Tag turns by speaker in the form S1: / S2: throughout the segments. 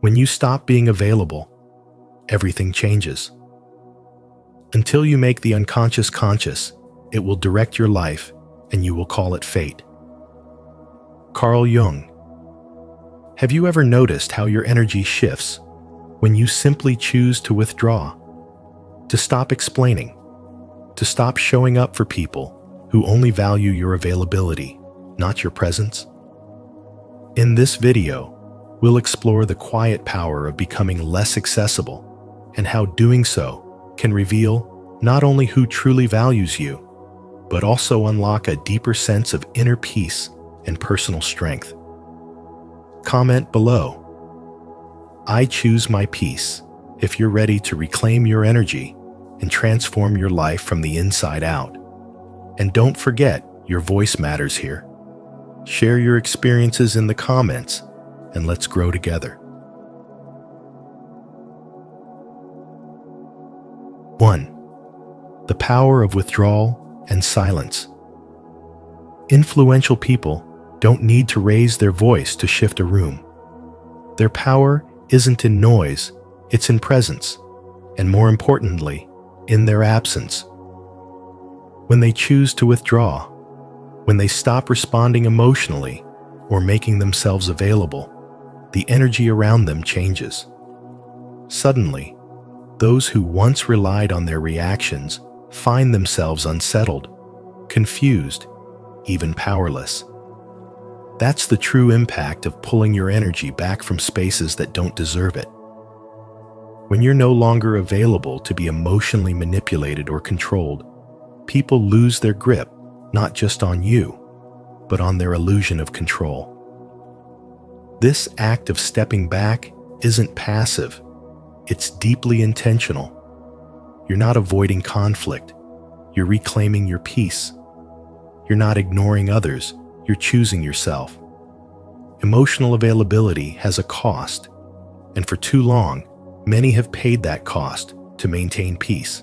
S1: When you stop being available, everything changes. Until you make the unconscious conscious, it will direct your life and you will call it fate. Carl Jung. Have you ever noticed how your energy shifts when you simply choose to withdraw, to stop explaining, to stop showing up for people who only value your availability, not your presence? In this video, we'll explore the quiet power of becoming less accessible and how doing so can reveal not only who truly values you, but also unlock a deeper sense of inner peace and personal strength. Comment below. I choose my peace if you're ready to reclaim your energy and transform your life from the inside out. And don't forget, your voice matters here. Share your experiences in the comments and let's grow together. 1. The power of withdrawal and silence. Influential people don't need to raise their voice to shift a room. Their power isn't in noise, it's in presence, and more importantly, in their absence. When they choose to withdraw, when they stop responding emotionally or making themselves available, the energy around them changes. Suddenly, those who once relied on their reactions find themselves unsettled, confused, even powerless. That's the true impact of pulling your energy back from spaces that don't deserve it. When you're no longer available to be emotionally manipulated or controlled, people lose their grip not just on you, but on their illusion of control. This act of stepping back isn't passive, it's deeply intentional. You're not avoiding conflict, you're reclaiming your peace. You're not ignoring others, you're choosing yourself. Emotional availability has a cost, and for too long, many have paid that cost to maintain peace,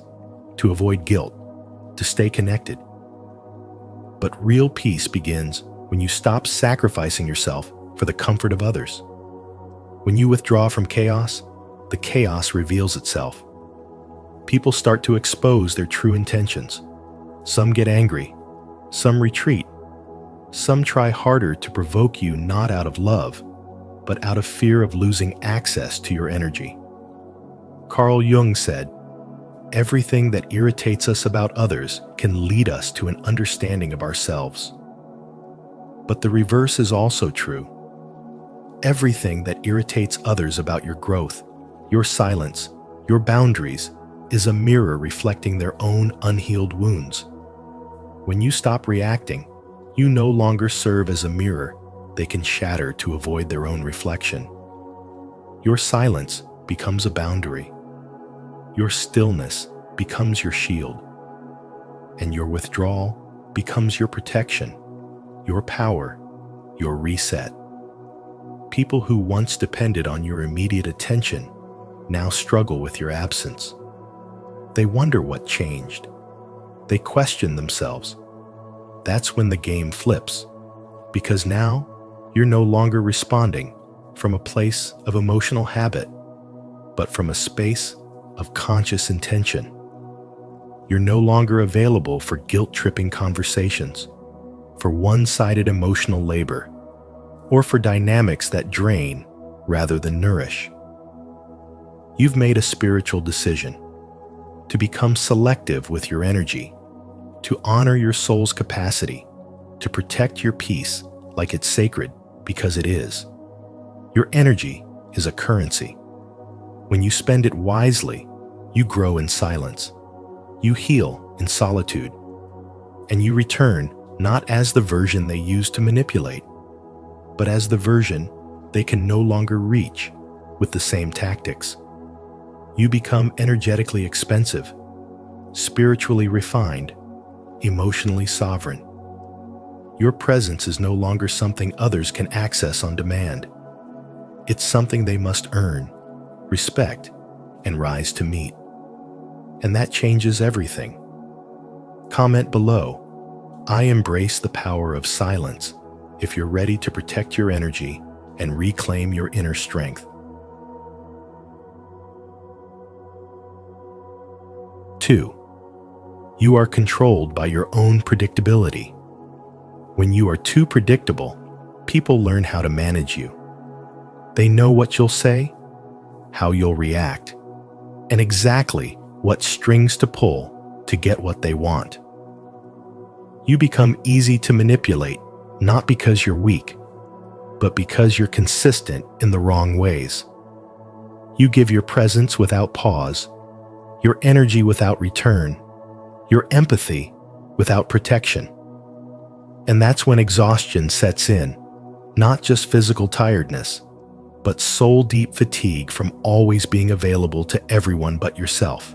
S1: to avoid guilt, to stay connected. But real peace begins when you stop sacrificing yourself for the comfort of others. When you withdraw from chaos, the chaos reveals itself. People start to expose their true intentions. Some get angry, some retreat, some try harder to provoke you not out of love, but out of fear of losing access to your energy. Carl Jung said, "Everything that irritates us about others can lead us to an understanding of ourselves." But the reverse is also true. Everything that irritates others about your growth, your silence, your boundaries, is a mirror reflecting their own unhealed wounds. When you stop reacting, you no longer serve as a mirror they can shatter to avoid their own reflection. Your silence becomes a boundary. Your stillness becomes your shield. And your withdrawal becomes your protection, your power, your reset. People who once depended on your immediate attention now struggle with your absence. They wonder what changed. They question themselves. That's when the game flips, because now you're no longer responding from a place of emotional habit, but from a space of conscious intention. You're no longer available for guilt-tripping conversations, for one-sided emotional labor, or for dynamics that drain rather than nourish. You've made a spiritual decision to become selective with your energy, to honor your soul's capacity, to protect your peace like it's sacred because it is. Your energy is a currency. When you spend it wisely, you grow in silence, you heal in solitude, and you return not as the version they used to manipulate, but as the version they can no longer reach with the same tactics. You become energetically expensive, spiritually refined, emotionally sovereign. Your presence is no longer something others can access on demand. It's something they must earn, respect, and rise to meet. And that changes everything. Comment below, "I embrace the power of silence," if you're ready to protect your energy and reclaim your inner strength. 2. You are controlled by your own predictability. When you are too predictable, people learn how to manage you. They know what you'll say, how you'll react, and exactly what strings to pull to get what they want. You become easy to manipulate, not because you're weak, but because you're consistent in the wrong ways. You give your presence without pause, your energy without return, your empathy without protection. And that's when exhaustion sets in, not just physical tiredness, but soul-deep fatigue from always being available to everyone but yourself.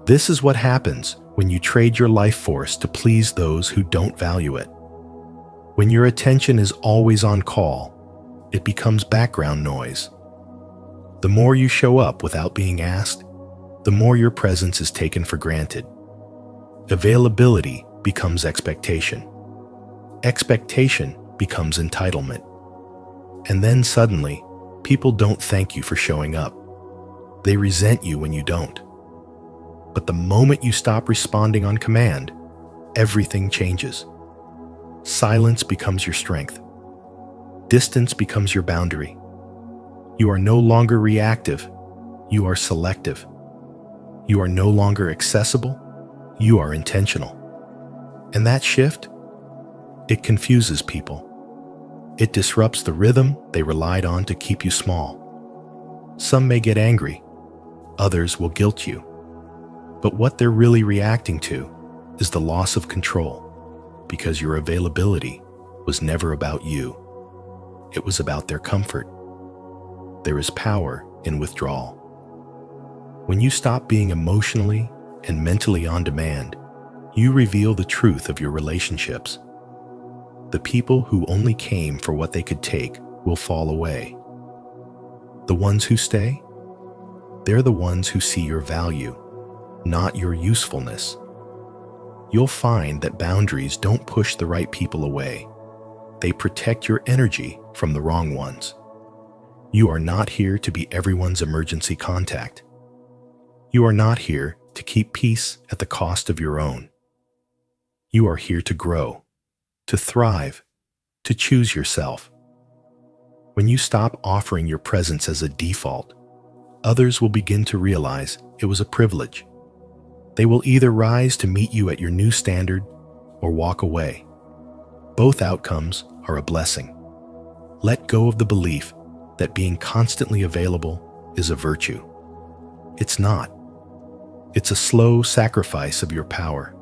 S1: This is what happens when you trade your life force to please those who don't value it. When your attention is always on call, it becomes background noise. The more you show up without being asked, the more your presence is taken for granted. Availability becomes expectation. Expectation becomes entitlement. And then suddenly, people don't thank you for showing up. They resent you when you don't. But the moment you stop responding on command, everything changes. Silence becomes your strength. Distance becomes your boundary. You are no longer reactive. You are selective. You are no longer accessible. You are intentional. And that shift, it confuses people. It disrupts the rhythm they relied on to keep you small. Some may get angry. Others will guilt you. But what they're really reacting to is the loss of control, because your availability was never about you. It was about their comfort. There is power in withdrawal. When you stop being emotionally and mentally on demand, you reveal the truth of your relationships. The people who only came for what they could take will fall away. The ones who stay, they're the ones who see your value, not your usefulness. You'll find that boundaries don't push the right people away. They protect your energy from the wrong ones. You are not here to be everyone's emergency contact. You are not here to keep peace at the cost of your own. You are here to grow, to thrive, to choose yourself. When you stop offering your presence as a default, others will begin to realize it was a privilege. They will either rise to meet you at your new standard or walk away. Both outcomes are a blessing. Let go of the belief that being constantly available is a virtue. It's not. It's a slow sacrifice of your power.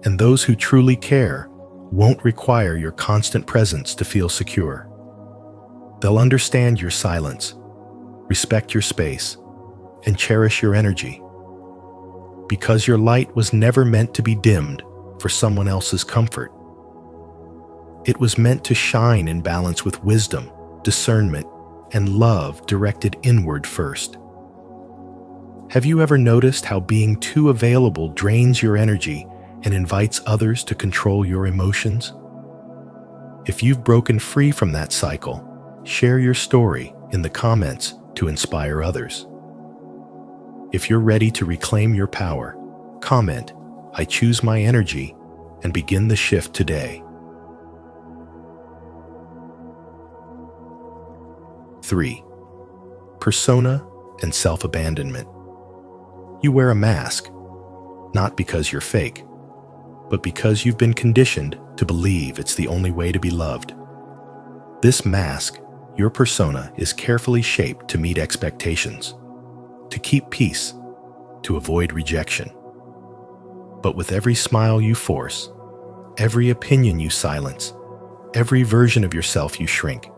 S1: And those who truly care won't require your constant presence to feel secure. They'll understand your silence, respect your space, and cherish your energy. Because your light was never meant to be dimmed for someone else's comfort. It was meant to shine in balance with wisdom, discernment, and love directed inward first. Have you ever noticed how being too available drains your energy and invites others to control your emotions? If you've broken free from that cycle, share your story in the comments to inspire others. If you're ready to reclaim your power, comment, "I choose my energy," and begin the shift today. 3. Persona and self-abandonment. You wear a mask, not because you're fake, but because you've been conditioned to believe it's the only way to be loved. This mask, your persona, is carefully shaped to meet expectations, to keep peace, to avoid rejection. But with every smile you force, every opinion you silence, every version of yourself you shrink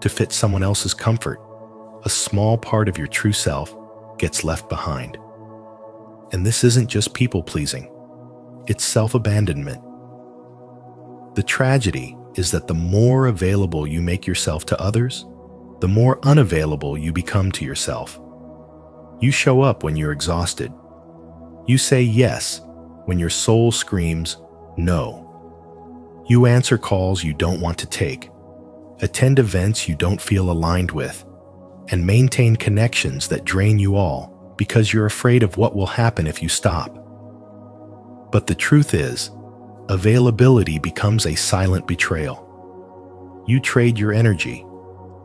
S1: to fit someone else's comfort, a small part of your true self gets left behind. And this isn't just people-pleasing, it's self-abandonment. The tragedy is that the more available you make yourself to others, the more unavailable you become to yourself. You show up when you're exhausted. You say yes when your soul screams no. You answer calls you don't want to take, attend events you don't feel aligned with, and maintain connections that drain you all because you're afraid of what will happen if you stop. But the truth is, availability becomes a silent betrayal. You trade your energy,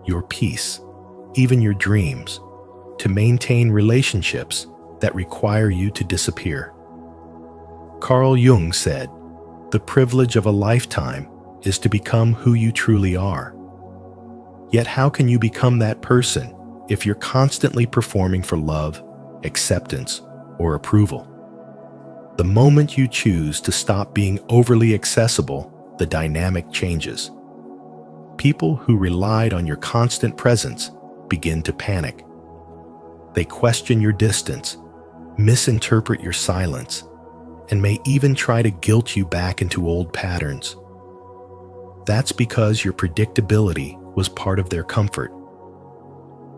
S1: your peace, even your dreams, to maintain relationships that require you to disappear. Carl Jung said, "The privilege of a lifetime is to become who you truly are." Yet how can you become that person if you're constantly performing for love, acceptance, or approval? The moment you choose to stop being overly accessible, the dynamic changes. People who relied on your constant presence begin to panic. They question your distance, misinterpret your silence, and may even try to guilt you back into old patterns. That's because your predictability was part of their comfort.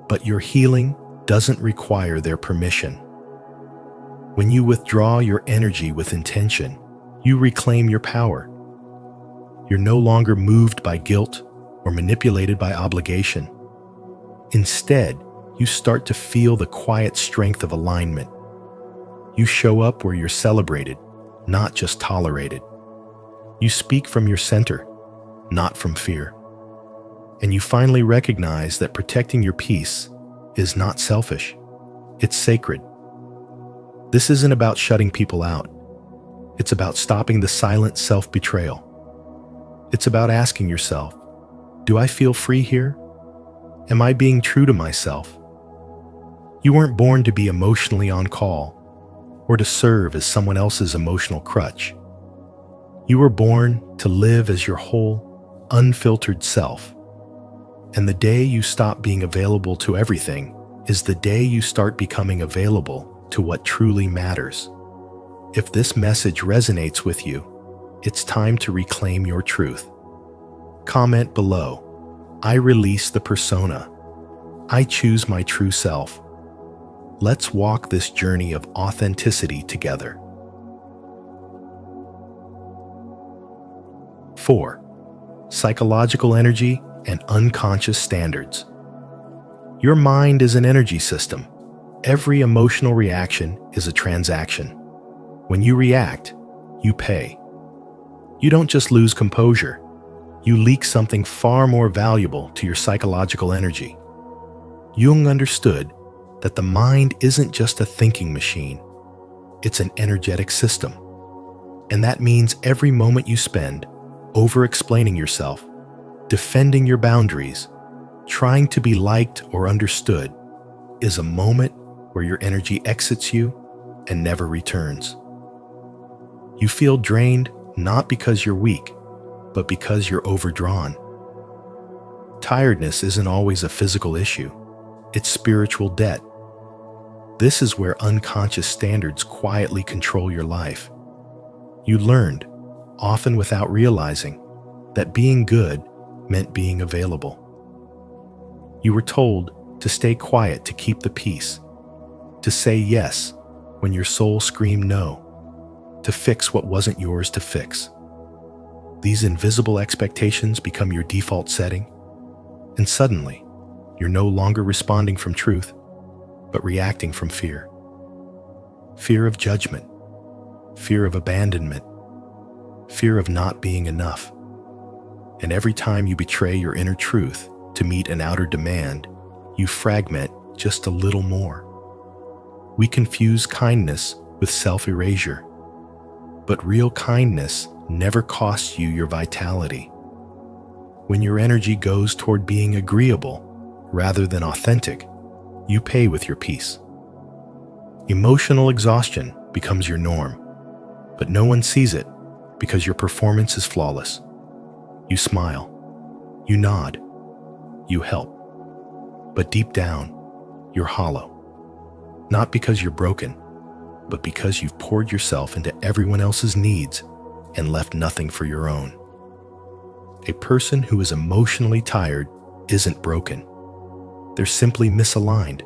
S1: But your healing doesn't require their permission. When you withdraw your energy with intention, you reclaim your power. You're no longer moved by guilt or manipulated by obligation. Instead, you start to feel the quiet strength of alignment. You show up where you're celebrated, not just tolerated. You speak from your center, not from fear. And you finally recognize that protecting your peace is not selfish. It's sacred. This isn't about shutting people out. It's about stopping the silent self-betrayal. It's about asking yourself, do I feel free here? Am I being true to myself? You weren't born to be emotionally on call or to serve as someone else's emotional crutch. You were born to live as your whole, unfiltered self. And the day you stop being available to everything is the day you start becoming available to what truly matters. If this message resonates with you, it's time to reclaim your truth. Comment below, "I release the persona. I choose my true self." Let's walk this journey of authenticity together. 4. Psychological energy and unconscious standards. Your mind is an energy system. Every emotional reaction is a transaction. When you react, you pay. You don't just lose composure. You leak something far more valuable to your psychological energy. Jung understood that the mind isn't just a thinking machine. It's an energetic system. And that means every moment you spend over-explaining yourself, defending your boundaries, trying to be liked or understood, is a moment where your energy exits you and never returns. You feel drained not because you're weak, but because you're overdrawn. Tiredness isn't always a physical issue. It's spiritual debt. This is where unconscious standards quietly control your life. You learned, often without realizing, that being good meant being available. You were told to stay quiet to keep the peace, to say yes when your soul screamed no, to fix what wasn't yours to fix. These invisible expectations become your default setting, and suddenly, you're no longer responding from truth, but reacting from fear. Fear of judgment, fear of abandonment, fear of not being enough. And every time you betray your inner truth to meet an outer demand, you fragment just a little more. We confuse kindness with self-erasure, but real kindness never costs you your vitality. When your energy goes toward being agreeable rather than authentic, you pay with your peace. Emotional exhaustion becomes your norm, but no one sees it because your performance is flawless. You smile, you nod, you help, but deep down, you're hollow. Not because you're broken, but because you've poured yourself into everyone else's needs and left nothing for your own. A person who is emotionally tired isn't broken. They're simply misaligned.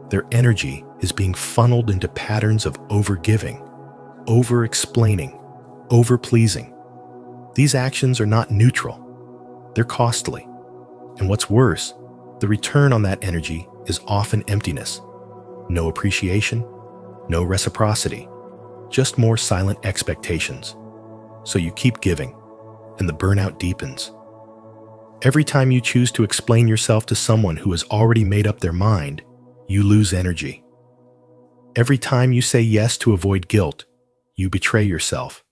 S1: Their energy is being funneled into patterns of overgiving, over-explaining, over-pleasing. These actions are not neutral. They're costly. And what's worse, the return on that energy is often emptiness. No appreciation, no reciprocity, just more silent expectations. So you keep giving, and the burnout deepens. Every time you choose to explain yourself to someone who has already made up their mind, you lose energy. Every time you say yes to avoid guilt, you betray yourself.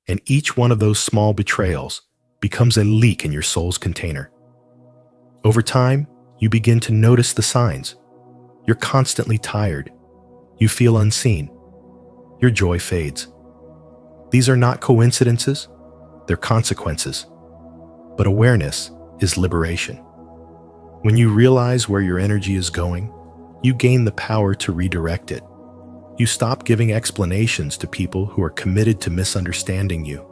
S1: And each one of those small betrayals becomes a leak in your soul's container. Over time, you begin to notice the signs. You're constantly tired. You feel unseen. Your joy fades. These are not coincidences, they're consequences. But awareness is liberation. When you realize where your energy is going, you gain the power to redirect it. You stop giving explanations to people who are committed to misunderstanding you.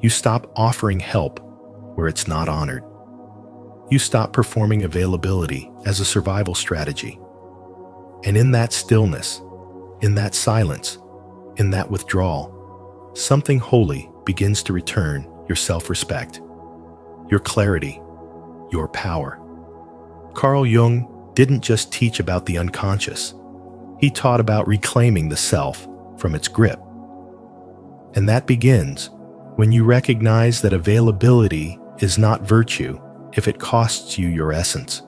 S1: You stop offering help where it's not honored. You stop performing availability as a survival strategy. And in that stillness, in that silence, in that withdrawal, something holy begins to return: your self-respect, your clarity, your power. Carl Jung didn't just teach about the unconscious. He taught about reclaiming the self from its grip. And that begins when you recognize that availability is not virtue if it costs you your essence.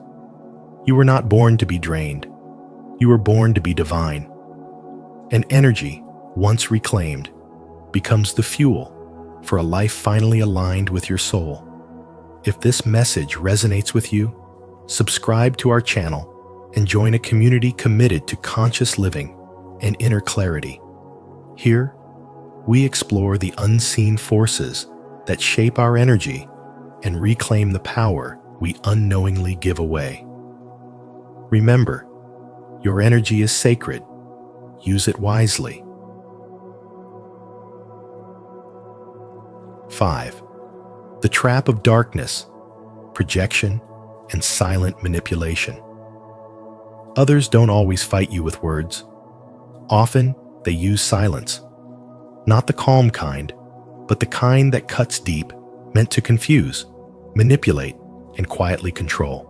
S1: You were not born to be drained. You were born to be divine. And energy, once reclaimed, becomes the fuel for a life finally aligned with your soul. If this message resonates with you, subscribe to our channel and join a community committed to conscious living and inner clarity. Here, we explore the unseen forces that shape our energy and reclaim the power we unknowingly give away. Remember, your energy is sacred. Use it wisely. 5. The trap of darkness, projection, and silent manipulation. Others don't always fight you with words. Often, they use silence. Not the calm kind, but the kind that cuts deep, meant to confuse, manipulate, and quietly control.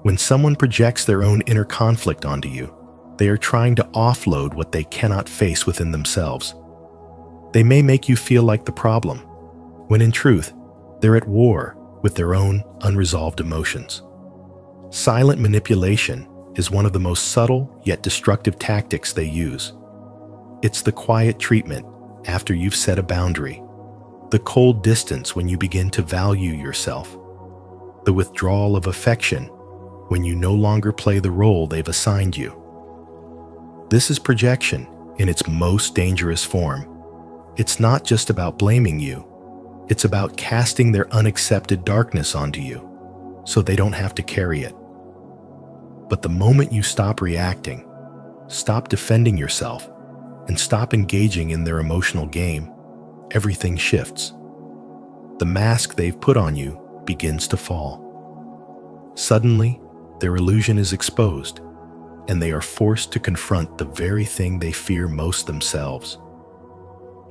S1: When someone projects their own inner conflict onto you, they are trying to offload what they cannot face within themselves. They may make you feel like the problem, when in truth, they're at war with their own unresolved emotions. Silent manipulation is one of the most subtle yet destructive tactics they use. It's the quiet treatment after you've set a boundary, the cold distance when you begin to value yourself, the withdrawal of affection when you no longer play the role they've assigned you. This is projection in its most dangerous form. It's not just about blaming you. It's about casting their unaccepted darkness onto you so they don't have to carry it. But the moment you stop reacting, stop defending yourself, and stop engaging in their emotional game, everything shifts. The mask they've put on you begins to fall. Suddenly, their illusion is exposed, and they are forced to confront the very thing they fear most themselves.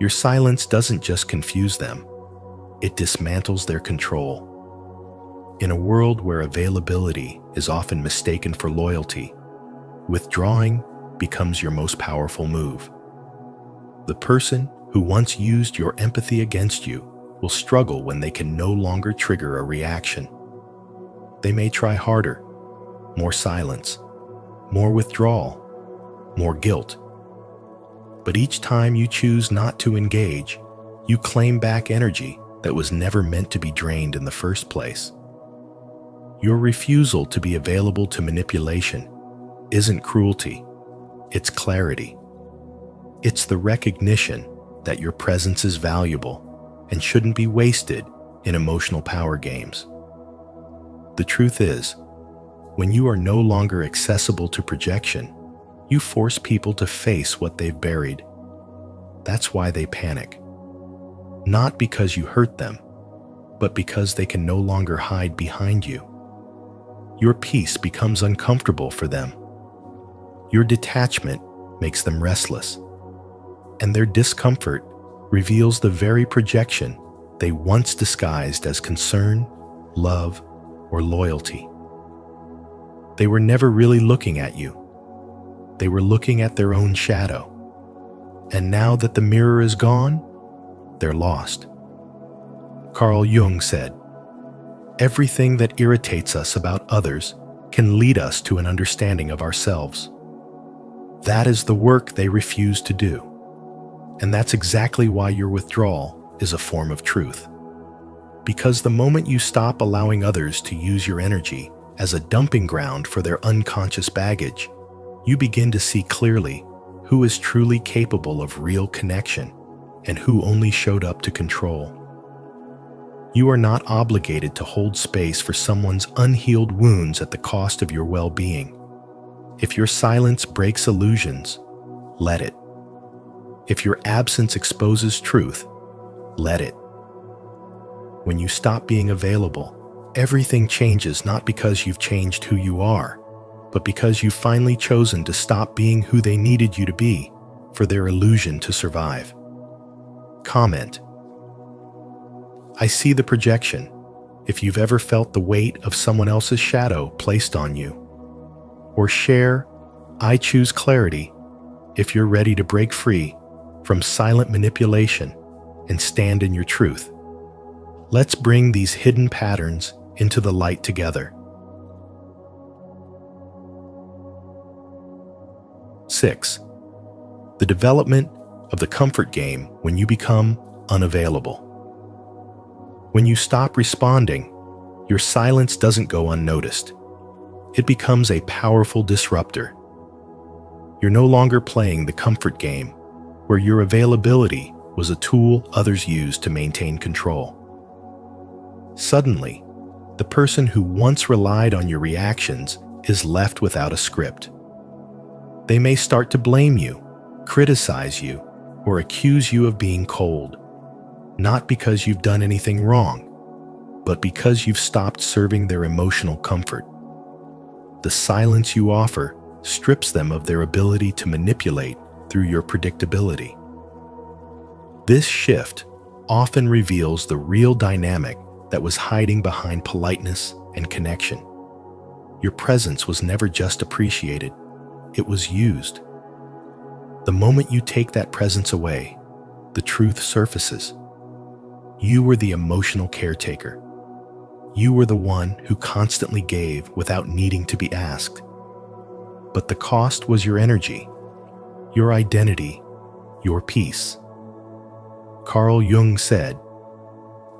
S1: Your silence doesn't just confuse them, it dismantles their control. In a world where availability is often mistaken for loyalty, withdrawing becomes your most powerful move. The person who once used your empathy against you will struggle when they can no longer trigger a reaction. They may try harder, more silence, more withdrawal, more guilt. But each time you choose not to engage, you claim back energy that was never meant to be drained in the first place. Your refusal to be available to manipulation isn't cruelty, it's clarity. It's the recognition that your presence is valuable and shouldn't be wasted in emotional power games. The truth is, when you are no longer accessible to projection, you force people to face what they've buried. That's why they panic. Not because you hurt them, but because they can no longer hide behind you. Your peace becomes uncomfortable for them. Your detachment makes them restless, and their discomfort reveals the very projection they once disguised as concern, love, or loyalty. They were never really looking at you. They were looking at their own shadow. And now that the mirror is gone, they're lost. Carl Jung said, "Everything that irritates us about others can lead us to an understanding of ourselves." That is the work they refuse to do. And that's exactly why your withdrawal is a form of truth. Because the moment you stop allowing others to use your energy as a dumping ground for their unconscious baggage, you begin to see clearly who is truly capable of real connection and who only showed up to control. You are not obligated to hold space for someone's unhealed wounds at the cost of your well-being. If your silence breaks illusions, let it. If your absence exposes truth, let it. When you stop being available, everything changes, not because you've changed who you are, but because you've finally chosen to stop being who they needed you to be for their illusion to survive. Comment: I see the projection. If you've ever felt the weight of someone else's shadow placed on you. Or share, I choose clarity, if you're ready to break free from silent manipulation and stand in your truth. Let's bring these hidden patterns into the light together. 6. The development of the comfort game when you become unavailable. When you stop responding, your silence doesn't go unnoticed. It becomes a powerful disruptor. You're no longer playing the comfort game, where your availability was a tool others used to maintain control. Suddenly, the person who once relied on your reactions is left without a script. They may start to blame you, criticize you, or accuse you of being cold, not because you've done anything wrong, but because you've stopped serving their emotional comfort. The silence you offer strips them of their ability to manipulate through your predictability. This shift often reveals the real dynamic that was hiding behind politeness and connection. Your presence was never just appreciated, it was used. The moment you take that presence away, the truth surfaces. You were the emotional caretaker. You were the one who constantly gave without needing to be asked. But the cost was your energy, your identity, your peace. Carl Jung said,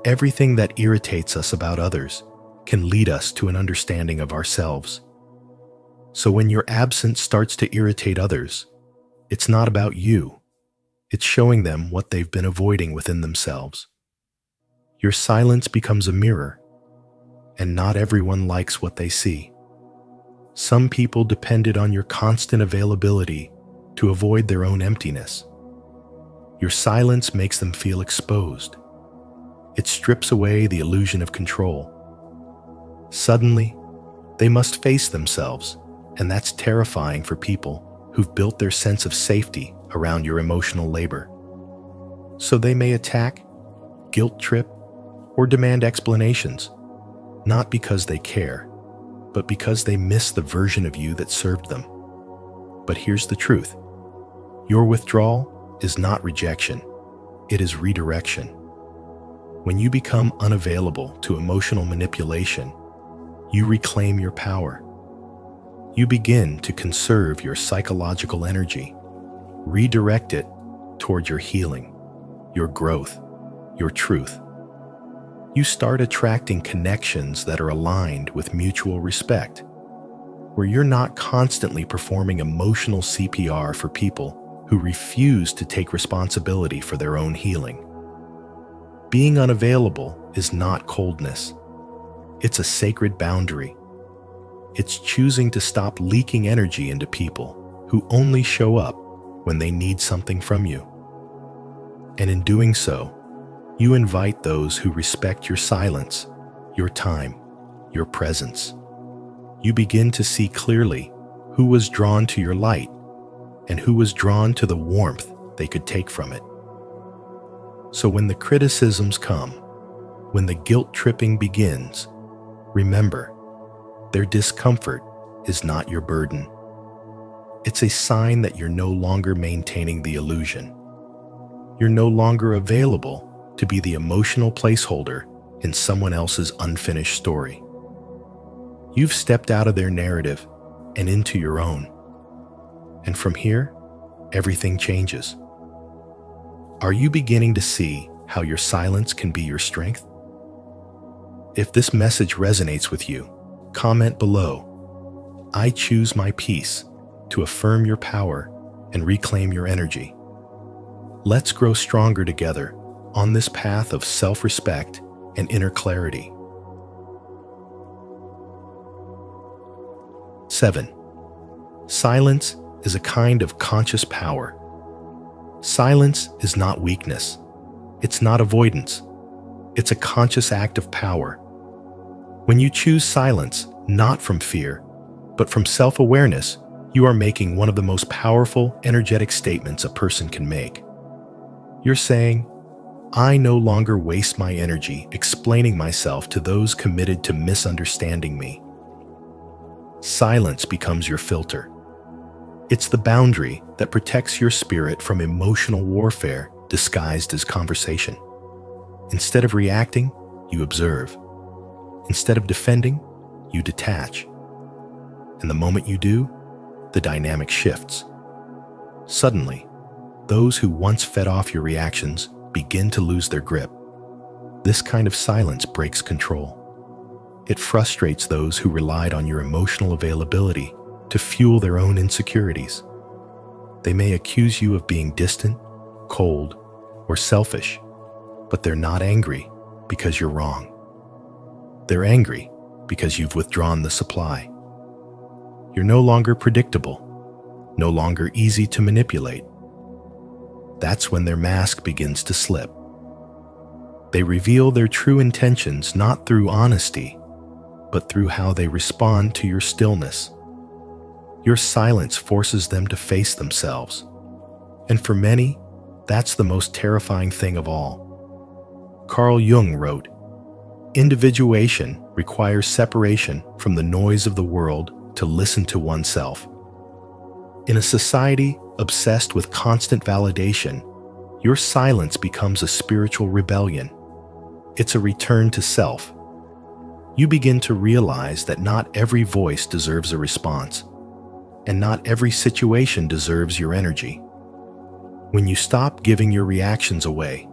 S1: "Everything that irritates us about others can lead us to an understanding of ourselves." So when your absence starts to irritate others, it's not about you. It's showing them what they've been avoiding within themselves. Your silence becomes a mirror, and not everyone likes what they see. Some people depended on your constant availability to avoid their own emptiness. Your silence makes them feel exposed. It strips away the illusion of control. Suddenly, they must face themselves, and that's terrifying for people who've built their sense of safety around your emotional labor. So they may attack, guilt trip, or demand explanations, not because they care, but because they miss the version of you that served them. But here's the truth. Your withdrawal is not rejection, it is redirection. When you become unavailable to emotional manipulation, you reclaim your power. You begin to conserve your psychological energy, redirect it toward your healing, your growth, your truth. You start attracting connections that are aligned with mutual respect, where you're not constantly performing emotional CPR for people who refuse to take responsibility for their own healing. Being unavailable is not coldness. It's a sacred boundary. It's choosing to stop leaking energy into people who only show up when they need something from you. And in doing so, you invite those who respect your silence, your time, your presence. You begin to see clearly who was drawn to your light and who was drawn to the warmth they could take from it. So when the criticisms come, when the guilt tripping begins, remember, their discomfort is not your burden. It's a sign that you're no longer maintaining the illusion. You're no longer available to be the emotional placeholder in someone else's unfinished story. You've stepped out of their narrative and into your own. And from here, everything changes. Are you beginning to see how your silence can be your strength? If this message resonates with you, comment below. I choose my peace to affirm your power and reclaim your energy. Let's grow stronger together on this path of self-respect and inner clarity. 7. Silence is a kind of conscious power. Silence is not weakness. It's not avoidance. It's a conscious act of power. When you choose silence, not from fear, but from self-awareness, you are making one of the most powerful, energetic statements a person can make. You're saying, I no longer waste my energy explaining myself to those committed to misunderstanding me. Silence becomes your filter. It's the boundary that protects your spirit from emotional warfare disguised as conversation. Instead of reacting, you observe. Instead of defending, you detach. And the moment you do, the dynamic shifts. Suddenly, those who once fed off your reactions begin to lose their grip. This kind of silence breaks control. It frustrates those who relied on your emotional availability to fuel their own insecurities. They may accuse you of being distant, cold, or selfish, but they're not angry because you're wrong. They're angry because you've withdrawn the supply. You're no longer predictable, no longer easy to manipulate. That's when their mask begins to slip. They reveal their true intentions not through honesty, but through how they respond to your stillness. Your silence forces them to face themselves. And for many, that's the most terrifying thing of all. Carl Jung wrote, "Individuation requires separation from the noise of the world to listen to oneself." In a society obsessed with constant validation, your silence becomes a spiritual rebellion. It's a return to self. You begin to realize that not every voice deserves a response, and not every situation deserves your energy. When you stop giving your reactions away,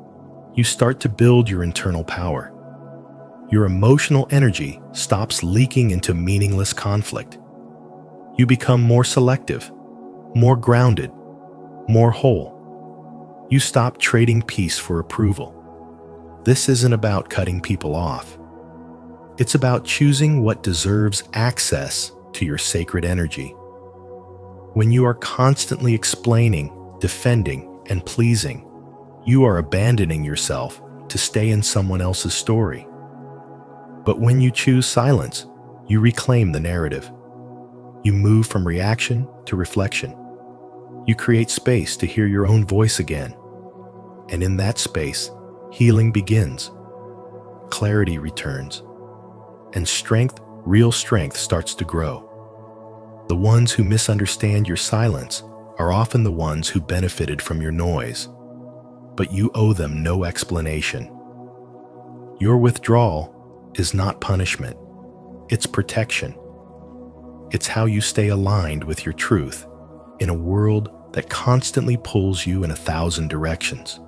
S1: you start to build your internal power. Your emotional energy stops leaking into meaningless conflict. You become more selective, more grounded, more whole. You stop trading peace for approval. This isn't about cutting people off. It's about choosing what deserves access to your sacred energy. When you are constantly explaining, defending, and pleasing, you are abandoning yourself to stay in someone else's story. But when you choose silence, you reclaim the narrative. You move from reaction to reflection. You create space to hear your own voice again. And in that space, healing begins. Clarity returns. And strength, real strength, starts to grow. The ones who misunderstand your silence are often the ones who benefited from your noise, but you owe them no explanation. Your withdrawal is not punishment, it's protection. It's how you stay aligned with your truth in a world that constantly pulls you in 1,000 directions.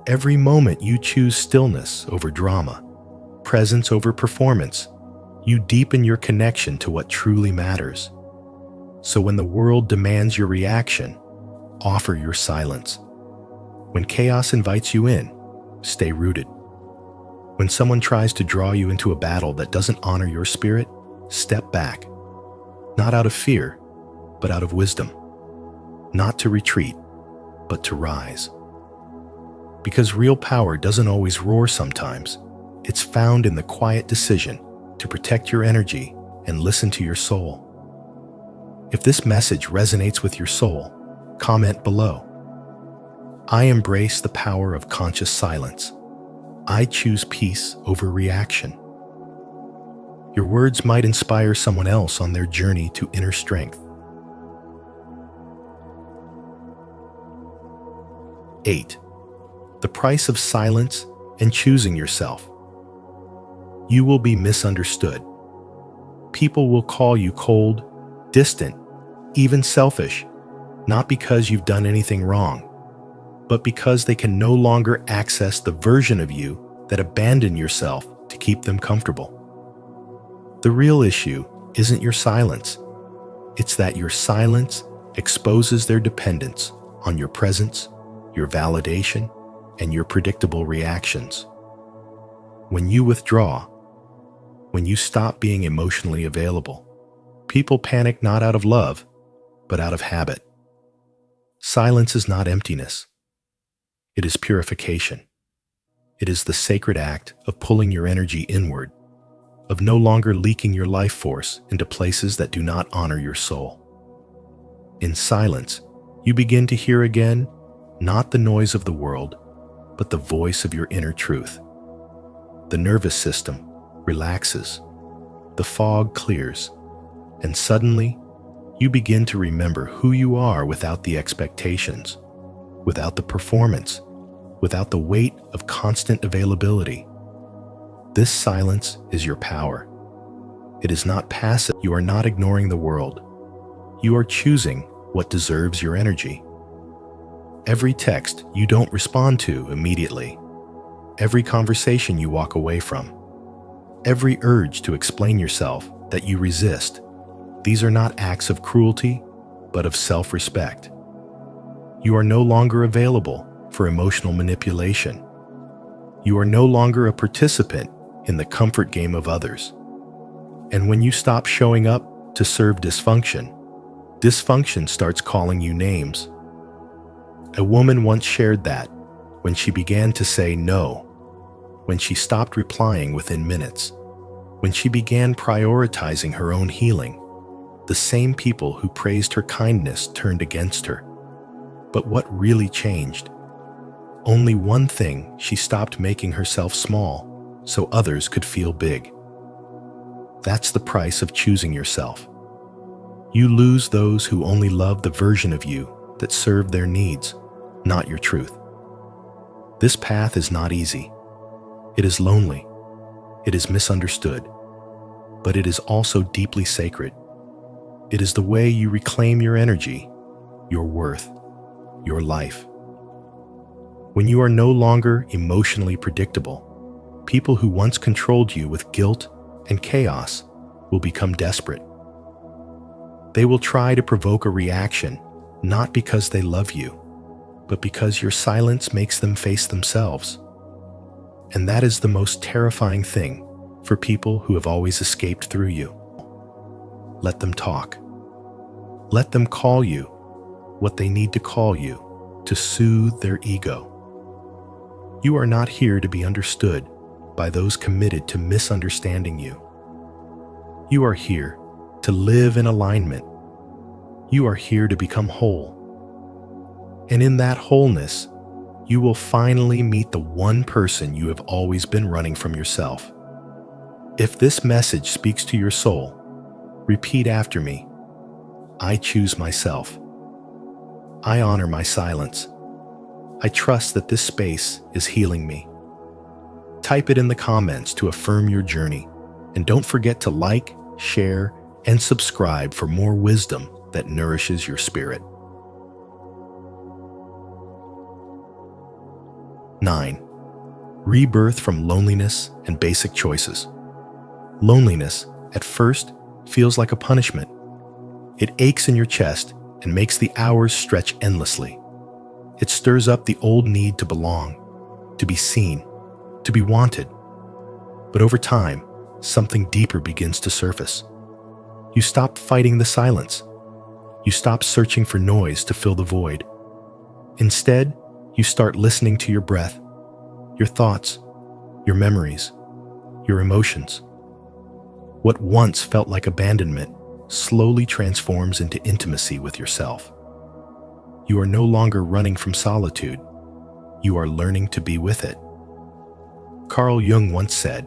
S1: Every moment you choose stillness over drama, presence over performance, you deepen your connection to what truly matters. So when the world demands your reaction, offer your silence. When chaos invites you in, stay rooted. When someone tries to draw you into a battle that doesn't honor your spirit, step back. Not out of fear, but out of wisdom. Not to retreat, but to rise. Because real power doesn't always roar sometimes. It's found in the quiet decision to protect your energy and listen to your soul. If this message resonates with your soul, comment below. I embrace the power of conscious silence. I choose peace over reaction. Your words might inspire someone else on their journey to inner strength. 8. The price of silence and choosing yourself. You will be misunderstood. People will call you cold, distant, even selfish, not because you've done anything wrong, but because they can no longer access the version of you that abandoned yourself to keep them comfortable. The real issue isn't your silence. It's that your silence exposes their dependence on your presence, your validation, and your predictable reactions. When you withdraw, when you stop being emotionally available, people panic not out of love, but out of habit. Silence is not emptiness. It is purification. It is the sacred act of pulling your energy inward, of no longer leaking your life force into places that do not honor your soul. In silence, you begin to hear again, not the noise of the world, but the voice of your inner truth. The nervous system relaxes, the fog clears, and suddenly, you begin to remember who you are without the expectations, without the performance, without the weight of constant availability. This silence is your power. It is not passive. You are not ignoring the world. You are choosing what deserves your energy. Every text you don't respond to immediately. Every conversation you walk away from. Every urge to explain yourself that you resist. These are not acts of cruelty, but of self-respect. You are no longer available for emotional manipulation. You are no longer a participant in the comfort game of others. And when you stop showing up to serve dysfunction, dysfunction starts calling you names. A woman once shared that when she began to say no, when she stopped replying within minutes, when she began prioritizing her own healing, the same people who praised her kindness turned against her. But what really changed? Only one thing: she stopped making herself small so others could feel big. That's the price of choosing yourself. You lose those who only love the version of you that served their needs, not your truth. This path is not easy. It is lonely. It is misunderstood. But it is also deeply sacred. It is the way you reclaim your energy, your worth, your life. When you are no longer emotionally predictable, people who once controlled you with guilt and chaos will become desperate. They will try to provoke a reaction, not because they love you, but because your silence makes them face themselves. And that is the most terrifying thing for people who have always escaped through you. Let them talk. Let them call you what they need to call you to soothe their ego. You are not here to be understood by those committed to misunderstanding you. You are here to live in alignment. You are here to become whole. And in that wholeness, you will finally meet the one person you have always been running from yourself. If this message speaks to your soul, repeat after me. I choose myself. I honor my silence. I trust that this space is healing me. Type it in the comments to affirm your journey, and don't forget to like, share, and subscribe for more wisdom that nourishes your spirit. 9. Rebirth from loneliness and basic choices. Loneliness, at first, feels like a punishment. It aches in your chest and makes the hours stretch endlessly. It stirs up the old need to belong, to be seen, to be wanted. But over time, something deeper begins to surface. You stop fighting the silence. You stop searching for noise to fill the void. Instead, you start listening to your breath, your thoughts, your memories, your emotions. What once felt like abandonment slowly transforms into intimacy with yourself. You are no longer running from solitude. You are learning to be with it. Carl Jung once said,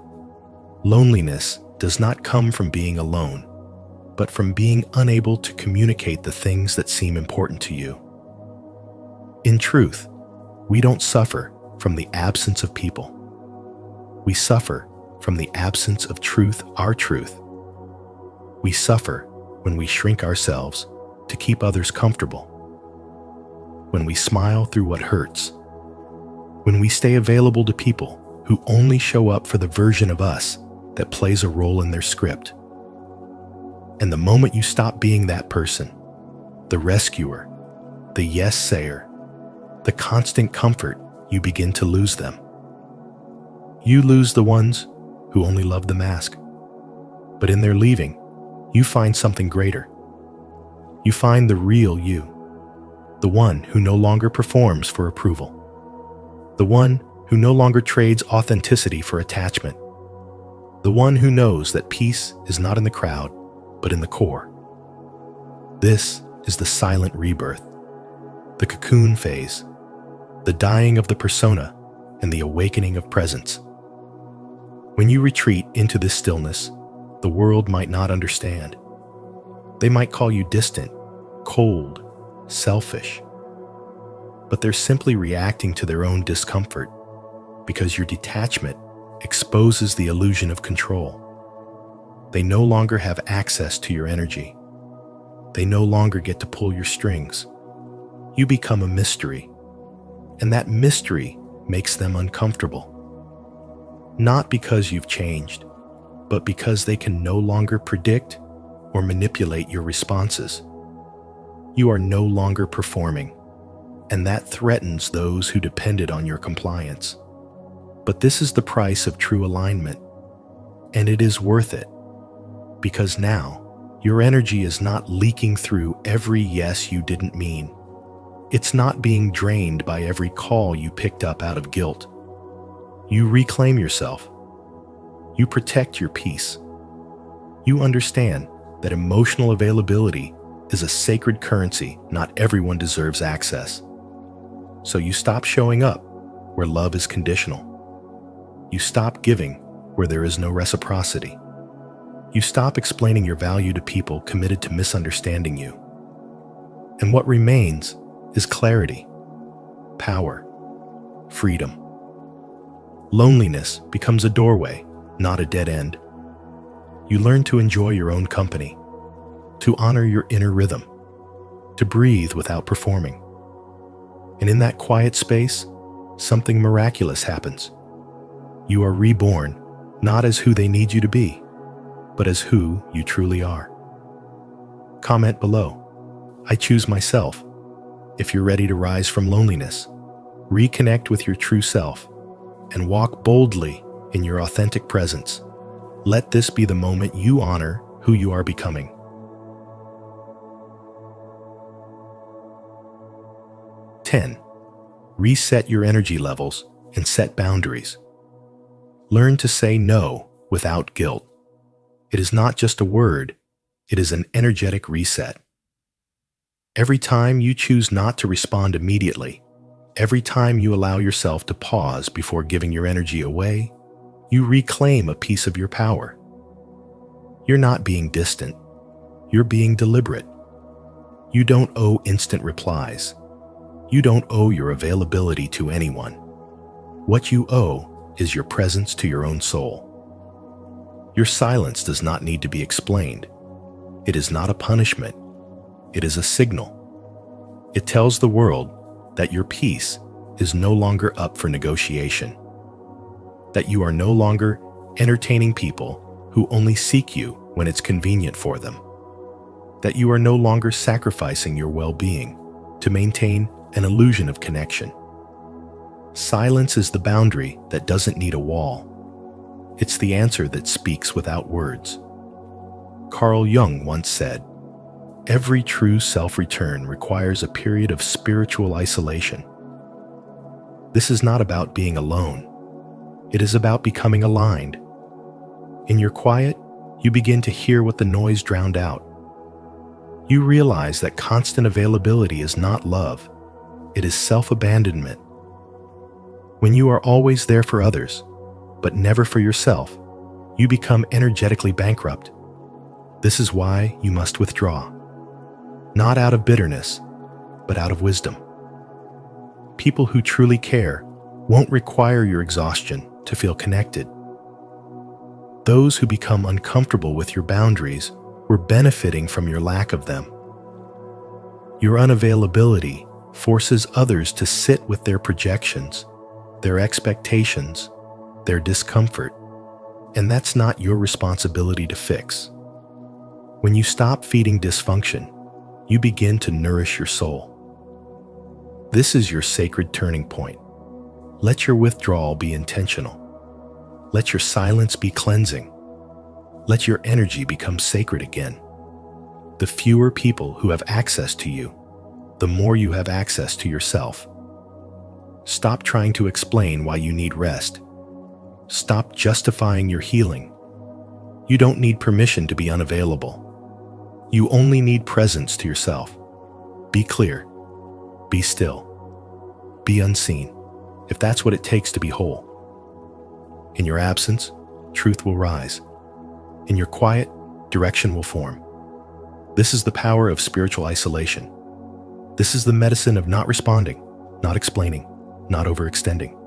S1: "Loneliness does not come from being alone, but from being unable to communicate the things that seem important to you." In truth, We don't suffer from the absence of people. We suffer from the absence of truth, our truth. We suffer when we shrink ourselves to keep others comfortable, when we smile through what hurts, when we stay available to people who only show up for the version of us that plays a role in their script. And the moment you stop being that person, the rescuer, the yes-sayer, the constant comfort, you begin to lose them. You lose the ones who only love the mask. But in their leaving, you find something greater. You find the real you, the one who no longer performs for approval, the one who no longer trades authenticity for attachment, the one who knows that peace is not in the crowd, but in the core. This is the silent rebirth, the cocoon phase, the dying of the persona and the awakening of presence. When you retreat into this stillness, the world might not understand. They might call you distant, cold, selfish. But they're simply reacting to their own discomfort because your detachment exposes the illusion of control. They no longer have access to your energy. They no longer get to pull your strings. You become a mystery, and that mystery makes them uncomfortable. Not because you've changed, but because they can no longer predict or manipulate your responses. You are no longer performing, and that threatens those who depended on your compliance. But this is the price of true alignment, and it is worth it, because now your energy is not leaking through every yes you didn't mean. It's not being drained by every call you picked up out of guilt. You reclaim yourself. You protect your peace. You understand that emotional availability is a sacred currency not everyone deserves access. So you stop showing up where love is conditional. You stop giving where there is no reciprocity. You stop explaining your value to people committed to misunderstanding you. And what remains is clarity, power, freedom. Loneliness becomes a doorway, not a dead end. You learn to enjoy your own company, to honor your inner rhythm, to breathe without performing. And in that quiet space, something miraculous happens. You are reborn, not as who they need you to be, but as who you truly are. Comment below. I choose myself. If you're ready to rise from loneliness, reconnect with your true self, and walk boldly in your authentic presence. Let this be the moment you honor who you are becoming. 10. Reset your energy levels and set boundaries. Learn to say no without guilt. It is not just a word, it is an energetic reset. Every time you choose not to respond immediately, every time you allow yourself to pause before giving your energy away, you reclaim a piece of your power. You're not being distant. You're being deliberate. You don't owe instant replies. You don't owe your availability to anyone. What you owe is your presence to your own soul. Your silence does not need to be explained. It is not a punishment. It is a signal. It tells the world that your peace is no longer up for negotiation, that you are no longer entertaining people who only seek you when it's convenient for them, that you are no longer sacrificing your well-being to maintain an illusion of connection. Silence is the boundary that doesn't need a wall. It's the answer that speaks without words. Carl Jung once said, "Every true self-return requires a period of spiritual isolation." This is not about being alone. It is about becoming aligned. In your quiet, you begin to hear what the noise drowned out. You realize that constant availability is not love. It is self-abandonment. When you are always there for others, but never for yourself, you become energetically bankrupt. This is why you must withdraw. Not out of bitterness, but out of wisdom. People who truly care won't require your exhaustion to feel connected. Those who become uncomfortable with your boundaries were benefiting from your lack of them. Your unavailability forces others to sit with their projections, their expectations, their discomfort, and that's not your responsibility to fix. When you stop feeding dysfunction, you begin to nourish your soul. This is your sacred turning point. Let your withdrawal be intentional. Let your silence be cleansing. Let your energy become sacred again. The fewer people who have access to you, the more you have access to yourself. Stop trying to explain why you need rest. Stop justifying your healing. You don't need permission to be unavailable. You only need presence to yourself. Be clear. Be still. Be unseen, if that's what it takes to be whole. In your absence, truth will rise. In your quiet, direction will form. This is the power of spiritual isolation. This is the medicine of not responding, not explaining, not overextending.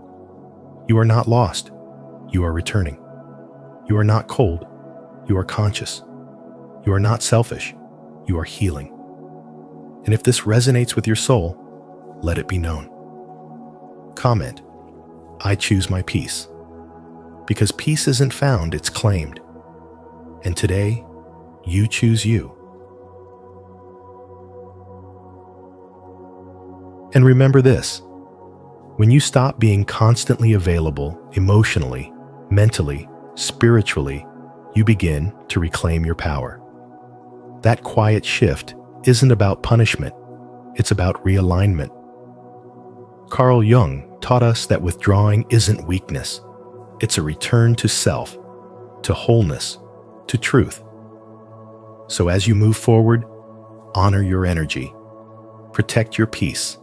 S1: You are not lost. You are returning. You are not cold. You are conscious. You are not selfish. You are healing. And if this resonates with your soul, let it be known. Comment, I choose my peace. Because peace isn't found, it's claimed. And today, you choose you. And remember this, when you stop being constantly available emotionally, mentally, spiritually, you begin to reclaim your power. That quiet shift isn't about punishment, it's about realignment. Carl Jung taught us that withdrawing isn't weakness. It's a return to self, to wholeness, to truth. So as you move forward, honor your energy, protect your peace,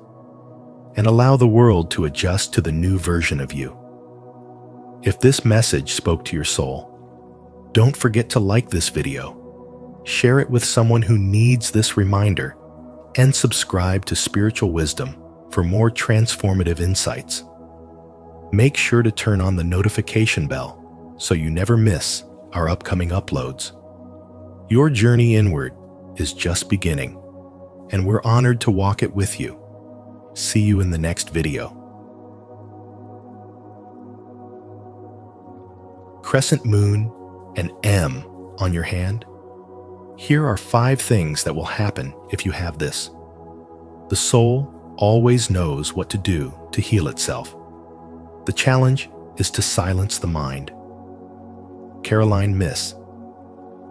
S1: and allow the world to adjust to the new version of you. If this message spoke to your soul, don't forget to like this video, share it with someone who needs this reminder, and subscribe to Spiritual Wisdom for more transformative insights. Make sure to turn on the notification bell so you never miss our upcoming uploads. Your journey inward is just beginning, and we're honored to walk it with you. See you in the next video. Crescent Moon and M on your hand. Here are 5 things that will happen if you have this. The soul always knows what to do to heal itself. The challenge is to silence the mind. Caroline Miss,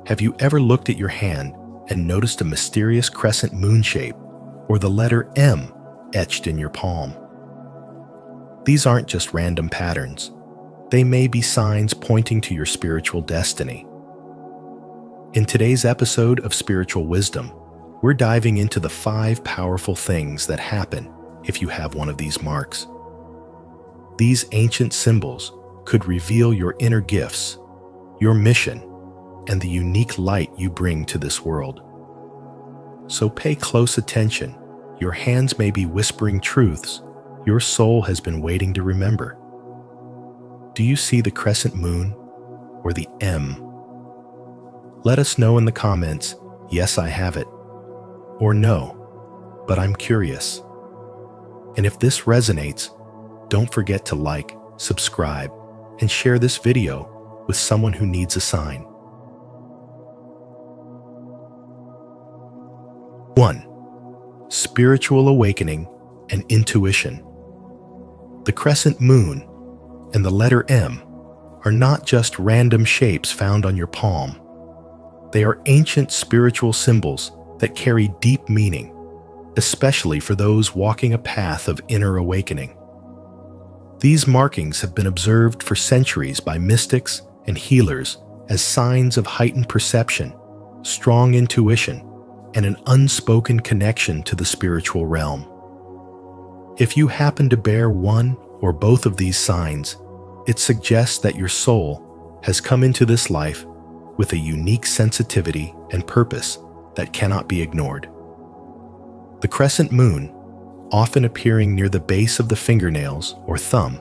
S1: have you ever looked at your hand and noticed a mysterious crescent moon shape or the letter M etched in your palm? These aren't just random patterns. They may be signs pointing to your spiritual destiny. In today's episode of Spiritual Wisdom, we're diving into the 5 powerful things that happen if you have one of these marks. These ancient symbols could reveal your inner gifts, your mission, and the unique light you bring to this world. So pay close attention. Your hands may be whispering truths your soul has been waiting to remember. Do you see the crescent moon or the M? Let us know in the comments, yes, I have it, or no, but I'm curious. And if this resonates, don't forget to like, subscribe, and share this video with someone who needs a sign. 1. Spiritual awakening and intuition. The crescent moon and the letter M are not just random shapes found on your palm. They are ancient spiritual symbols that carry deep meaning, especially for those walking a path of inner awakening. These markings have been observed for centuries by mystics and healers as signs of heightened perception, strong intuition, and an unspoken connection to the spiritual realm. If you happen to bear one or both of these signs, it suggests that your soul has come into this life with a unique sensitivity and purpose that cannot be ignored. The crescent moon, often appearing near the base of the fingernails or thumb,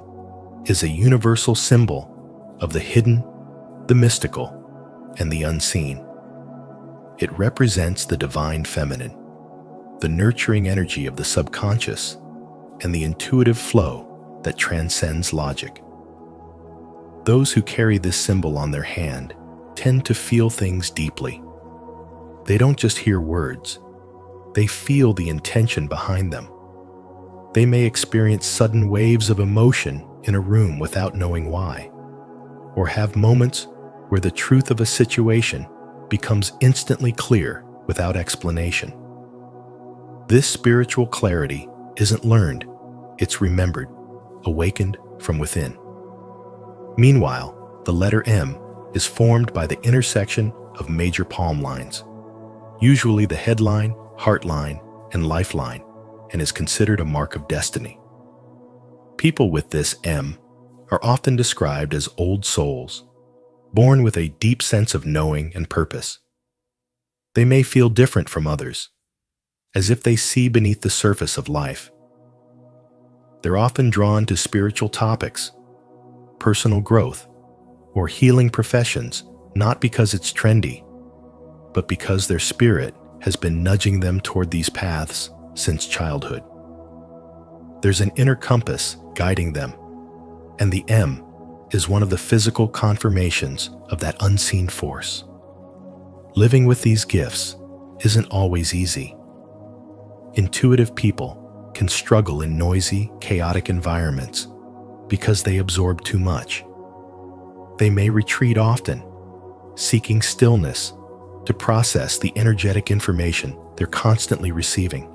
S1: is a universal symbol of the hidden, the mystical, and the unseen. It represents the divine feminine, the nurturing energy of the subconscious, and the intuitive flow that transcends logic. Those who carry this symbol on their hand tend to feel things deeply. They don't just hear words, they feel the intention behind them. They may experience sudden waves of emotion in a room without knowing why, or have moments where the truth of a situation becomes instantly clear without explanation. This spiritual clarity isn't learned, it's remembered, awakened from within. Meanwhile, the letter M is formed by the intersection of major palm lines, usually the headline, heart line, and lifeline, and is considered a mark of destiny. People with this M are often described as old souls, born with a deep sense of knowing and purpose. They may feel different from others, as if they see beneath the surface of life. They're often drawn to spiritual topics, personal growth, or healing professions, not because it's trendy, but because their spirit has been nudging them toward these paths since childhood. There's an inner compass guiding them, and the M is one of the physical confirmations of that unseen force. Living with these gifts isn't always easy. Intuitive people can struggle in noisy, chaotic environments because they absorb too much. They may retreat often, seeking stillness to process the energetic information they're constantly receiving.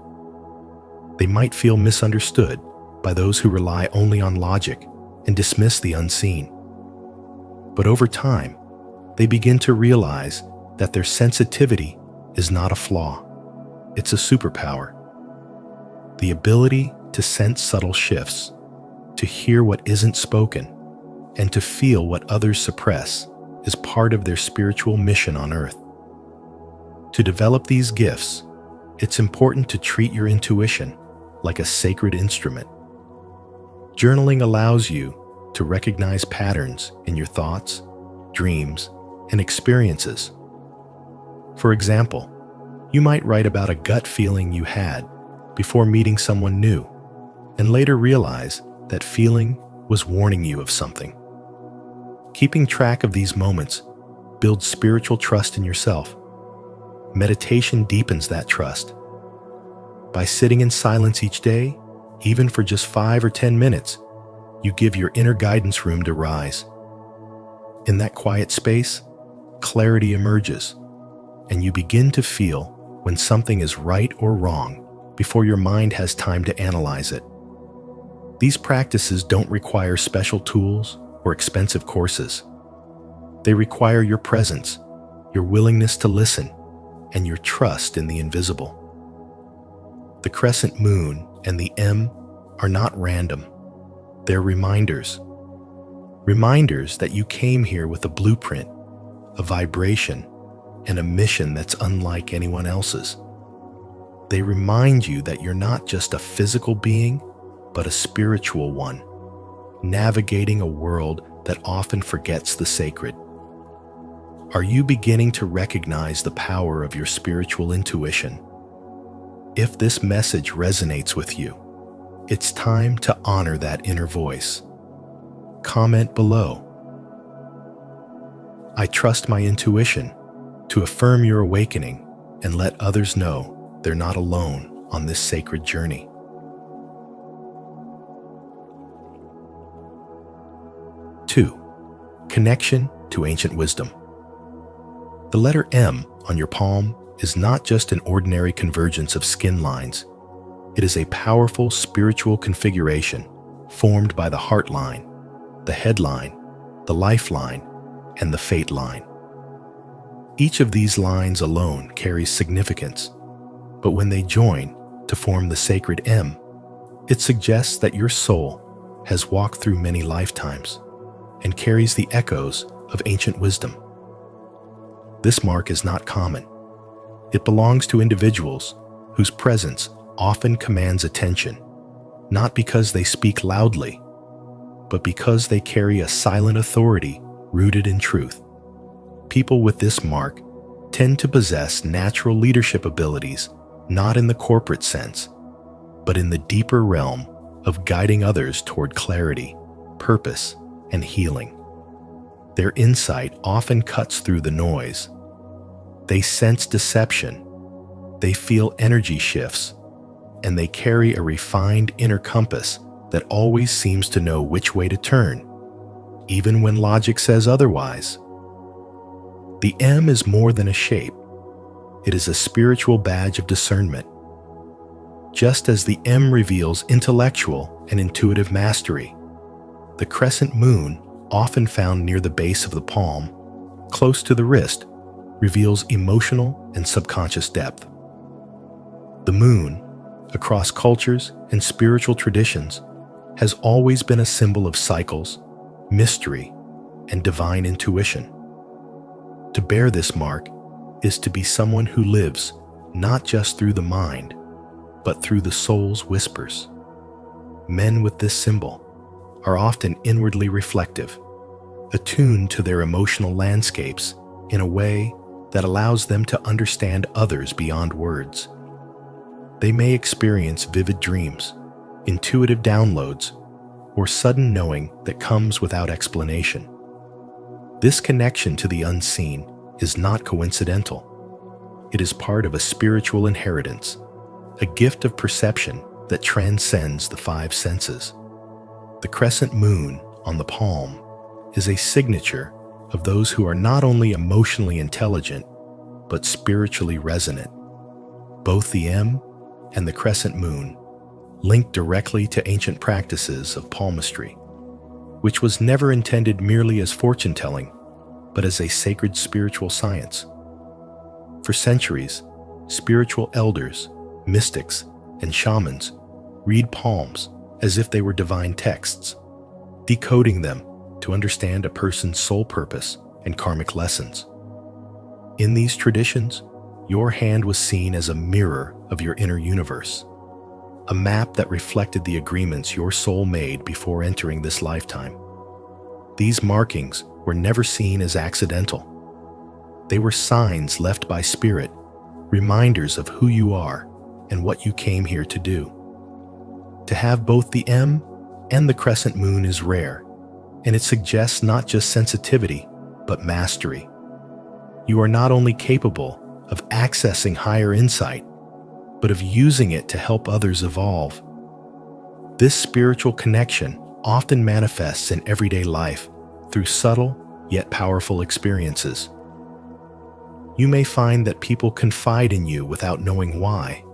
S1: They might feel misunderstood by those who rely only on logic and dismiss the unseen. But over time, they begin to realize that their sensitivity is not a flaw, it's a superpower. The ability to sense subtle shifts, to hear what isn't spoken, and to feel what others suppress is part of their spiritual mission on Earth. To develop these gifts, it's important to treat your intuition like a sacred instrument. Journaling allows you to recognize patterns in your thoughts, dreams, and experiences. For example, you might write about a gut feeling you had before meeting someone new, and later realize that feeling was warning you of something. Keeping track of these moments builds spiritual trust in yourself. Meditation deepens that trust. By sitting in silence each day, even for just 5 or 10 minutes, you give your inner guidance room to rise. In that quiet space, clarity emerges, and you begin to feel when something is right or wrong before your mind has time to analyze it. These practices don't require special tools or expensive courses. They require your presence, your willingness to listen, and your trust in the invisible. The Crescent Moon and the M are not random. They're reminders. Reminders that you came here with a blueprint, a vibration, and a mission that's unlike anyone else's. They remind you that you're not just a physical being, but a spiritual one, navigating a world that often forgets the sacred. Are you beginning to recognize the power of your spiritual intuition? If this message resonates with you, it's time to honor that inner voice. Comment below. I trust my intuition, to affirm your awakening and let others know they're not alone on this sacred journey. Two, connection to ancient wisdom. The letter M on your palm is not just an ordinary convergence of skin lines. It is a powerful spiritual configuration formed by the heart line, the head line, the lifeline, and the fate line. Each of these lines alone carries significance, but when they join to form the sacred M, it suggests that your soul has walked through many lifetimes and carries the echoes of ancient wisdom. This mark is not common. It belongs to individuals whose presence often commands attention, not because they speak loudly, but because they carry a silent authority rooted in truth. People with this mark tend to possess natural leadership abilities, not in the corporate sense, but in the deeper realm of guiding others toward clarity, purpose, and healing. Their insight often cuts through the noise. They sense deception, they feel energy shifts, and they carry a refined inner compass that always seems to know which way to turn, even when logic says otherwise. The M is more than a shape. It is a spiritual badge of discernment. Just as the M reveals intellectual and intuitive mastery, the crescent moon, often found near the base of the palm, close to the wrist, reveals emotional and subconscious depth. The moon, across cultures and spiritual traditions, has always been a symbol of cycles, mystery, and divine intuition. To bear this mark is to be someone who lives not just through the mind, but through the soul's whispers. Men with this symbol are often inwardly reflective, attuned to their emotional landscapes in a way that allows them to understand others beyond words. They may experience vivid dreams, intuitive downloads, or sudden knowing that comes without explanation. This connection to the unseen is not coincidental. It is part of a spiritual inheritance, a gift of perception that transcends the five senses. The crescent moon on the palm is a signature of those who are not only emotionally intelligent, but spiritually resonant. Both the M and the crescent moon link directly to ancient practices of palmistry, which was never intended merely as fortune-telling, but as a sacred spiritual science. For centuries, spiritual elders, mystics, and shamans read palms as if they were divine texts, decoding them to understand a person's soul purpose and karmic lessons. In these traditions, your hand was seen as a mirror of your inner universe, a map that reflected the agreements your soul made before entering this lifetime. These markings were never seen as accidental. They were signs left by spirit, reminders of who you are and what you came here to do. To have both the M and the crescent moon is rare, and it suggests not just sensitivity, but mastery. You are not only capable of accessing higher insight, but of using it to help others evolve. This spiritual connection often manifests in everyday life through subtle yet powerful experiences. You may find that people confide in you without knowing why,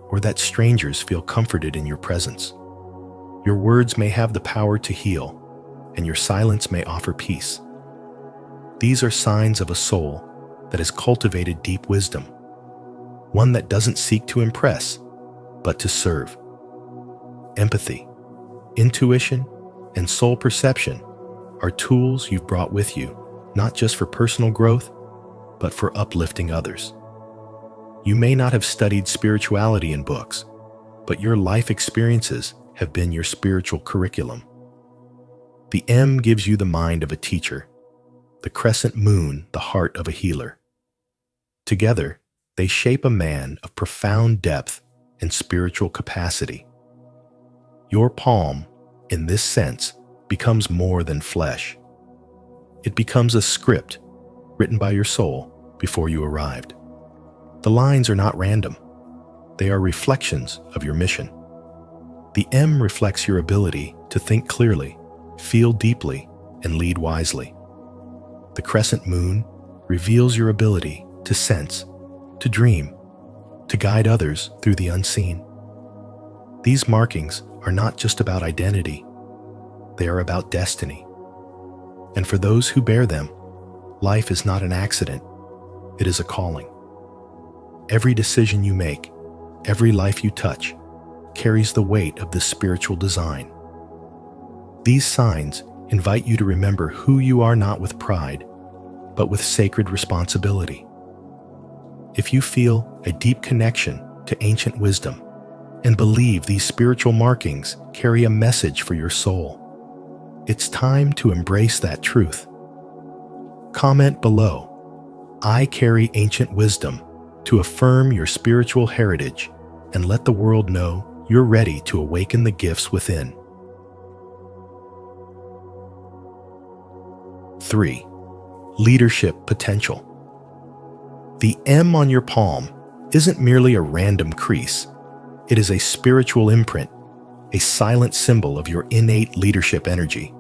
S1: or that strangers feel comforted in your presence. Your words may have the power to heal, and your silence may offer peace. These are signs of a soul that has cultivated deep wisdom, one that doesn't seek to impress, but to serve. Empathy, intuition, and soul perception are tools you've brought with you, not just for personal growth, but for uplifting others. You may not have studied spirituality in books, but your life experiences have been your spiritual curriculum. The M gives you the mind of a teacher, the crescent moon the heart of a healer. Together, they shape a man of profound depth and spiritual capacity. Your palm, in this sense, becomes more than flesh. It becomes a script written by your soul before you arrived. The lines are not random. They are reflections of your mission. The M reflects your ability to think clearly, feel deeply, and lead wisely. The crescent moon reveals your ability to sense, to dream, to guide others through the unseen. These markings are not just about identity, they are about destiny. And for those who bear them, life is not an accident, it is a calling. Every decision you make, every life you touch, carries the weight of this spiritual design. These signs invite you to remember who you are, not with pride, but with sacred responsibility. If you feel a deep connection to ancient wisdom, and believe these spiritual markings carry a message for your soul. It's time to embrace that truth. Comment below, "I carry ancient wisdom," to affirm your spiritual heritage and let the world know you're ready to awaken the gifts within. 3. Leadership potential. The M on your palm isn't merely a random crease. It is a spiritual imprint, a silent symbol of your innate leadership energy.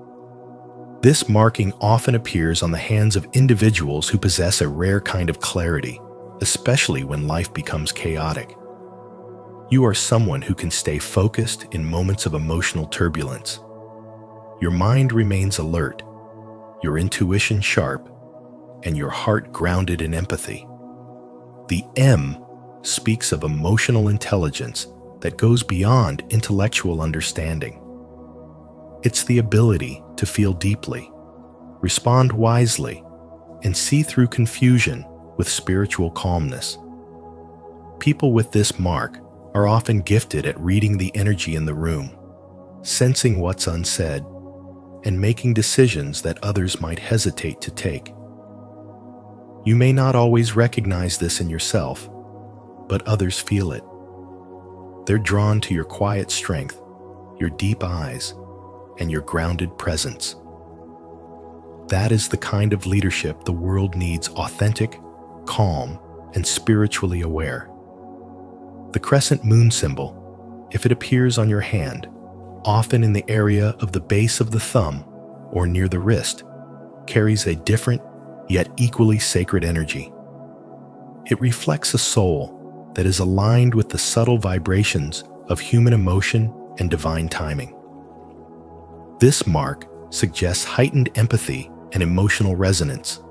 S1: This marking often appears on the hands of individuals who possess a rare kind of clarity, especially when life becomes chaotic. You are someone who can stay focused in moments of emotional turbulence. Your mind remains alert, your intuition sharp, and your heart grounded in empathy. The M speaks of emotional intelligence that goes beyond intellectual understanding. It's the ability to feel deeply, respond wisely, and see through confusion with spiritual calmness. People with this mark are often gifted at reading the energy in the room, sensing what's unsaid, and making decisions that others might hesitate to take. You may not always recognize this in yourself, but others feel it. They're drawn to your quiet strength, your deep eyes, and your grounded presence. That is the kind of leadership the world needs: authentic, calm, and spiritually aware. The crescent moon symbol, if it appears on your hand, often in the area of the base of the thumb or near the wrist, carries a different yet equally sacred energy. It reflects a soul that is aligned with the subtle vibrations of human emotion and divine timing. This mark suggests heightened empathy and emotional resonance.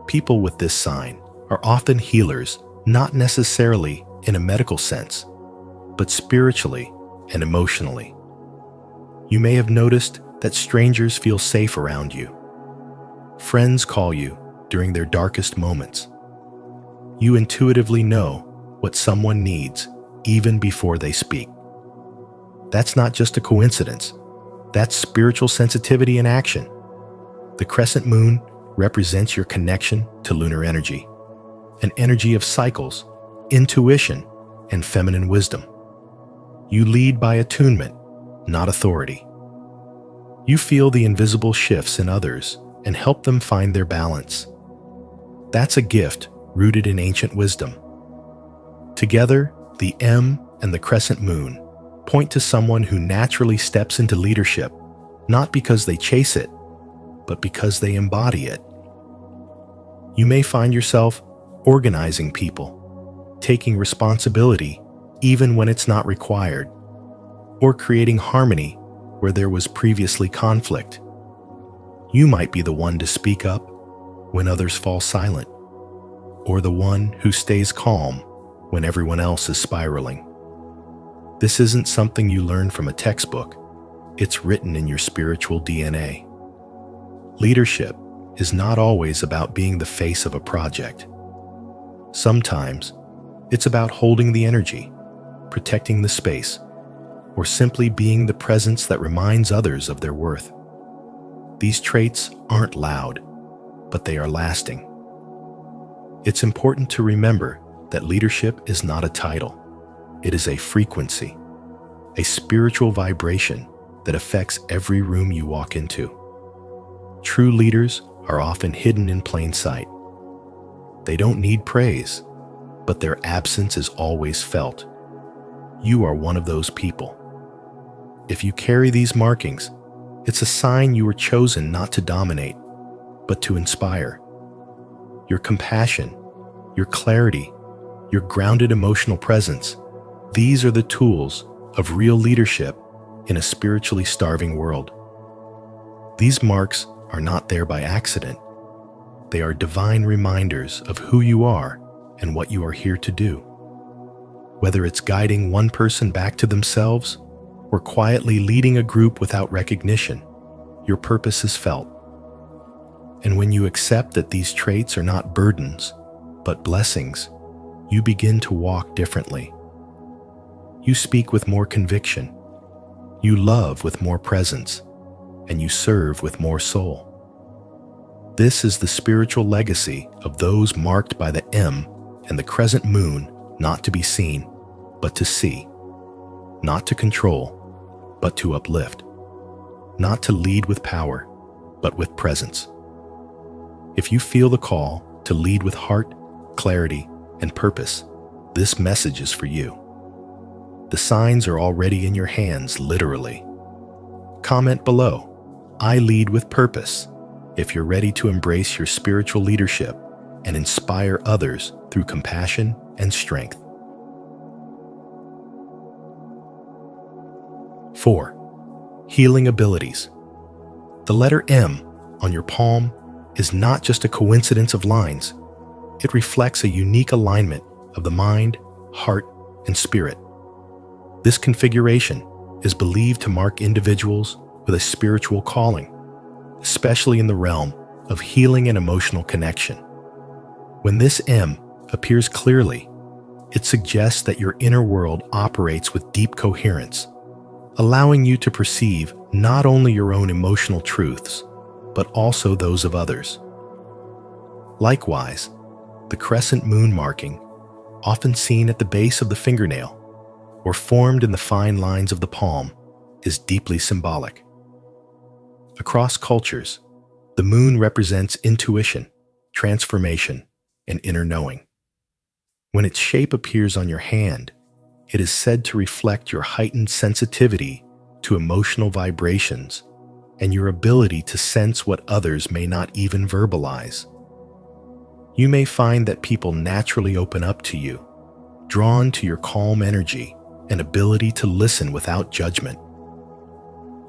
S1: People with this sign are often healers, not necessarily in a medical sense, but spiritually and emotionally. You may have noticed that strangers feel safe around you. Friends call you during their darkest moments. You intuitively know what someone needs even before they speak. That's not just a coincidence. That's spiritual sensitivity in action. The crescent moon represents your connection to lunar energy, an energy of cycles, intuition, and feminine wisdom. You lead by attunement, not authority. You feel the invisible shifts in others and help them find their balance. That's a gift rooted in ancient wisdom. Together, the M and the crescent moon point to someone who naturally steps into leadership, not because they chase it, but because they embody it. You may find yourself organizing people, taking responsibility even when it's not required, or creating harmony where there was previously conflict. You might be the one to speak up when others fall silent, or the one who stays calm when everyone else is spiraling. This isn't something you learn from a textbook. It's written in your spiritual DNA. Leadership is not always about being the face of a project. Sometimes it's about holding the energy, protecting the space, or simply being the presence that reminds others of their worth. These traits aren't loud, but they are lasting. It's important to remember that leadership is not a title. It is a frequency, a spiritual vibration that affects every room you walk into. True leaders are often hidden in plain sight. They don't need praise, but their absence is always felt. You are one of those people. If you carry these markings, it's a sign you were chosen not to dominate, but to inspire. Your compassion, your clarity, your grounded emotional presence, these are the tools of real leadership in a spiritually starving world. These marks are not there by accident. They are divine reminders of who you are and what you are here to do. Whether it's guiding one person back to themselves or quietly leading a group without recognition, your purpose is felt. And when you accept that these traits are not burdens, but blessings, you begin to walk differently. You speak with more conviction. You love with more presence, and you serve with more soul. This is the spiritual legacy of those marked by the M and the crescent moon, not to be seen, but to see. Not to control, but to uplift. Not to lead with power, but with presence. If you feel the call to lead with heart, clarity, and purpose, this message is for you. The signs are already in your hands, literally. Comment below, "I lead with purpose," if you're ready to embrace your spiritual leadership and inspire others through compassion and strength. 4. Healing abilities. The letter M on your palm is not just a coincidence of lines. It reflects a unique alignment of the mind, heart, and spirit. This configuration is believed to mark individuals with a spiritual calling, especially in the realm of healing and emotional connection. When this M appears clearly, it suggests that your inner world operates with deep coherence, allowing you to perceive not only your own emotional truths, but also those of others. Likewise, the crescent moon marking, often seen at the base of the fingernail or formed in the fine lines of the palm, is deeply symbolic. Across cultures, the moon represents intuition, transformation, and inner knowing. When its shape appears on your hand, it is said to reflect your heightened sensitivity to emotional vibrations and your ability to sense what others may not even verbalize. You may find that people naturally open up to you, drawn to your calm energy and ability to listen without judgment.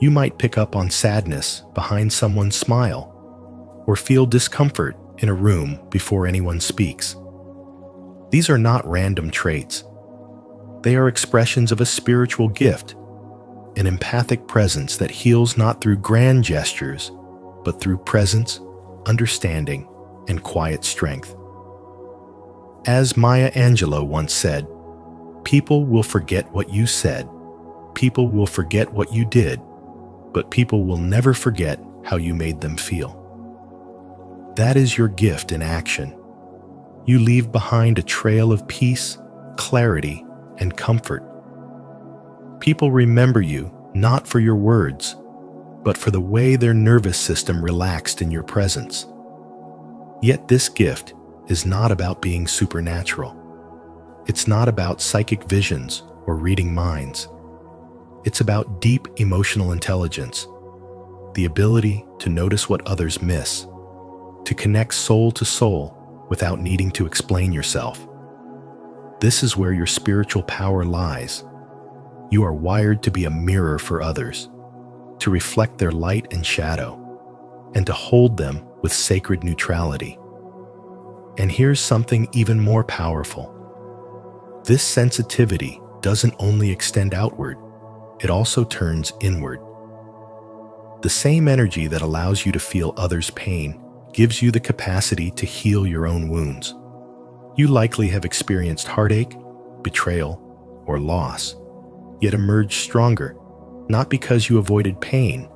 S1: You might pick up on sadness behind someone's smile, or feel discomfort in a room before anyone speaks. These are not random traits. They are expressions of a spiritual gift, an empathic presence that heals not through grand gestures, but through presence, understanding, and quiet strength. As Maya Angelou once said, "People will forget what you said, people will forget what you did, but people will never forget how you made them feel." That is your gift in action. You leave behind a trail of peace, clarity, and comfort. People remember you not for your words, but for the way their nervous system relaxed in your presence. Yet this gift is not about being supernatural. It's not about psychic visions or reading minds. It's about deep emotional intelligence, the ability to notice what others miss, to connect soul to soul without needing to explain yourself. This is where your spiritual power lies. You are wired to be a mirror for others, to reflect their light and shadow, and to hold them with sacred neutrality. And here's something even more powerful. This sensitivity doesn't only extend outward, it also turns inward. The same energy that allows you to feel others' pain gives you the capacity to heal your own wounds. You likely have experienced heartache, betrayal, or loss, yet emerged stronger, not because you avoided pain,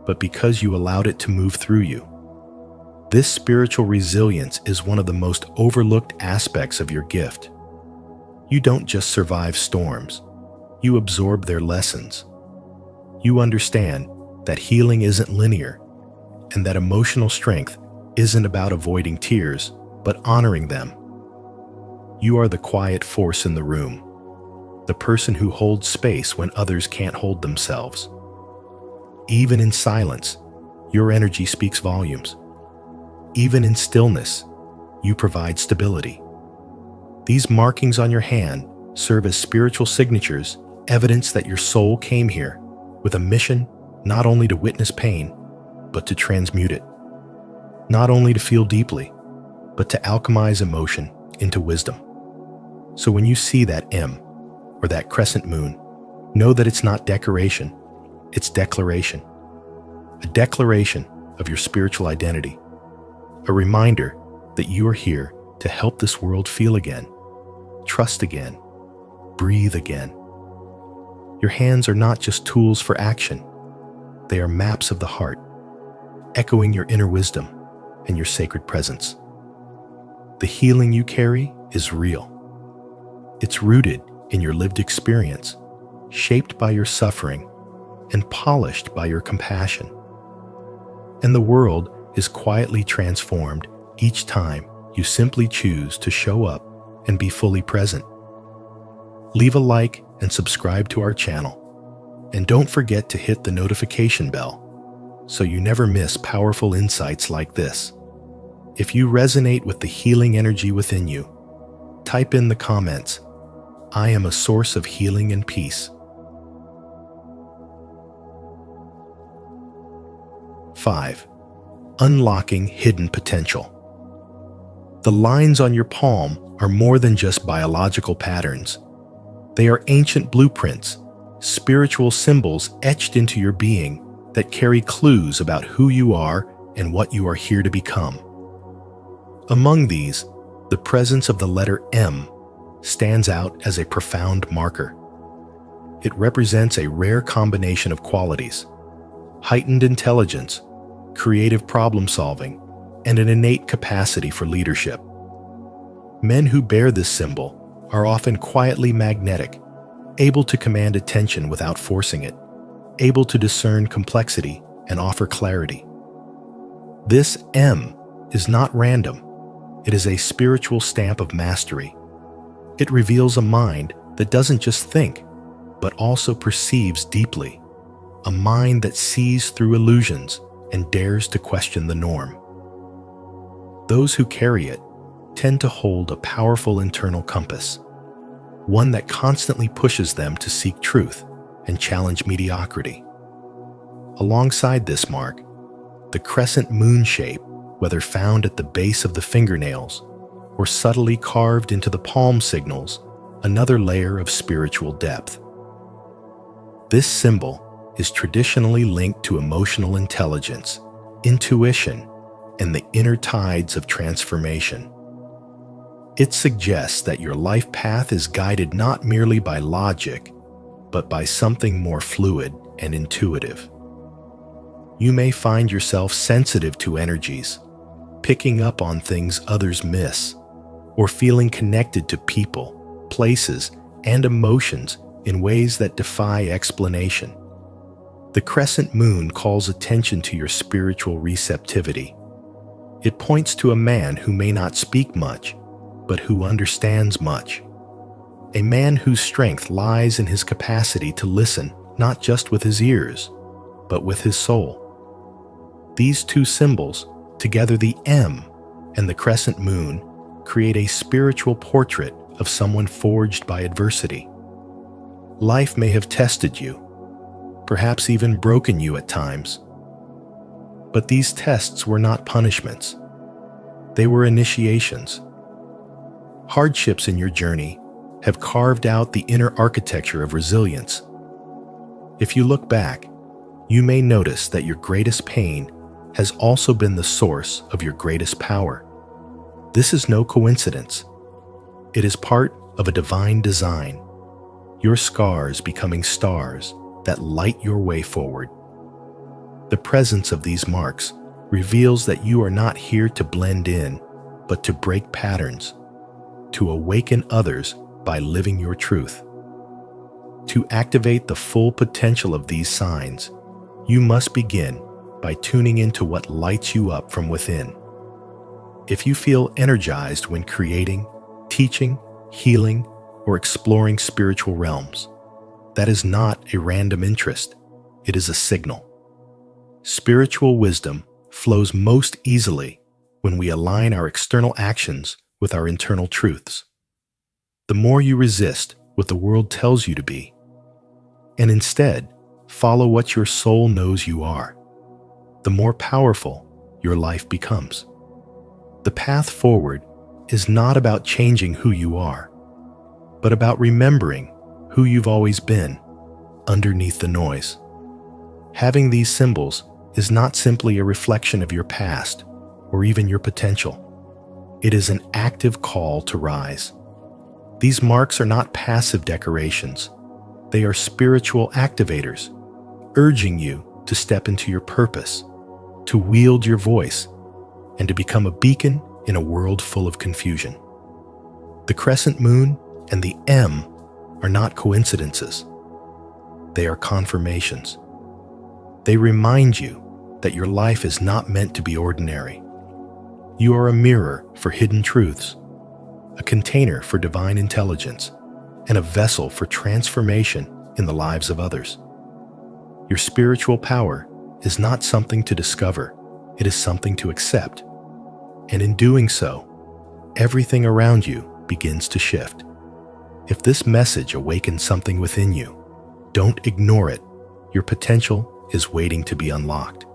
S1: but because you allowed it to move through you. This spiritual resilience is one of the most overlooked aspects of your gift. You don't just survive storms, you absorb their lessons. You understand that healing isn't linear, and that emotional strength isn't about avoiding tears, but honoring them. You are the quiet force in the room, the person who holds space when others can't hold themselves. Even in silence, your energy speaks volumes. Even in stillness, you provide stability. These markings on your hand serve as spiritual signatures, evidence that your soul came here with a mission not only to witness pain, but to transmute it. Not only to feel deeply, but to alchemize emotion into wisdom. So when you see that M, or that crescent moon, know that it's not decoration, it's declaration. A declaration of your spiritual identity. A reminder that you are here to help this world feel again, trust again, breathe again, Your hands are not just tools for action. They are maps of the heart, echoing your inner wisdom and your sacred presence. The healing you carry is real. It's rooted in your lived experience, shaped by your suffering, and polished by your compassion. And the world is quietly transformed each time you simply choose to show up and be fully present. Leave a like and subscribe to our channel. And don't forget to hit the notification bell so you never miss powerful insights like this. If you resonate with the healing energy within you, type in the comments, "I am a source of healing and peace." 5. Unlocking hidden potential. The lines on your palm are more than just biological patterns. They are ancient blueprints, spiritual symbols etched into your being that carry clues about who you are and what you are here to become. Among these, the presence of the letter M stands out as a profound marker. It represents a rare combination of qualities: heightened intelligence, creative problem-solving, and an innate capacity for leadership. Men who bear this symbol are often quietly magnetic, able to command attention without forcing it, able to discern complexity and offer clarity. This M is not random. It is a spiritual stamp of mastery. It reveals a mind that doesn't just think, but also perceives deeply, a mind that sees through illusions and dares to question the norm. Those who carry it tend to hold a powerful internal compass, one that constantly pushes them to seek truth and challenge mediocrity. Alongside this mark, the crescent moon shape, whether found at the base of the fingernails or subtly carved into the palm, signals another layer of spiritual depth. This symbol is traditionally linked to emotional intelligence, intuition, and the inner tides of transformation. It suggests that your life path is guided not merely by logic, but by something more fluid and intuitive. You may find yourself sensitive to energies, picking up on things others miss, or feeling connected to people, places, and emotions in ways that defy explanation. The crescent moon calls attention to your spiritual receptivity. It points to a man who may not speak much, but who understands much. A man whose strength lies in his capacity to listen not just with his ears, but with his soul. These two symbols, together the M and the crescent moon, create a spiritual portrait of someone forged by adversity. Life may have tested you, perhaps even broken you at times. But these tests were not punishments. They were initiations. Hardships in your journey have carved out the inner architecture of resilience. If you look back, you may notice that your greatest pain has also been the source of your greatest power. This is no coincidence. It is part of a divine design, your scars becoming stars that light your way forward. The presence of these marks reveals that you are not here to blend in, but to break patterns, to awaken others by living your truth. To activate the full potential of these signs, you must begin by tuning into what lights you up from within. If you feel energized when creating, teaching, healing, or exploring spiritual realms, that is not a random interest. It is a signal. Spiritual wisdom flows most easily when we align our external actions with our internal truths. The more you resist what the world tells you to be, and instead follow what your soul knows you are, the more powerful your life becomes. The path forward is not about changing who you are, but about remembering who you've always been underneath the noise. Having these symbols is not simply a reflection of your past or even your potential. It is an active call to rise. These marks are not passive decorations. They are spiritual activators, urging you to step into your purpose, to wield your voice, and to become a beacon in a world full of confusion. The Crescent Moon and the M are not coincidences. They are confirmations. They remind you that your life is not meant to be ordinary. You are a mirror for hidden truths, a container for divine intelligence, and a vessel for transformation in the lives of others. Your spiritual power is not something to discover, it is something to accept. And in doing so, everything around you begins to shift. If this message awakens something within you, don't ignore it. Your potential is waiting to be unlocked.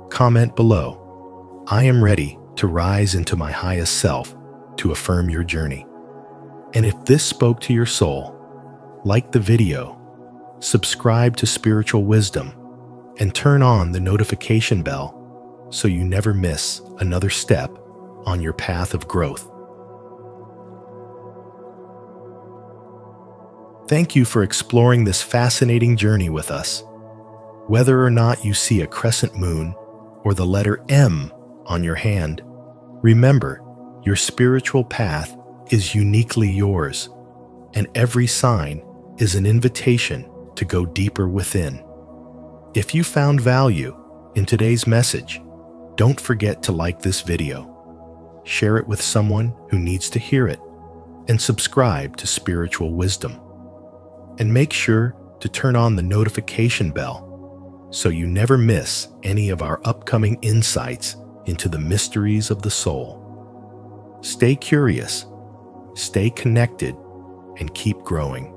S1: Comment below, "I am ready to rise into my highest self," to affirm your journey. And if this spoke to your soul, like the video, subscribe to Spiritual Wisdom, and turn on the notification bell so you never miss another step on your path of growth. Thank you for exploring this fascinating journey with us. Whether or not you see a crescent moon or the letter M on your hand, remember, your spiritual path is uniquely yours, and every sign is an invitation to go deeper within. If you found value in today's message, don't forget to like this video, share it with someone who needs to hear it, and subscribe to Spiritual Wisdom. And make sure to turn on the notification bell so you never miss any of our upcoming insights into the mysteries of the soul. Stay curious, stay connected, and keep growing.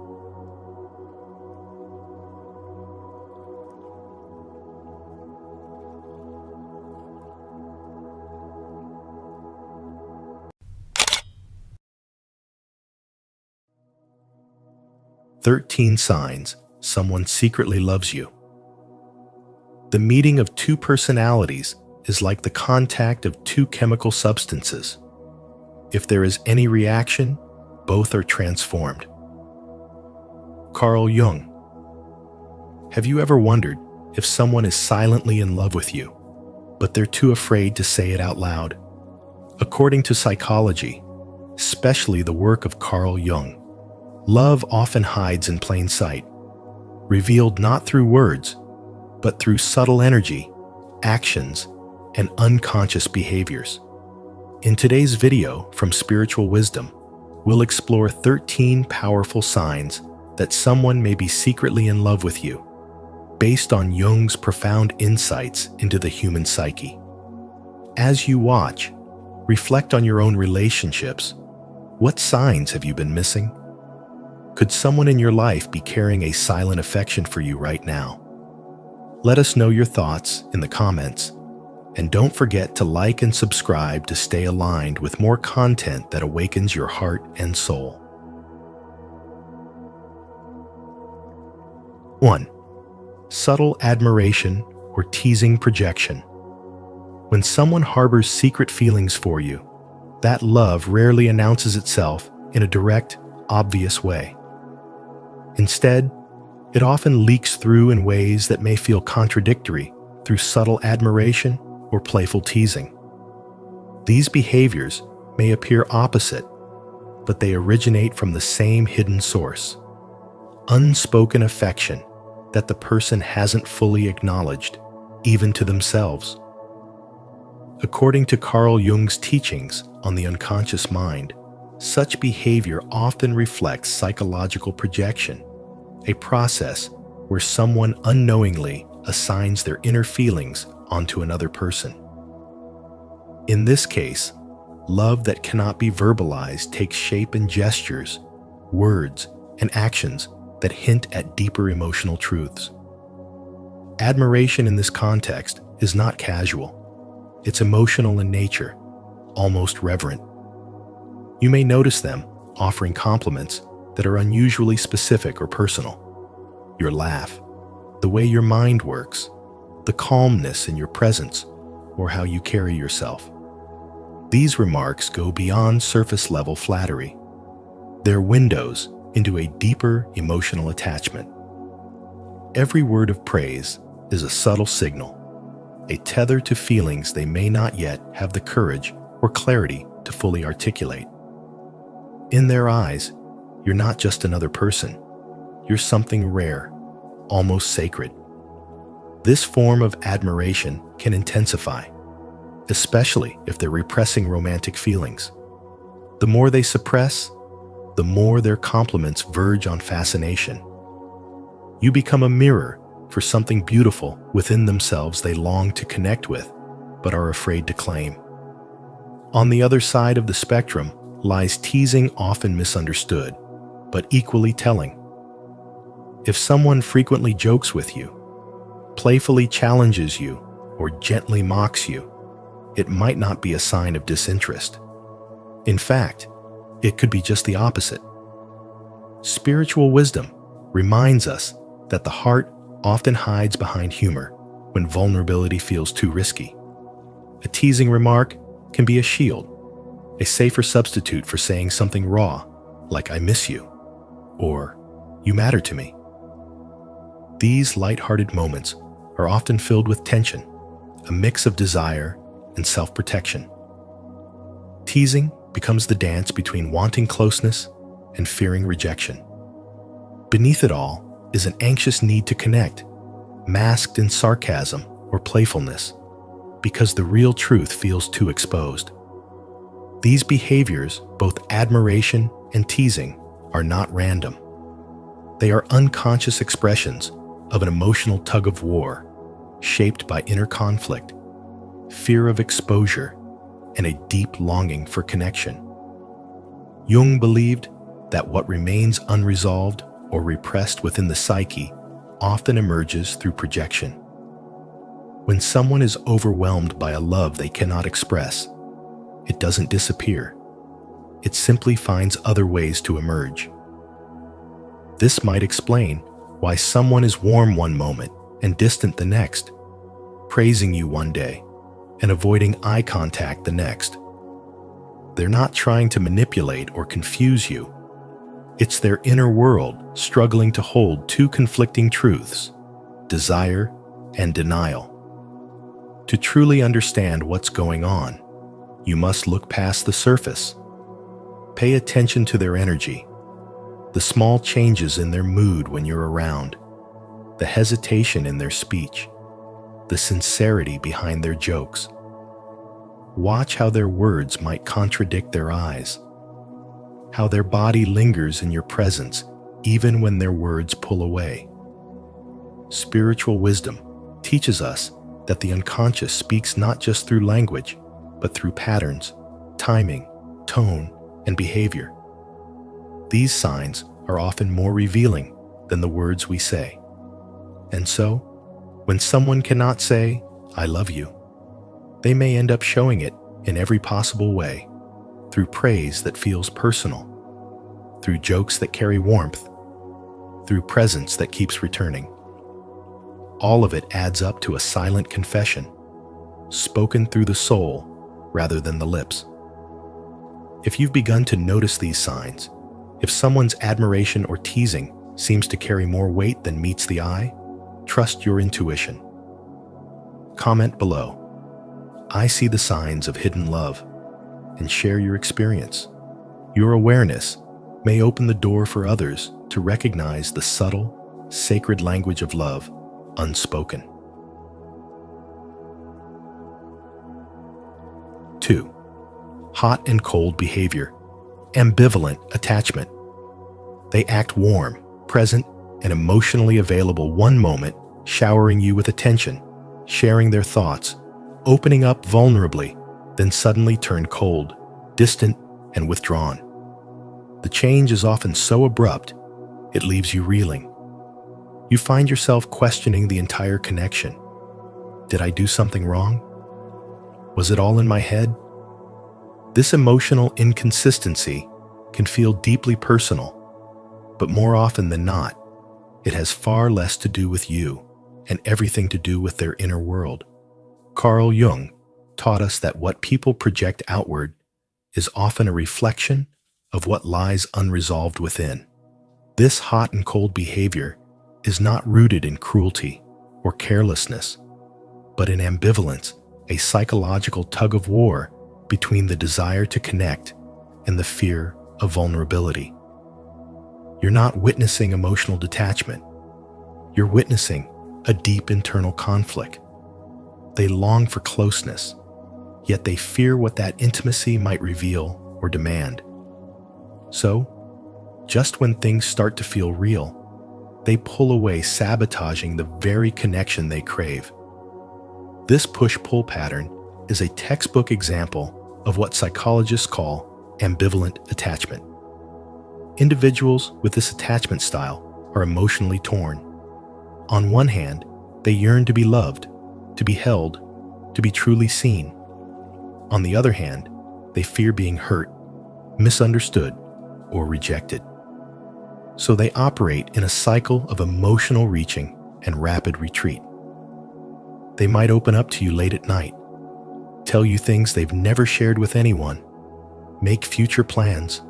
S1: "13 signs someone secretly loves you." The meeting of two personalities is like the contact of two chemical substances. If there is any reaction, both are transformed. Carl Jung. Have you ever wondered if someone is silently in love with you, but they're too afraid to say it out loud? According to psychology, especially the work of Carl Jung, love often hides in plain sight, revealed not through words, but through subtle energy, actions, and unconscious behaviors. In today's video from Spiritual Wisdom, we'll explore 13 powerful signs that someone may be secretly in love with you, based on Jung's profound insights into the human psyche. As you watch, reflect on your own relationships. What signs have you been missing? Could someone in your life be carrying a silent affection for you right now? Let us know your thoughts in the comments, and don't forget to like and subscribe to stay aligned with more content that awakens your heart and soul. 1. Subtle admiration or teasing projection. When someone harbors secret feelings for you, that love rarely announces itself in a direct, obvious way. Instead, it often leaks through in ways that may feel contradictory through subtle admiration or playful teasing. These behaviors may appear opposite, but they originate from the same hidden source: unspoken affection that the person hasn't fully acknowledged, even to themselves. According to Carl Jung's teachings on the unconscious mind, such behavior often reflects psychological projection, a process where someone unknowingly assigns their inner feelings onto another person. In this case, love that cannot be verbalized takes shape in gestures, words, and actions that hint at deeper emotional truths. Admiration in this context is not casual. It's emotional in nature, almost reverent. You may notice them offering compliments that are unusually specific or personal. Your laugh, the way your mind works, the calmness in your presence, or how you carry yourself. These remarks go beyond surface-level flattery. They're windows into a deeper emotional attachment. Every word of praise is a subtle signal, a tether to feelings they may not yet have the courage or clarity to fully articulate. In their eyes, you're not just another person. You're something rare, almost sacred. This form of admiration can intensify, especially if they're repressing romantic feelings. The more they suppress, the more their compliments verge on fascination. You become a mirror for something beautiful within themselves they long to connect with, but are afraid to claim. On the other side of the spectrum lies teasing, often misunderstood, but equally telling. If someone frequently jokes with you, playfully challenges you, or gently mocks you, it might not be a sign of disinterest. In fact, it could be just the opposite. Spiritual wisdom reminds us that the heart often hides behind humor when vulnerability feels too risky. A teasing remark can be a shield, a safer substitute for saying something raw, like "I miss you," or "You matter to me." These lighthearted moments are often filled with tension, a mix of desire and self-protection. Teasing becomes the dance between wanting closeness and fearing rejection. Beneath it all is an anxious need to connect, masked in sarcasm or playfulness, because the real truth feels too exposed. These behaviors, both admiration and teasing, are not random. They are unconscious expressions of an emotional tug-of-war, shaped by inner conflict, fear of exposure, and a deep longing for connection. Jung believed that what remains unresolved or repressed within the psyche often emerges through projection. When someone is overwhelmed by a love they cannot express, it doesn't disappear. It simply finds other ways to emerge. This might explain why someone is warm one moment and distant the next, praising you one day and avoiding eye contact the next. They're not trying to manipulate or confuse you. It's their inner world struggling to hold two conflicting truths, desire and denial. To truly understand what's going on, you must look past the surface. Pay attention to their energy, the small changes in their mood when you're around, the hesitation in their speech, the sincerity behind their jokes. Watch how their words might contradict their eyes, how their body lingers in your presence even when their words pull away. Spiritual wisdom teaches us that the unconscious speaks not just through language, but through patterns, timing, tone, and behavior. These signs are often more revealing than the words we say. And so, when someone cannot say, "I love you," they may end up showing it in every possible way, through praise that feels personal, through jokes that carry warmth, through presence that keeps returning. All of it adds up to a silent confession, spoken through the soul rather than the lips. If you've begun to notice these signs, if someone's admiration or teasing seems to carry more weight than meets the eye, trust your intuition. Comment below, "I see the signs of hidden love," and share your experience. Your awareness may open the door for others to recognize the subtle, sacred language of love unspoken. 2. Hot and cold behavior. Ambivalent attachment. They act warm, present, and emotionally available one moment, showering you with attention, sharing their thoughts, opening up vulnerably, then suddenly turn cold, distant, and withdrawn. The change is often so abrupt, it leaves you reeling. You find yourself questioning the entire connection. Did I do something wrong? Was it all in my head? This emotional inconsistency can feel deeply personal, but more often than not, it has far less to do with you and everything to do with their inner world. Carl Jung taught us that what people project outward is often a reflection of what lies unresolved within. This hot and cold behavior is not rooted in cruelty or carelessness, but in ambivalence, a psychological tug-of-war between the desire to connect and the fear of vulnerability. You're not witnessing emotional detachment. You're witnessing a deep internal conflict. They long for closeness, yet they fear what that intimacy might reveal or demand. So, just when things start to feel real, they pull away, sabotaging the very connection they crave. This push-pull pattern is a textbook example of what psychologists call ambivalent attachment. Individuals with this attachment style are emotionally torn. On one hand, they yearn to be loved, to be held, to be truly seen. On the other hand, they fear being hurt, misunderstood, or rejected. So they operate in a cycle of emotional reaching and rapid retreat. They might open up to you late at night, tell you things they've never shared with anyone, make future plans,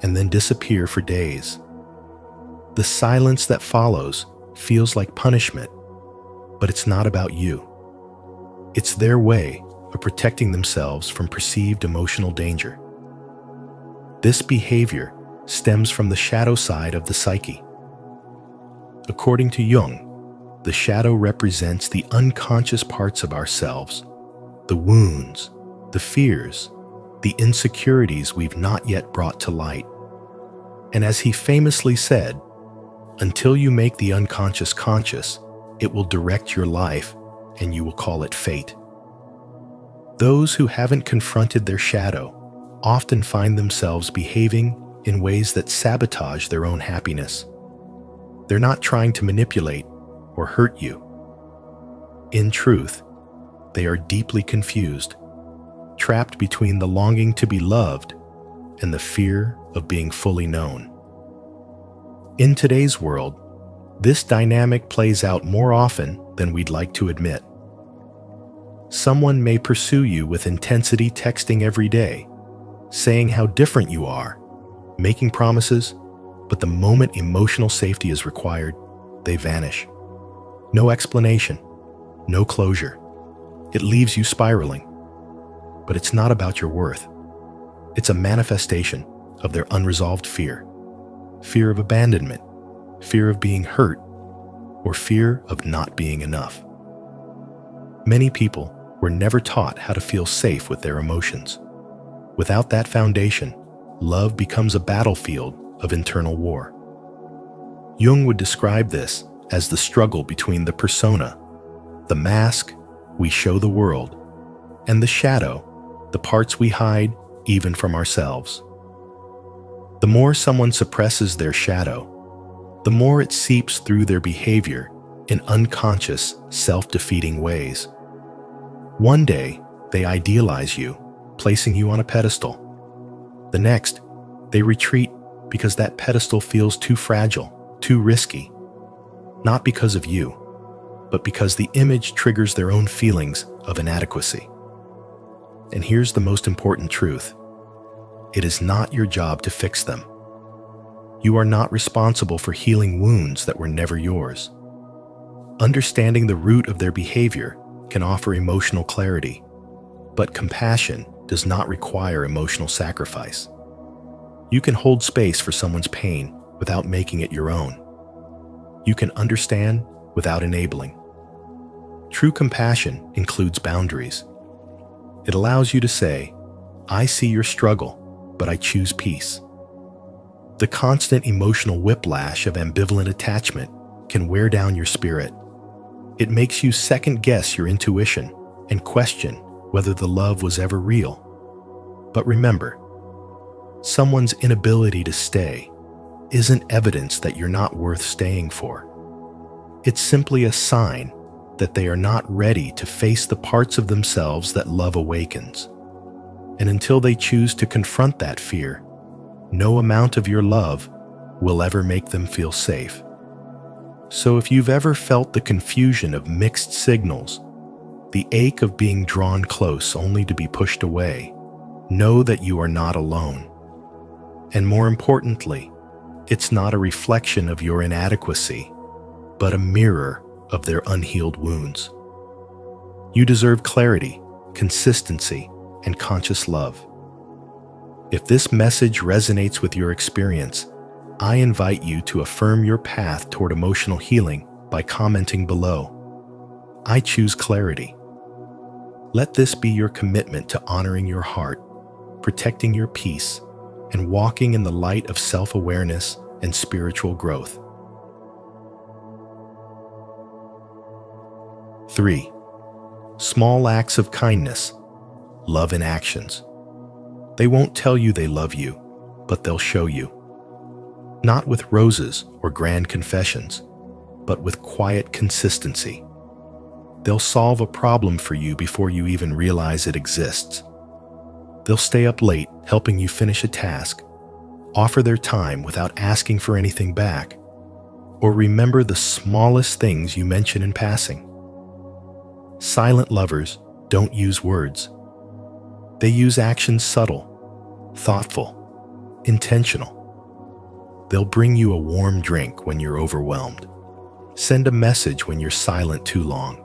S1: and then disappear for days. The silence that follows feels like punishment, but it's not about you. It's their way of protecting themselves from perceived emotional danger. This behavior stems from the shadow side of the psyche. According to Jung, the shadow represents the unconscious parts of ourselves, the wounds, the fears, the insecurities we've not yet brought to light. And as he famously said, until you make the unconscious conscious, it will direct your life and you will call it fate. Those who haven't confronted their shadow often find themselves behaving in ways that sabotage their own happiness. They're not trying to manipulate or hurt you. In truth, they are deeply confused, trapped between the longing to be loved and the fear of being fully known. In today's world, this dynamic plays out more often than we'd like to admit. Someone may pursue you with intensity, texting every day, saying how different you are, making promises, but the moment emotional safety is required, they vanish. No explanation, no closure. It leaves you spiraling. But it's not about your worth. It's a manifestation of their unresolved fear. Fear of abandonment, fear of being hurt, or fear of not being enough. Many people were never taught how to feel safe with their emotions. Without that foundation, love becomes a battlefield of internal war. Jung would describe this as the struggle between the persona, the mask we show the world, and the shadow, the parts we hide even from ourselves. The more someone suppresses their shadow, the more it seeps through their behavior in unconscious, self-defeating ways. One day, they idealize you, placing you on a pedestal. The next, they retreat because that pedestal feels too fragile, too risky. Not because of you, but because the image triggers their own feelings of inadequacy. And here's the most important truth. It is not your job to fix them. You are not responsible for healing wounds that were never yours. Understanding the root of their behavior can offer emotional clarity, but compassion does not require emotional sacrifice. You can hold space for someone's pain without making it your own. You can understand without enabling. True compassion includes boundaries. It allows you to say, I see your struggle, but I choose peace. The constant emotional whiplash of ambivalent attachment can wear down your spirit. It makes you second-guess your intuition and question whether the love was ever real. But remember, someone's inability to stay isn't evidence that you're not worth staying for. It's simply a sign that they are not ready to face the parts of themselves that love awakens. And until they choose to confront that fear, no amount of your love will ever make them feel safe. So if you've ever felt the confusion of mixed signals, the ache of being drawn close only to be pushed away, know that you are not alone. And more importantly, It's not a reflection of your inadequacy, but a mirror of their unhealed wounds. You deserve clarity, consistency, and conscious love. If this message resonates with your experience, I invite you to affirm your path toward emotional healing by commenting below. I choose clarity. Let this be your commitment to honoring your heart, protecting your peace, and walking in the light of self-awareness and spiritual growth. 3. Small acts of kindness, love in actions. They won't tell you they love you, but they'll show you. Not with roses or grand confessions, but with quiet consistency. They'll solve a problem for you before you even realize it exists. They'll stay up late helping you finish a task, offer their time without asking for anything back, or remember the smallest things you mention in passing. Silent lovers don't use words. They use actions subtle, thoughtful, intentional. They'll bring you a warm drink when you're overwhelmed, send a message when you're silent too long,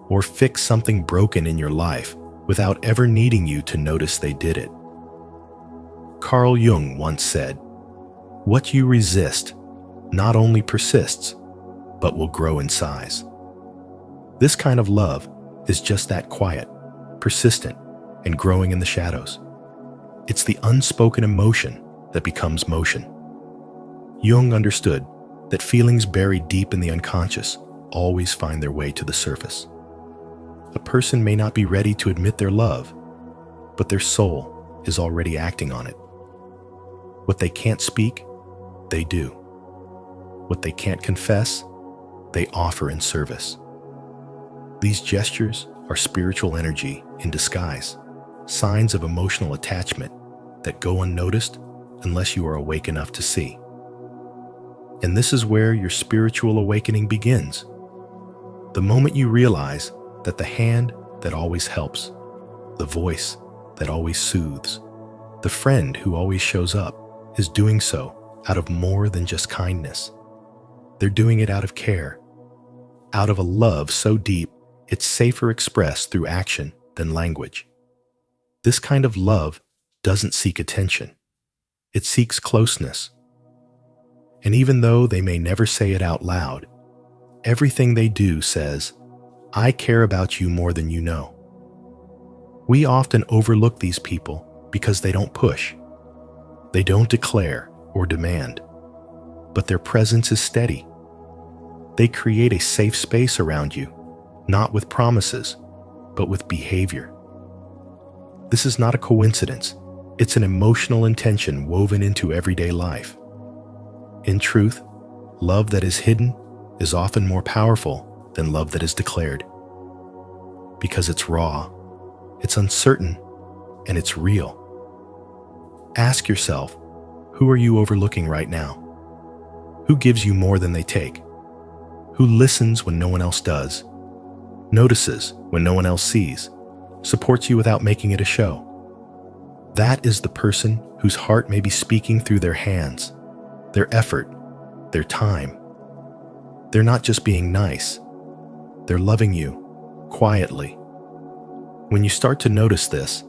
S1: or fix something broken in your life without ever needing you to notice they did it. Carl Jung once said, "What you resist not only persists, but will grow in size." This kind of love is just that quiet, persistent, and growing in the shadows. It's the unspoken emotion that becomes motion. Jung understood that feelings buried deep in the unconscious always find their way to the surface. A person may not be ready to admit their love, but their soul is already acting on it. What they can't speak, they do. What they can't confess, they offer in service. These gestures are spiritual energy in disguise, signs of emotional attachment that go unnoticed unless you are awake enough to see. And this is where your spiritual awakening begins. The moment you realize that the hand that always helps, the voice that always soothes, the friend who always shows up, is doing so out of more than just kindness. They're doing it out of care, out of a love so deep it's safer expressed through action than language. This kind of love doesn't seek attention. It seeks closeness. And even though they may never say it out loud, everything they do says, "I care about you more than you know." We often overlook these people because they don't push. They don't declare or demand, but their presence is steady. They create a safe space around you, not with promises, but with behavior. This is not a coincidence. It's an emotional intention woven into everyday life. In truth, love that is hidden is often more powerful than love that is declared. Because it's raw, it's uncertain, and it's real. Ask yourself, who are you overlooking right now? Who gives you more than they take? Who listens when no one else does? Notices when no one else sees? Supports you without making it a show? That is the person whose heart may be speaking through their hands, their effort, their time. They're not just being nice. They're loving you, quietly. When you start to notice this,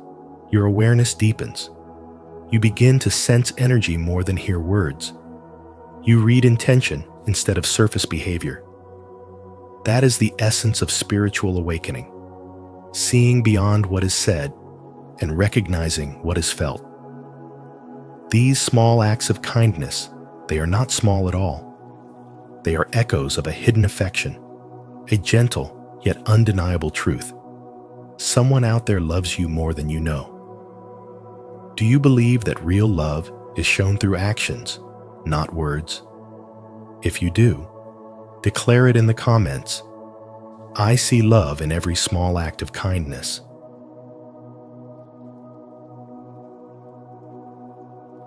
S1: your awareness deepens. You begin to sense energy more than hear words. You read intention instead of surface behavior. That is the essence of spiritual awakening, seeing beyond what is said and recognizing what is felt. These small acts of kindness, they are not small at all. They are echoes of a hidden affection, a gentle yet undeniable truth. Someone out there loves you more than you know. Do you believe that real love is shown through actions, not words? If you do, declare it in the comments. I see love in every small act of kindness.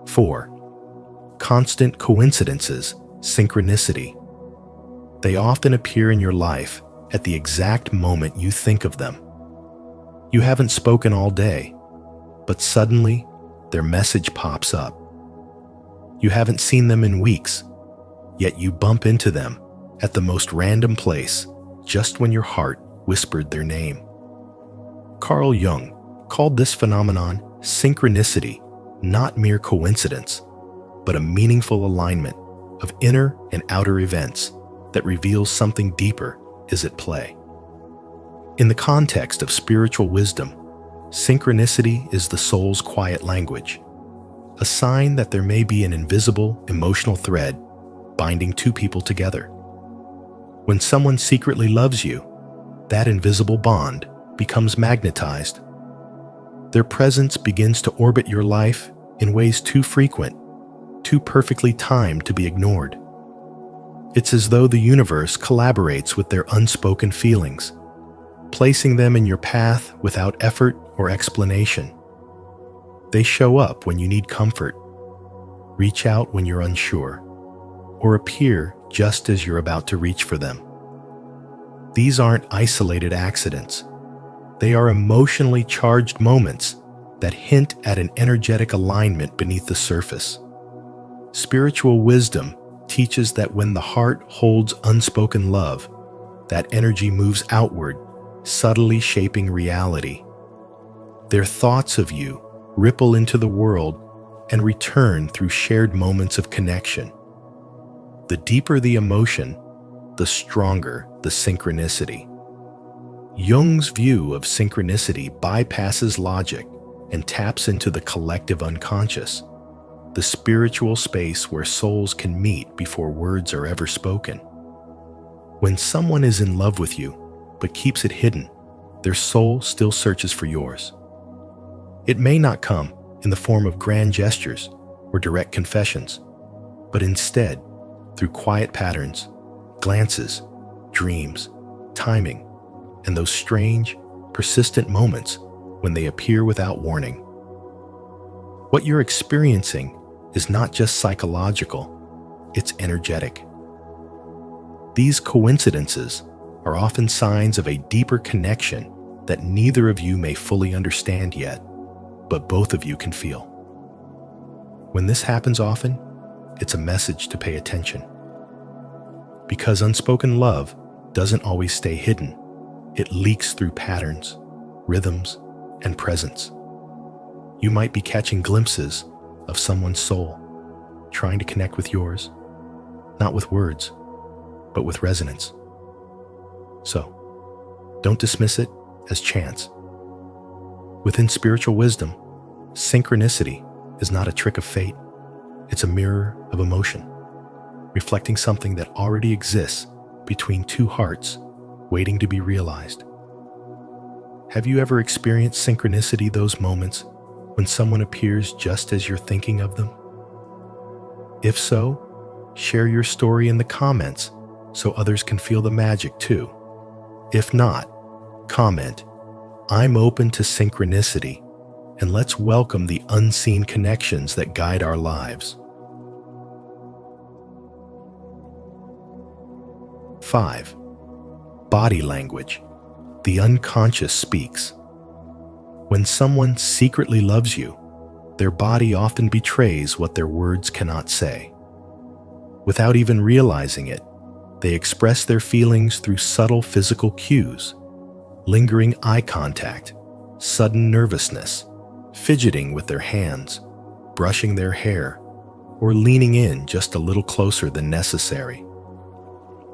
S1: 4. Constant coincidences, synchronicity. They often appear in your life at the exact moment you think of them. You haven't spoken all day, but suddenly their message pops up. You haven't seen them in weeks, yet you bump into them at the most random place just when your heart whispered their name. Carl Jung called this phenomenon synchronicity, not mere coincidence, but a meaningful alignment of inner and outer events that reveals something deeper is at play. In the context of spiritual wisdom, synchronicity is the soul's quiet language, a sign that there may be an invisible emotional thread binding two people together. When someone secretly loves you, that invisible bond becomes magnetized. Their presence begins to orbit your life in ways too frequent, too perfectly timed to be ignored. It's as though the universe collaborates with their unspoken feelings, placing them in your path without effort or explanation. They show up when you need comfort, reach out when you're unsure, or appear just as you're about to reach for them. These aren't isolated accidents. They are emotionally charged moments that hint at an energetic alignment beneath the surface. Spiritual wisdom teaches that when the heart holds unspoken love, that energy moves outward, subtly shaping reality. Their thoughts of you ripple into the world and return through shared moments of connection. The deeper the emotion, the stronger the synchronicity. Jung's view of synchronicity bypasses logic and taps into the collective unconscious, the spiritual space where souls can meet before words are ever spoken. When someone is in love with you but keeps it hidden, their soul still searches for yours. It may not come in the form of grand gestures or direct confessions, but instead through quiet patterns, glances, dreams, timing, and those strange, persistent moments when they appear without warning. What you're experiencing is not just psychological, it's energetic. These coincidences are often signs of a deeper connection that neither of you may fully understand yet, but both of you can feel. When this happens often, it's a message to pay attention. Because unspoken love doesn't always stay hidden. It leaks through patterns, rhythms, and presence. You might be catching glimpses of someone's soul, trying to connect with yours, not with words, but with resonance. So, don't dismiss it as chance. Within spiritual wisdom, synchronicity is not a trick of fate. It's a mirror of emotion, reflecting something that already exists between two hearts waiting to be realized. Have you ever experienced synchronicity, those moments when someone appears just as you're thinking of them? If so, share your story in the comments so others can feel the magic too. If not, comment, "I'm open to synchronicity," and let's welcome the unseen connections that guide our lives. 5. Body language. The unconscious speaks. When someone secretly loves you, their body often betrays what their words cannot say. Without even realizing it, they express their feelings through subtle physical cues, lingering eye contact, sudden nervousness, fidgeting with their hands, brushing their hair, or leaning in just a little closer than necessary.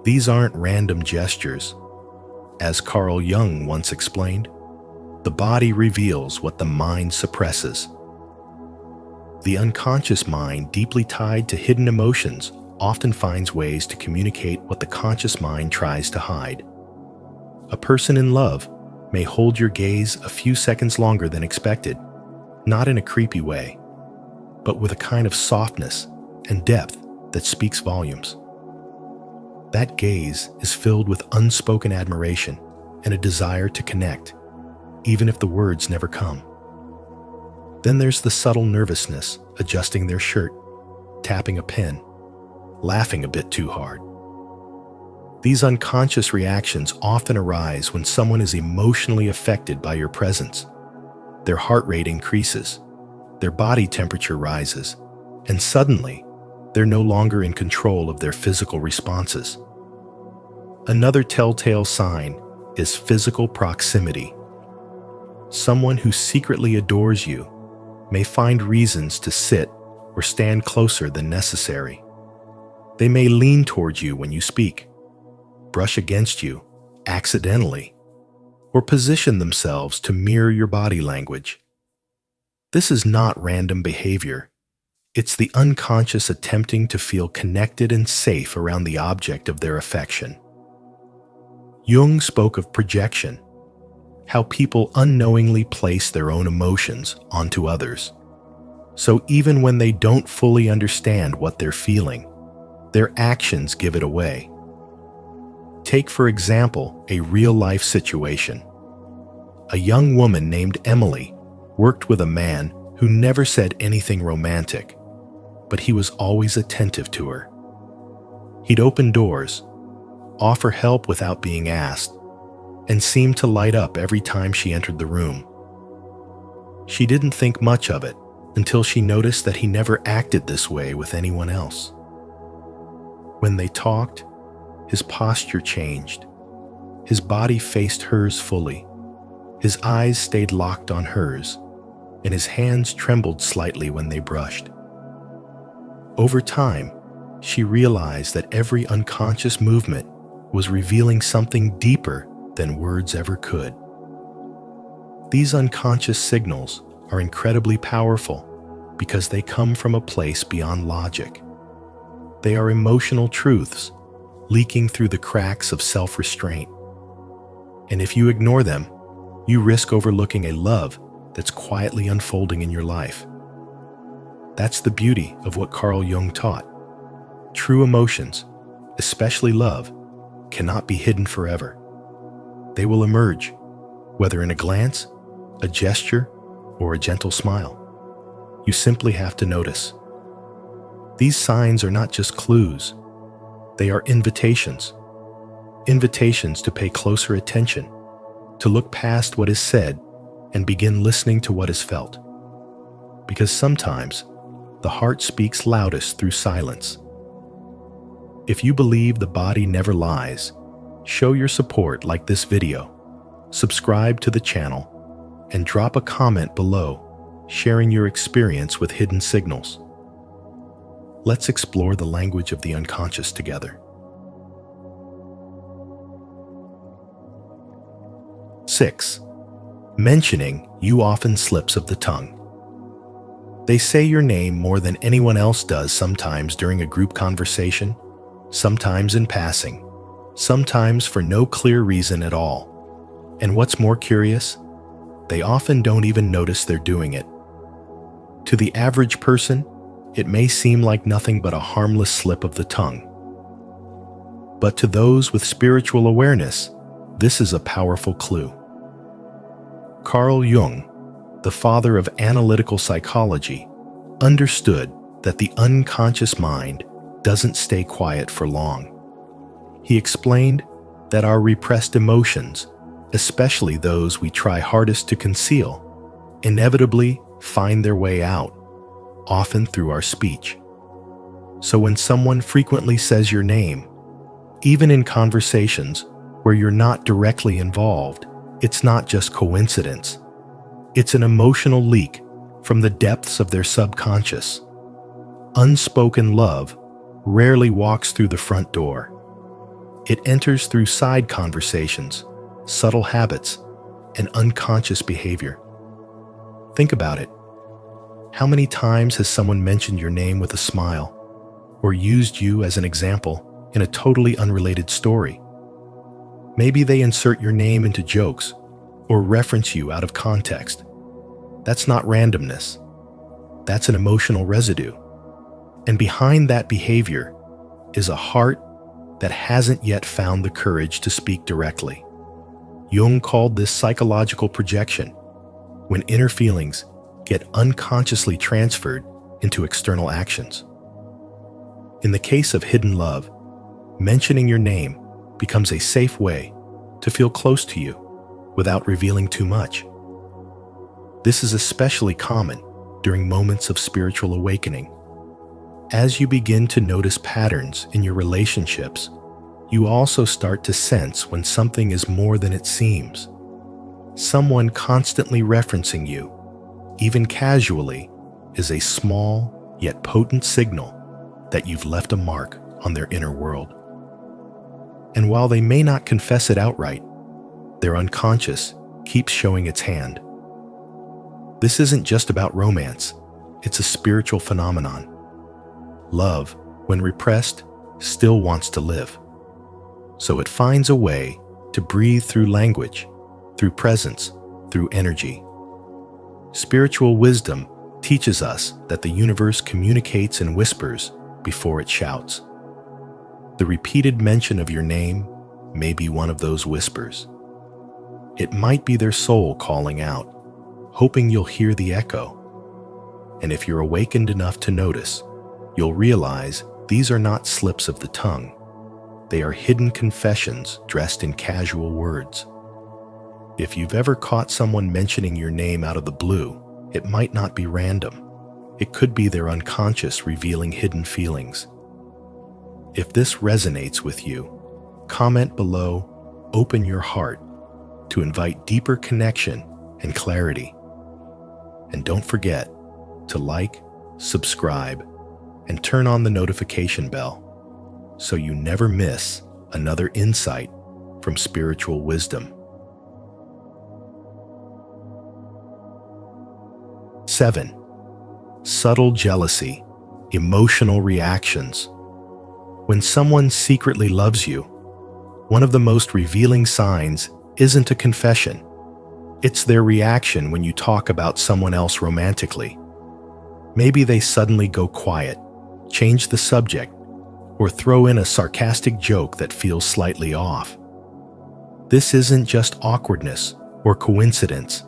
S1: These aren't random gestures. As Carl Jung once explained, the body reveals what the mind suppresses. The unconscious mind, deeply tied to hidden emotions, often finds ways to communicate what the conscious mind tries to hide. A person in love may hold your gaze a few seconds longer than expected, not in a creepy way, but with a kind of softness and depth that speaks volumes. That gaze is filled with unspoken admiration and a desire to connect, even if the words never come. Then there's the subtle nervousness, adjusting their shirt, tapping a pen, laughing a bit too hard. These unconscious reactions often arise when someone is emotionally affected by your presence. Their heart rate increases, their body temperature rises, and suddenly they're no longer in control of their physical responses. Another telltale sign is physical proximity. Someone who secretly adores you may find reasons to sit or stand closer than necessary. They may lean towards you when you speak, brush against you accidentally, or position themselves to mirror your body language. This is not random behavior. It's the unconscious attempting to feel connected and safe around the object of their affection. Jung spoke of projection, how people unknowingly place their own emotions onto others. So even when they don't fully understand what they're feeling, their actions give it away. Take, for example, a real-life situation. A young woman named Emily worked with a man who never said anything romantic, but he was always attentive to her. He'd open doors, offer help without being asked, and seemed to light up every time she entered the room. She didn't think much of it until she noticed that he never acted this way with anyone else. When they talked, his posture changed. His body faced hers fully. His eyes stayed locked on hers, and his hands trembled slightly when they brushed. Over time, she realized that every unconscious movement was revealing something deeper than words ever could. These unconscious signals are incredibly powerful because they come from a place beyond logic. They are emotional truths leaking through the cracks of self-restraint. And if you ignore them, you risk overlooking a love that's quietly unfolding in your life. That's the beauty of what Carl Jung taught. True emotions, especially love, cannot be hidden forever. They will emerge, whether in a glance, a gesture, or a gentle smile. You simply have to notice. These signs are not just clues. They are invitations. Invitations to pay closer attention, to look past what is said and begin listening to what is felt. Because sometimes, the heart speaks loudest through silence. If you believe the body never lies, show your support like this video, subscribe to the channel, and drop a comment below, sharing your experience with hidden signals. Let's explore the language of the unconscious together. 6. Mentioning you often slips of the tongue. They say your name more than anyone else does, sometimes during a group conversation, sometimes in passing, sometimes for no clear reason at all. And what's more curious, they often don't even notice they're doing it. To the average person, it may seem like nothing but a harmless slip of the tongue. But to those with spiritual awareness, this is a powerful clue. Carl Jung, the father of analytical psychology, understood that the unconscious mind doesn't stay quiet for long. He explained that our repressed emotions, especially those we try hardest to conceal, inevitably find their way out, often through our speech. So when someone frequently says your name, even in conversations where you're not directly involved, it's not just coincidence. It's an emotional leak from the depths of their subconscious. Unspoken love rarely walks through the front door. It enters through side conversations, subtle habits, and unconscious behavior. Think about it. How many times has someone mentioned your name with a smile, or used you as an example in a totally unrelated story? Maybe they insert your name into jokes or reference you out of context. That's not randomness. That's an emotional residue. And behind that behavior is a heart that hasn't yet found the courage to speak directly. Jung called this psychological projection, when inner feelings get unconsciously transferred into external actions. In the case of hidden love, mentioning your name becomes a safe way to feel close to you without revealing too much. This is especially common during moments of spiritual awakening. As you begin to notice patterns in your relationships, you also start to sense when something is more than it seems. Someone constantly referencing you, even casually, is a small yet potent signal that you've left a mark on their inner world. And while they may not confess it outright, their unconscious keeps showing its hand. This isn't just about romance, it's a spiritual phenomenon. Love, when repressed, still wants to live. So it finds a way to breathe through language, through presence, through energy. Spiritual wisdom teaches us that the universe communicates in whispers before it shouts. The repeated mention of your name may be one of those whispers. It might be their soul calling out, hoping you'll hear the echo. And if you're awakened enough to notice, you'll realize these are not slips of the tongue. They are hidden confessions dressed in casual words. If you've ever caught someone mentioning your name out of the blue, it might not be random. It could be their unconscious revealing hidden feelings. If this resonates with you, comment below, open your heart to invite deeper connection and clarity. And don't forget to like, subscribe, and turn on the notification bell so you never miss another insight from spiritual wisdom. 7. Subtle jealousy, emotional reactions. When someone secretly loves you, one of the most revealing signs isn't a confession. It's their reaction when you talk about someone else romantically. Maybe they suddenly go quiet, change the subject, or throw in a sarcastic joke that feels slightly off. This isn't just awkwardness or coincidence.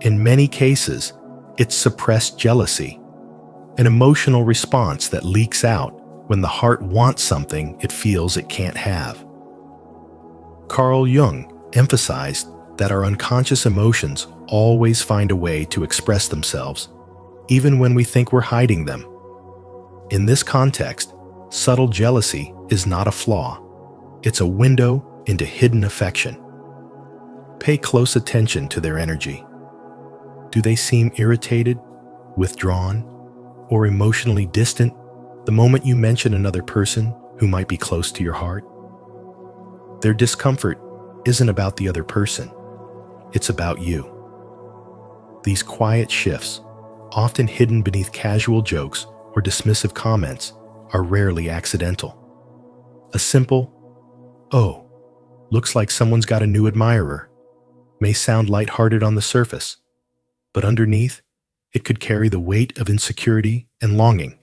S1: In many cases, it's suppressed jealousy, an emotional response that leaks out when the heart wants something it feels it can't have. Carl Jung emphasized that our unconscious emotions always find a way to express themselves, even when we think we're hiding them. In this context, subtle jealousy is not a flaw. It's a window into hidden affection. Pay close attention to their energy. Do they seem irritated, withdrawn, or emotionally distant the moment you mention another person who might be close to your heart? Their discomfort isn't about the other person. It's about you. These quiet shifts, often hidden beneath casual jokes or dismissive comments, are rarely accidental. A simple, "Oh, looks like someone's got a new admirer," may sound lighthearted on the surface, but underneath, it could carry the weight of insecurity and longing.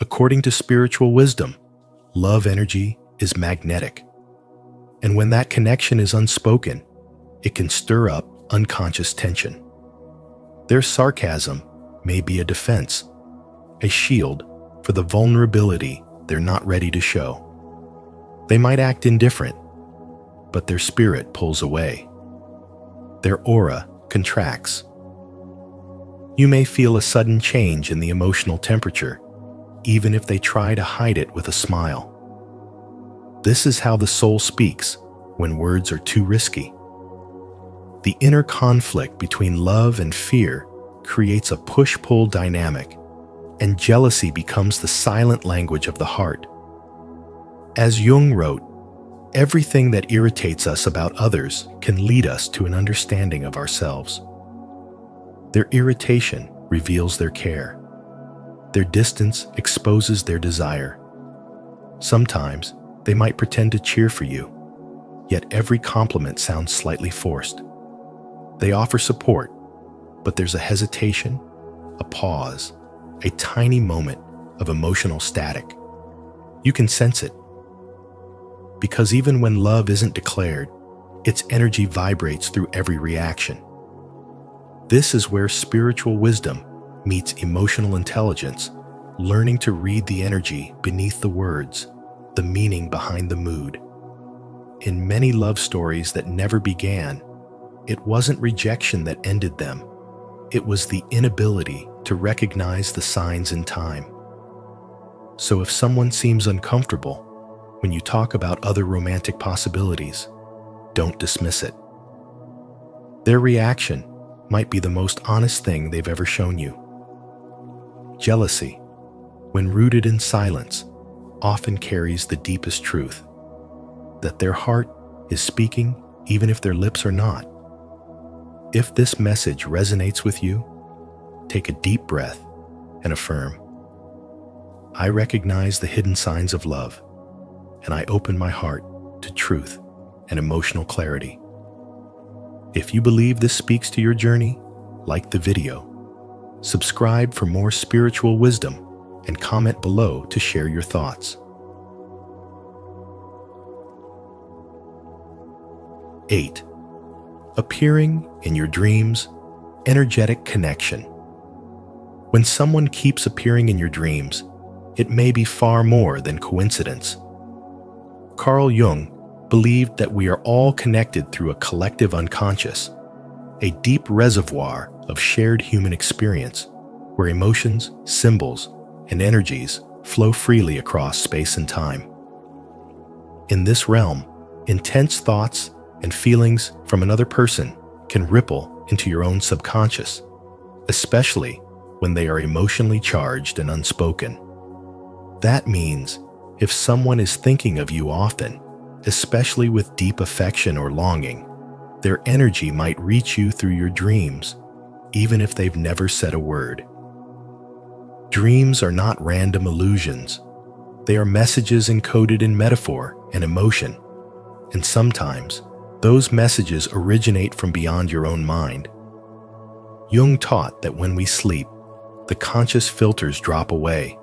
S1: According to spiritual wisdom, love energy is magnetic. And when that connection is unspoken, it can stir up unconscious tension. Their sarcasm may be a defense, a shield for the vulnerability they're not ready to show. They might act indifferent, but their spirit pulls away. Their aura contracts. You may feel a sudden change in the emotional temperature, even if they try to hide it with a smile. This is how the soul speaks when words are too risky. The inner conflict between love and fear creates a push-pull dynamic, and jealousy becomes the silent language of the heart. As Jung wrote, everything that irritates us about others can lead us to an understanding of ourselves. Their irritation reveals their care. Their distance exposes their desire. Sometimes they might pretend to cheer for you, yet every compliment sounds slightly forced. They offer support, but there's a hesitation, a pause, a tiny moment of emotional static. You can sense it. Because even when love isn't declared, its energy vibrates through every reaction. This is where spiritual wisdom meets emotional intelligence, learning to read the energy beneath the words, the meaning behind the mood. In many love stories that never began, it wasn't rejection that ended them. It was the inability to recognize the signs in time. So if someone seems uncomfortable when you talk about other romantic possibilities, don't dismiss it. Their reaction might be the most honest thing they've ever shown you. Jealousy, when rooted in silence, often carries the deepest truth, that their heart is speaking even if their lips are not. If this message resonates with you, take a deep breath and affirm, I recognize the hidden signs of love, and I open my heart to truth and emotional clarity. If you believe this speaks to your journey, like the video, subscribe for more spiritual wisdom, and comment below to share your thoughts. 8. Appearing in your dreams, energetic connection. When someone keeps appearing in your dreams, it may be far more than coincidence. Carl Jung believed that we are all connected through a collective unconscious, a deep reservoir of shared human experience where emotions, symbols, and energies flow freely across space and time. In this realm, intense thoughts and feelings from another person can ripple into your own subconscious, especially when they are emotionally charged and unspoken. That means if someone is thinking of you often, especially with deep affection or longing, their energy might reach you through your dreams, even if they've never said a word. Dreams are not random illusions. They are messages encoded in metaphor and emotion, and sometimes those messages originate from beyond your own mind. Jung taught that when we sleep, the conscious filters drop away,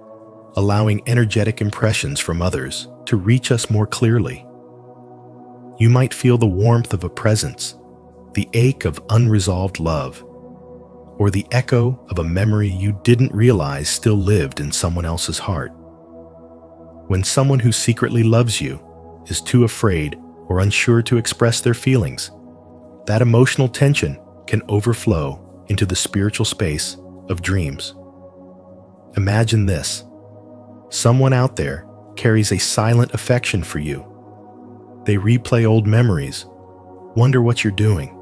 S1: allowing energetic impressions from others to reach us more clearly. You might feel the warmth of a presence, the ache of unresolved love, or the echo of a memory you didn't realize still lived in someone else's heart. When someone who secretly loves you is too afraid or unsure to express their feelings, that emotional tension can overflow into the spiritual space of dreams. Imagine this. Someone out there carries a silent affection for you. They replay old memories, wonder what you're doing,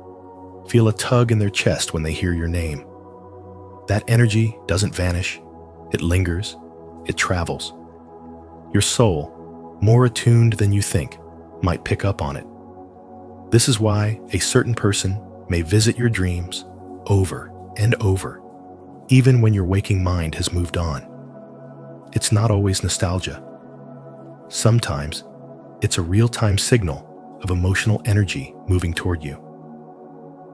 S1: feel a tug in their chest when they hear your name. That energy doesn't vanish, it lingers, it travels. Your soul, more attuned than you think, might pick up on it. This is why a certain person may visit your dreams over and over, even when your waking mind has moved on. It's not always nostalgia. Sometimes it's a real-time signal of emotional energy moving toward you.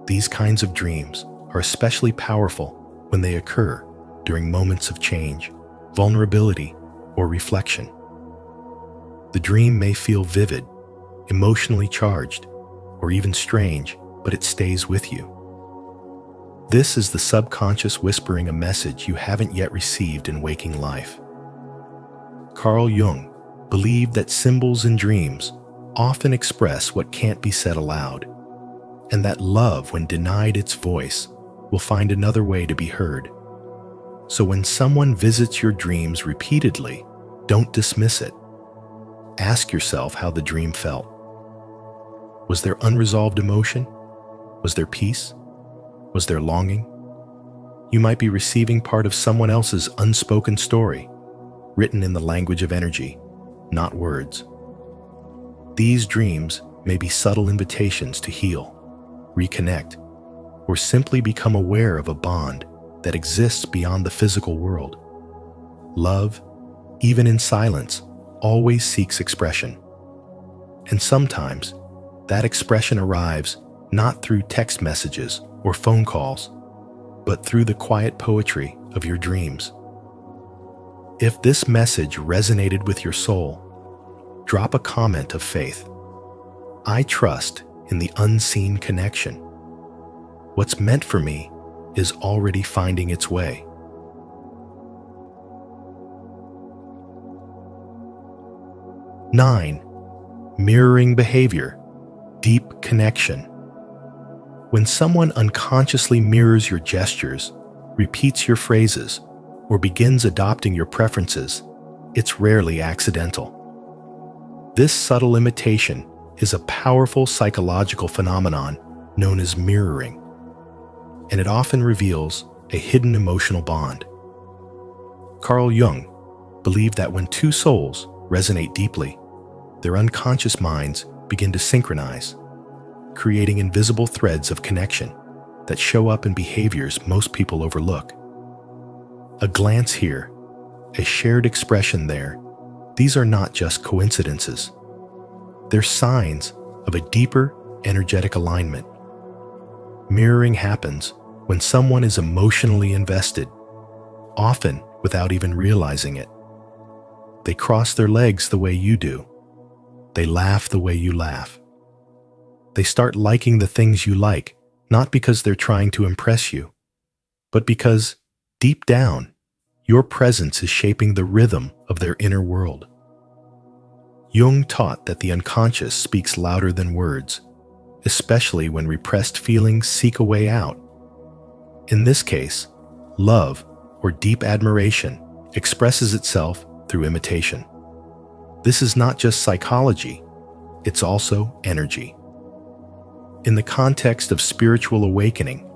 S1: These kinds of dreams are especially powerful when they occur during moments of change, vulnerability, or reflection. The dream may feel vivid, emotionally charged, or even strange, but it stays with you. This is the subconscious whispering a message you haven't yet received in waking life. Carl Jung believed that symbols in dreams often express what can't be said aloud, and that love, when denied its voice, will find another way to be heard. So when someone visits your dreams repeatedly, don't dismiss it. Ask yourself how the dream felt. Was there unresolved emotion? Was there peace? Was there longing? You might be receiving part of someone else's unspoken story, written in the language of energy, not words. These dreams may be subtle invitations to heal, reconnect, or simply become aware of a bond that exists beyond the physical world. Love, even in silence, always seeks expression. And sometimes, that expression arrives not through text messages or phone calls, but through the quiet poetry of your dreams. If this message resonated with your soul, drop a comment of faith. I trust in the unseen connection. What's meant for me is already finding its way. Nine, mirroring behavior, deep connection. When someone unconsciously mirrors your gestures, repeats your phrases, or begins adopting your preferences, it's rarely accidental. This subtle imitation is a powerful psychological phenomenon known as mirroring, and it often reveals a hidden emotional bond. Carl Jung believed that when two souls resonate deeply, their unconscious minds begin to synchronize, creating invisible threads of connection that show up in behaviors most people overlook. A glance here, a shared expression there, these are not just coincidences. They're signs of a deeper energetic alignment. Mirroring happens when someone is emotionally invested, often without even realizing it. They cross their legs the way you do. They laugh the way you laugh. They start liking the things you like, not because they're trying to impress you, but because, deep down, your presence is shaping the rhythm of their inner world. Jung taught that the unconscious speaks louder than words, especially when repressed feelings seek a way out. In this case, love or deep admiration expresses itself through imitation. This is not just psychology, it's also energy. In the context of spiritual awakening,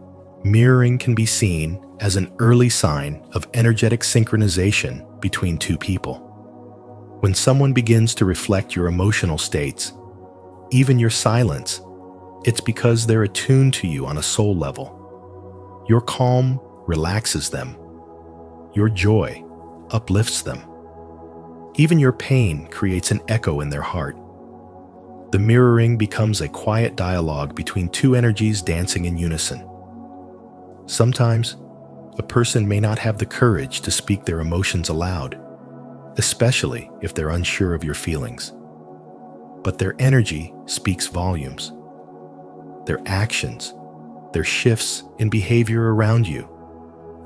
S1: mirroring can be seen as an early sign of energetic synchronization between two people. When someone begins to reflect your emotional states, even your silence, it's because they're attuned to you on a soul level. Your calm relaxes them. Your joy uplifts them. Even your pain creates an echo in their heart. The mirroring becomes a quiet dialogue between two energies dancing in unison. Sometimes, a person may not have the courage to speak their emotions aloud, especially if they're unsure of your feelings. But their energy speaks volumes. Their actions, their shifts in behavior around you,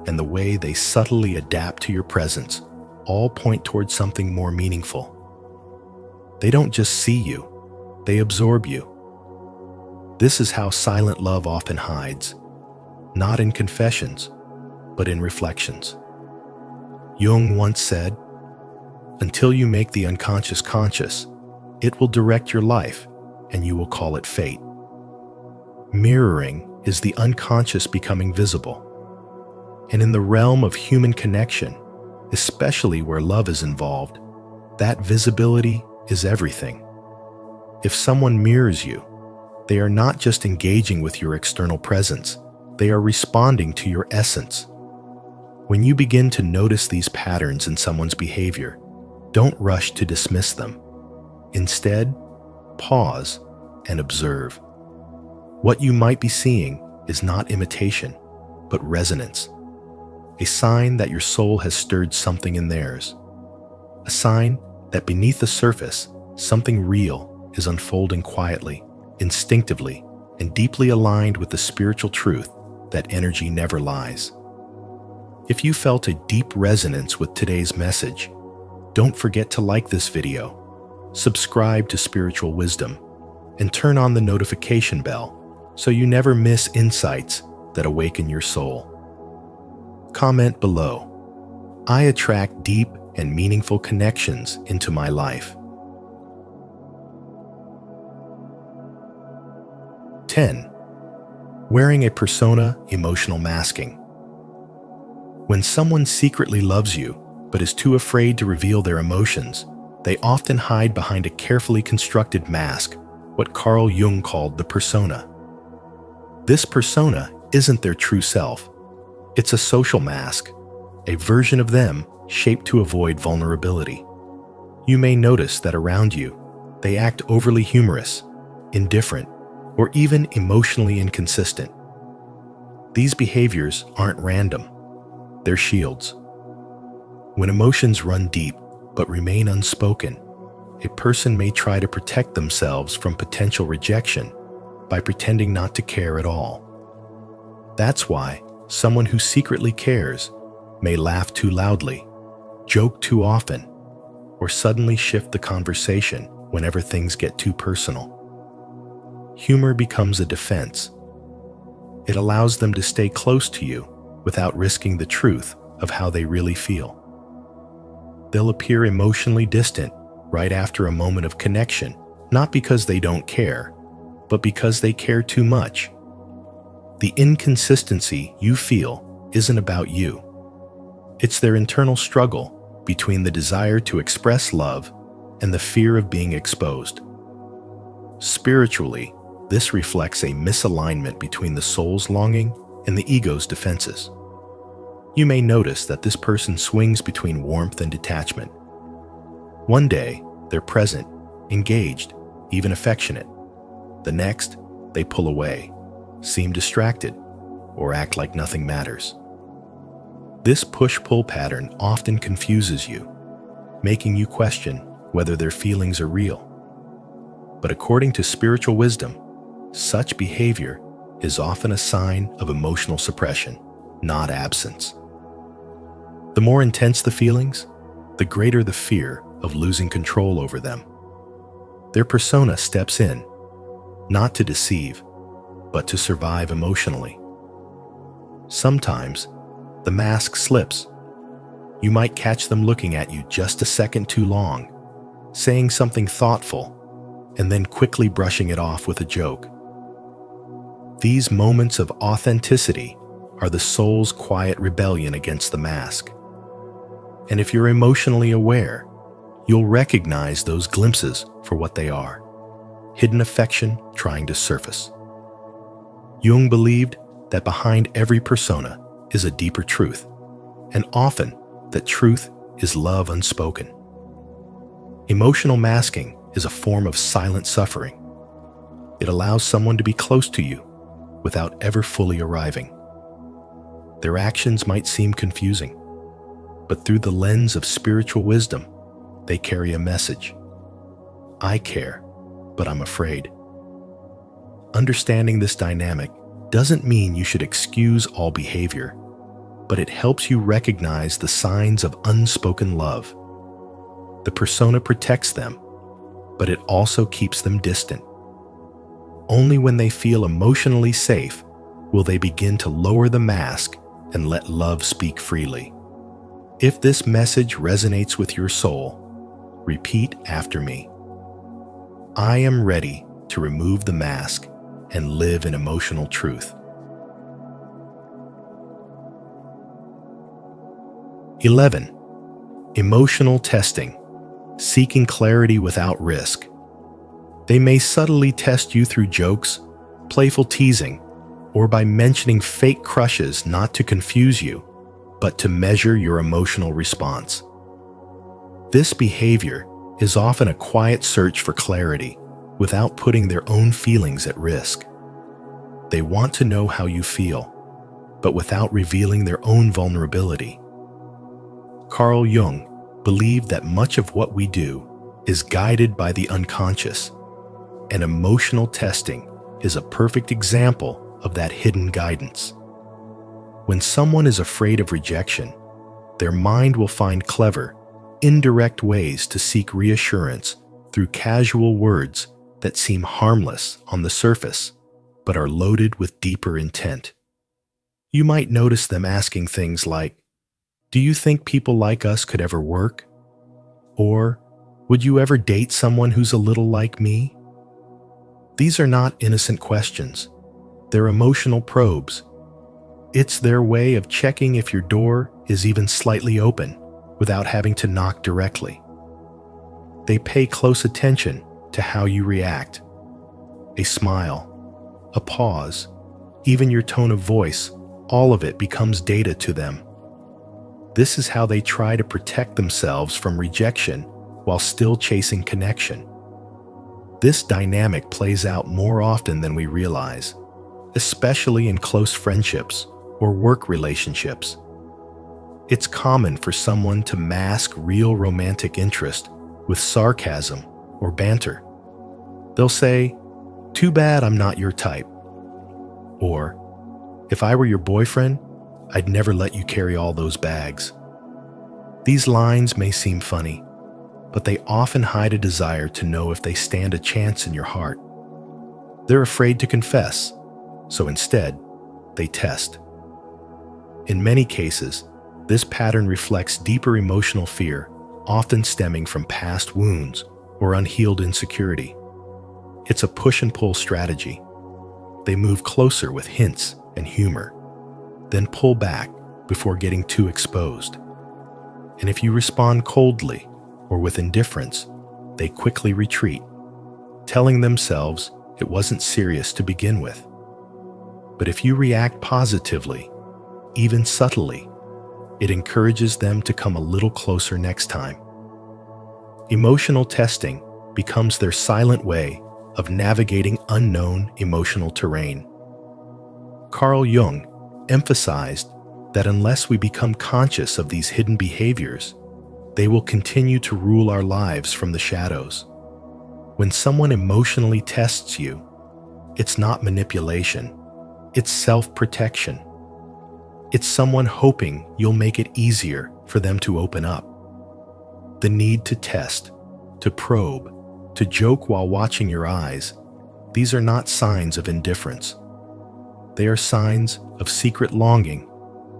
S1: and the way they subtly adapt to your presence all point towards something more meaningful. They don't just see you, they absorb you. This is how silent love often hides, not in confessions, but in reflections. Jung once said, "Until you make the unconscious conscious, it will direct your life, and you will call it fate." Mirroring is the unconscious becoming visible. And in the realm of human connection, especially where love is involved, that visibility is everything. If someone mirrors you, they are not just engaging with your external presence, they are responding to your essence. When you begin to notice these patterns in someone's behavior, don't rush to dismiss them. Instead, pause and observe. What you might be seeing is not imitation, but resonance. A sign that your soul has stirred something in theirs. A sign that beneath the surface, something real is unfolding quietly, instinctively, and deeply aligned with the spiritual truth that energy never lies. If you felt a deep resonance with today's message, don't forget to like this video, subscribe to Spiritual Wisdom, and turn on the notification bell so you never miss insights that awaken your soul. Comment below. I attract deep and meaningful connections into my life. 10. Wearing a persona, emotional masking. When someone secretly loves you but is too afraid to reveal their emotions, they often hide behind a carefully constructed mask, what Carl Jung called the persona. This persona isn't their true self. It's a social mask, a version of them shaped to avoid vulnerability. You may notice that around you, they act overly humorous, indifferent, or even emotionally inconsistent. These behaviors aren't random. They're shields. When emotions run deep but remain unspoken, a person may try to protect themselves from potential rejection by pretending not to care at all. That's why someone who secretly cares may laugh too loudly, joke too often, or suddenly shift the conversation whenever things get too personal. Humor becomes a defense. It allows them to stay close to you without risking the truth of how they really feel. They'll appear emotionally distant right after a moment of connection, not because they don't care, but because they care too much. The inconsistency you feel isn't about you. It's their internal struggle between the desire to express love and the fear of being exposed. Spiritually, this reflects a misalignment between the soul's longing and the ego's defenses. You may notice that this person swings between warmth and detachment. One day, they're present, engaged, even affectionate. The next, they pull away, seem distracted, or act like nothing matters. This push-pull pattern often confuses you, making you question whether their feelings are real. But according to spiritual wisdom, such behavior is often a sign of emotional suppression, not absence. The more intense the feelings, the greater the fear of losing control over them. Their persona steps in, not to deceive, but to survive emotionally. Sometimes, the mask slips. You might catch them looking at you just a second too long, saying something thoughtful, and then quickly brushing it off with a joke. These moments of authenticity are the soul's quiet rebellion against the mask. And if you're emotionally aware, you'll recognize those glimpses for what they are: hidden affection trying to surface. Jung believed that behind every persona is a deeper truth, and often that truth is love unspoken. Emotional masking is a form of silent suffering. It allows someone to be close to you without ever fully arriving. Their actions might seem confusing, but through the lens of spiritual wisdom, they carry a message. I care, but I'm afraid. Understanding this dynamic doesn't mean you should excuse all behavior, but it helps you recognize the signs of unspoken love. The persona protects them, but it also keeps them distant. Only when they feel emotionally safe will they begin to lower the mask and let love speak freely. If this message resonates with your soul, repeat after me. I am ready to remove the mask and live in emotional truth. 11. Emotional testing. Seeking clarity without risk. They may subtly test you through jokes, playful teasing, or by mentioning fake crushes not to confuse you, but to measure your emotional response. This behavior is often a quiet search for clarity without putting their own feelings at risk. They want to know how you feel, but without revealing their own vulnerability. Carl Jung believed that much of what we do is guided by the unconscious, and emotional testing is a perfect example of that hidden guidance. When someone is afraid of rejection, their mind will find clever, indirect ways to seek reassurance through casual words that seem harmless on the surface, but are loaded with deeper intent. You might notice them asking things like, "Do you think people like us could ever work?" Or, "Would you ever date someone who's a little like me?" These are not innocent questions. They're emotional probes. It's their way of checking if your door is even slightly open without having to knock directly. They pay close attention to how you react. A smile, a pause, even your tone of voice, all of it becomes data to them. This is how they try to protect themselves from rejection while still chasing connection. This dynamic plays out more often than we realize, especially in close friendships or work relationships. It's common for someone to mask real romantic interest with sarcasm or banter. They'll say, "Too bad I'm not your type." Or, "If I were your boyfriend, I'd never let you carry all those bags." These lines may seem funny, but they often hide a desire to know if they stand a chance in your heart. They're afraid to confess, so instead, they test. In many cases, this pattern reflects deeper emotional fear, often stemming from past wounds or unhealed insecurity. It's a push and pull strategy. They move closer with hints and humor, then pull back before getting too exposed. And if you respond coldly or with indifference, they quickly retreat, telling themselves it wasn't serious to begin with. But if you react positively, even subtly, it encourages them to come a little closer next time. Emotional testing becomes their silent way of navigating unknown emotional terrain. Carl Jung emphasized that unless we become conscious of these hidden behaviors, they will continue to rule our lives from the shadows. When someone emotionally tests you, it's not manipulation, it's self-protection. It's someone hoping you'll make it easier for them to open up. The need to test, to probe, to joke while watching your eyes, these are not signs of indifference. They are signs of secret longing,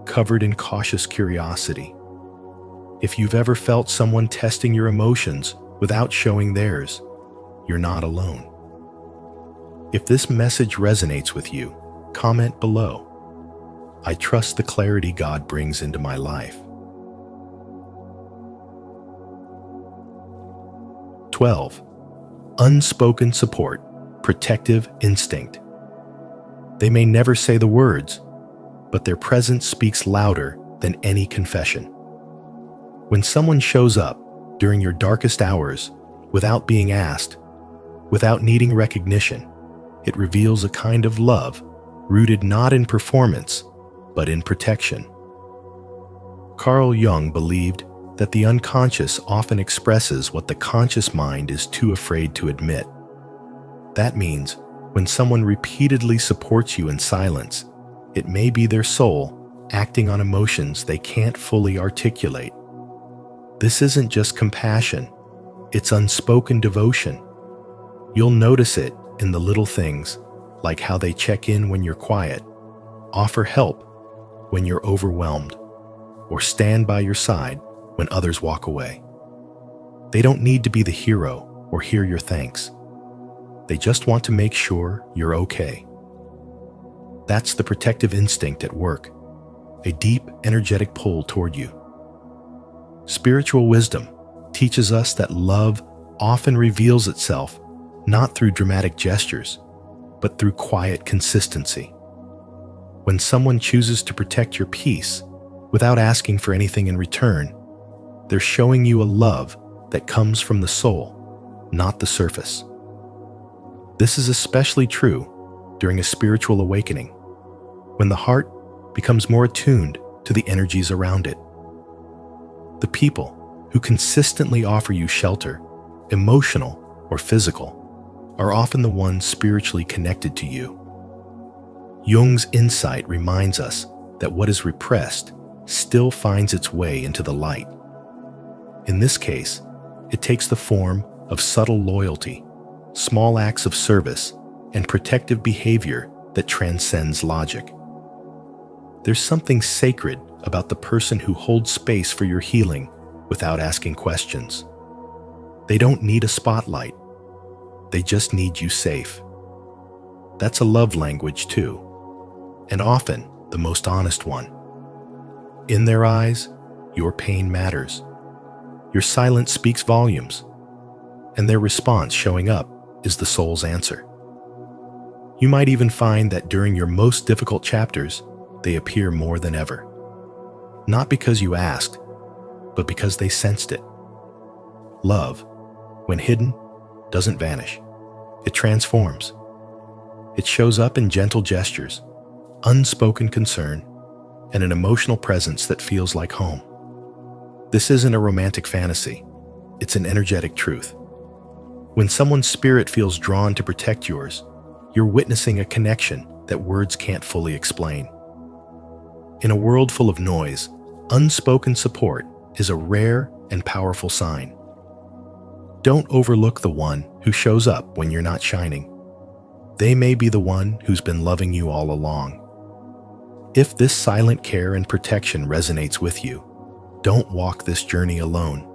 S1: covered in cautious curiosity. If you've ever felt someone testing your emotions without showing theirs, you're not alone. If this message resonates with you, comment below. I trust the clarity God brings into my life. 12. Unspoken support, protective instinct. They may never say the words, but their presence speaks louder than any confession. When someone shows up during your darkest hours without being asked, without needing recognition, it reveals a kind of love rooted not in performance, but in protection. Carl Jung believed that the unconscious often expresses what the conscious mind is too afraid to admit. That means when someone repeatedly supports you in silence, it may be their soul acting on emotions they can't fully articulate. This isn't just compassion, it's unspoken devotion. You'll notice it in the little things, like how they check in when you're quiet, offer help when you're overwhelmed, or stand by your side when others walk away. They don't need to be the hero or hear your thanks. They just want to make sure you're okay. That's the protective instinct at work, a deep, energetic pull toward you. Spiritual wisdom teaches us that love often reveals itself not through dramatic gestures, but through quiet consistency. When someone chooses to protect your peace without asking for anything in return, they're showing you a love that comes from the soul, not the surface. This is especially true during a spiritual awakening, when the heart becomes more attuned to the energies around it. The people who consistently offer you shelter, emotional or physical, are often the ones spiritually connected to you. Jung's insight reminds us that what is repressed still finds its way into the light. In this case, it takes the form of subtle loyalty, small acts of service, and protective behavior that transcends logic. There's something sacred about the person who holds space for your healing without asking questions. They don't need a spotlight. They just need you safe. That's a love language too, and often the most honest one. In their eyes, your pain matters. Your silence speaks volumes, and their response showing up is the soul's answer. You might even find that during your most difficult chapters, they appear more than ever. Not because you asked, but because they sensed it. Love, when hidden, doesn't vanish. It transforms. It shows up in gentle gestures, unspoken concern, and an emotional presence that feels like home. This isn't a romantic fantasy. It's an energetic truth. When someone's spirit feels drawn to protect yours, you're witnessing a connection that words can't fully explain. In a world full of noise, unspoken support is a rare and powerful sign. Don't overlook the one who shows up when you're not shining. They may be the one who's been loving you all along. If this silent care and protection resonates with you, don't walk this journey alone.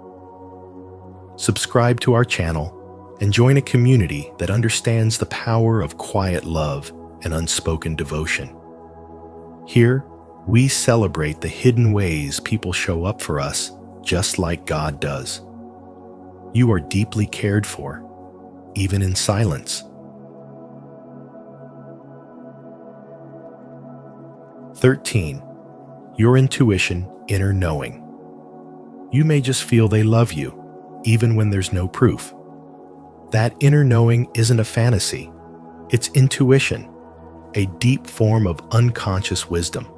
S1: subscribe to our channel, and join a community that understands the power of quiet love and unspoken devotion. Here, we celebrate the hidden ways people show up for us just like God does. You are deeply cared for, even in silence. 13. Your intuition, inner knowing. You may just feel they love you, even when there's no proof. That inner knowing isn't a fantasy. It's intuition, a deep form of unconscious wisdom.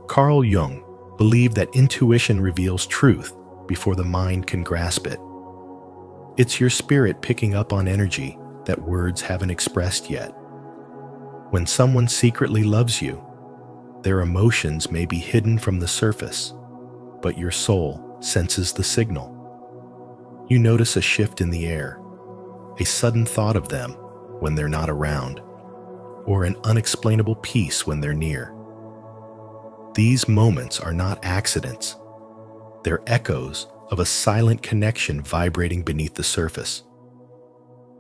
S1: Carl Jung believed that intuition reveals truth before the mind can grasp it. It's your spirit picking up on energy that words haven't expressed yet. When someone secretly loves you, their emotions may be hidden from the surface, but your soul senses the signal. You notice a shift in the air, a sudden thought of them when they're not around, or an unexplainable peace when they're near. These moments are not accidents. They're echoes of a silent connection vibrating beneath the surface.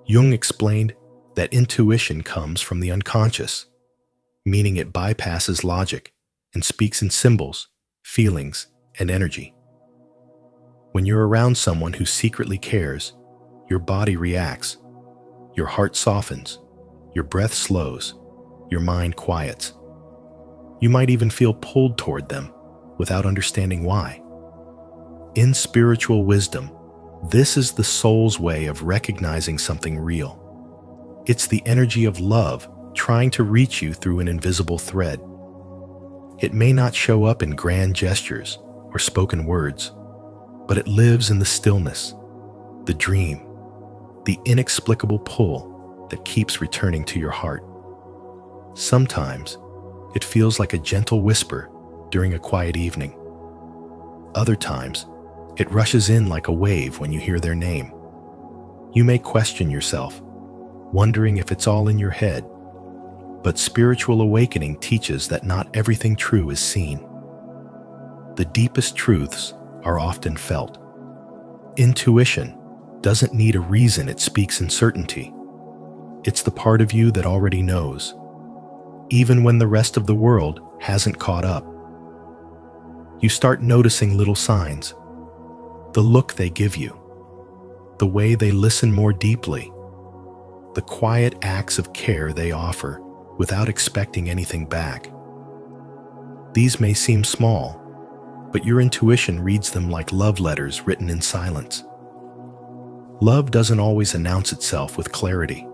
S1: Jung explained that intuition comes from the unconscious, meaning it bypasses logic and speaks in symbols, feelings, and energy. When you're around someone who secretly cares, your body reacts, your heart softens, your breath slows, your mind quiets. You might even feel pulled toward them without understanding why. In spiritual wisdom, this is the soul's way of recognizing something real. It's the energy of love trying to reach you through an invisible thread. It may not show up in grand gestures or spoken words, but it lives in the stillness, the dream, the inexplicable pull that keeps returning to your heart. Sometimes, it feels like a gentle whisper during a quiet evening. Other times, it rushes in like a wave when you hear their name. You may question yourself, wondering if it's all in your head, but spiritual awakening teaches that not everything true is seen. The deepest truths are often felt. Intuition doesn't need a reason, it speaks in certainty. It's the part of you that already knows, even when the rest of the world hasn't caught up. You start noticing little signs, the look they give you, the way they listen more deeply, the quiet acts of care they offer without expecting anything back. These may seem small, but your intuition reads them like love letters written in silence. Love doesn't always announce itself with clarity.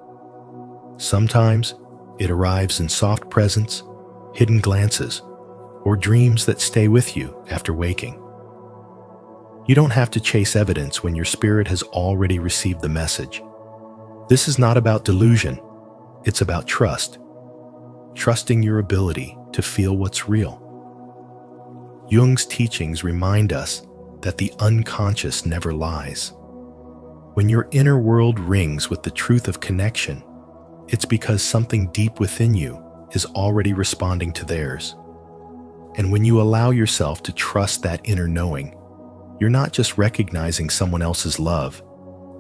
S1: Sometimes it arrives in soft presence, hidden glances, or dreams that stay with you after waking. You don't have to chase evidence when your spirit has already received the message. This is not about delusion, it's about trust. Trusting your ability to feel what's real. Jung's teachings remind us that the unconscious never lies. When your inner world rings with the truth of connection, it's because something deep within you is already responding to theirs. And when you allow yourself to trust that inner knowing, you're not just recognizing someone else's love,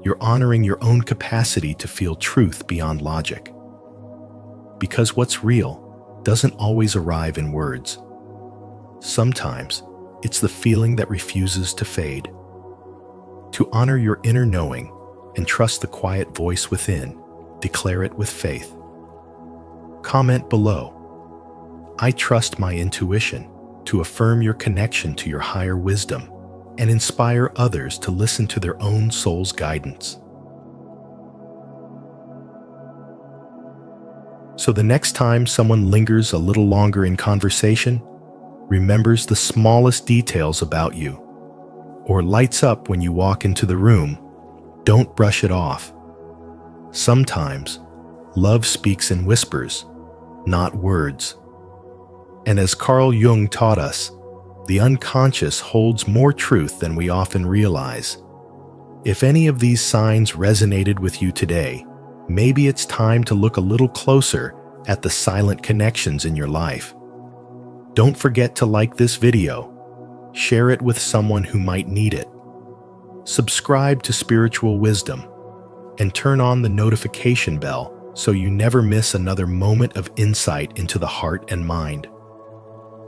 S1: you're honoring your own capacity to feel truth beyond logic. Because what's real doesn't always arrive in words. Sometimes it's the feeling that refuses to fade. To honor your inner knowing and trust the quiet voice within, declare it with faith. Comment below. I trust my intuition to affirm your connection to your higher wisdom and inspire others to listen to their own soul's guidance. So the next time someone lingers a little longer in conversation, remembers the smallest details about you, or lights up when you walk into the room, don't brush it off. Sometimes, love speaks in whispers, not words. And as Carl Jung taught us, the unconscious holds more truth than we often realize. If any of these signs resonated with you today, maybe it's time to look a little closer at the silent connections in your life. Don't forget to like this video, share it with someone who might need it, Subscribe to Spiritual Wisdom and turn on the notification bell so you never miss another moment of insight into the heart and mind.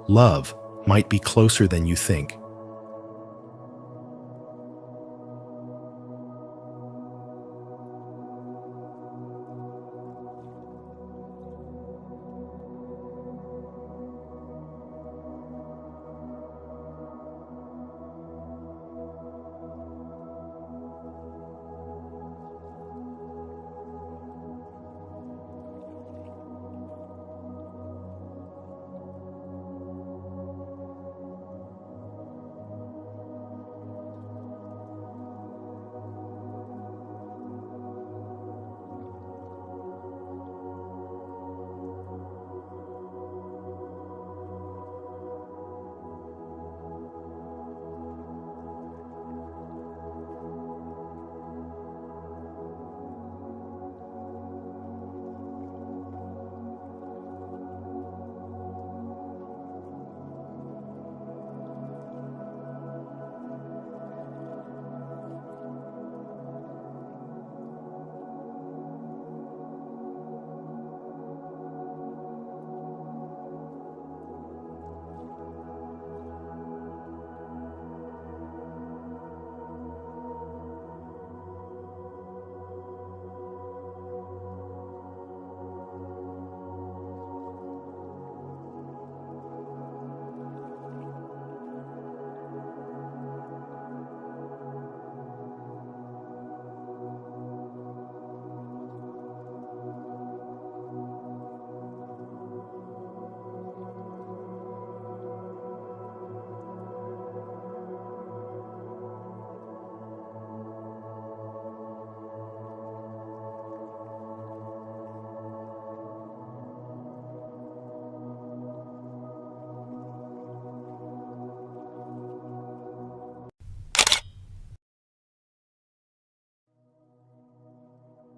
S1: Love might be closer than you think.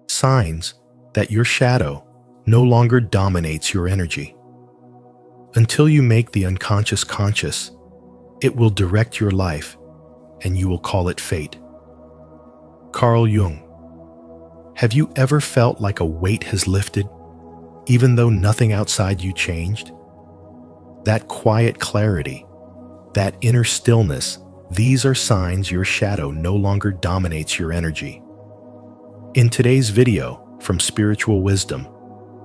S1: Signs that your shadow no longer dominates your energy. Until you make the unconscious conscious, it will direct your life, and you will call it fate. Carl Jung. Have you ever felt like a weight has lifted, even though nothing outside you changed? That quiet clarity, that inner stillness, these are signs your shadow no longer dominates your energy. In today's video from Spiritual Wisdom,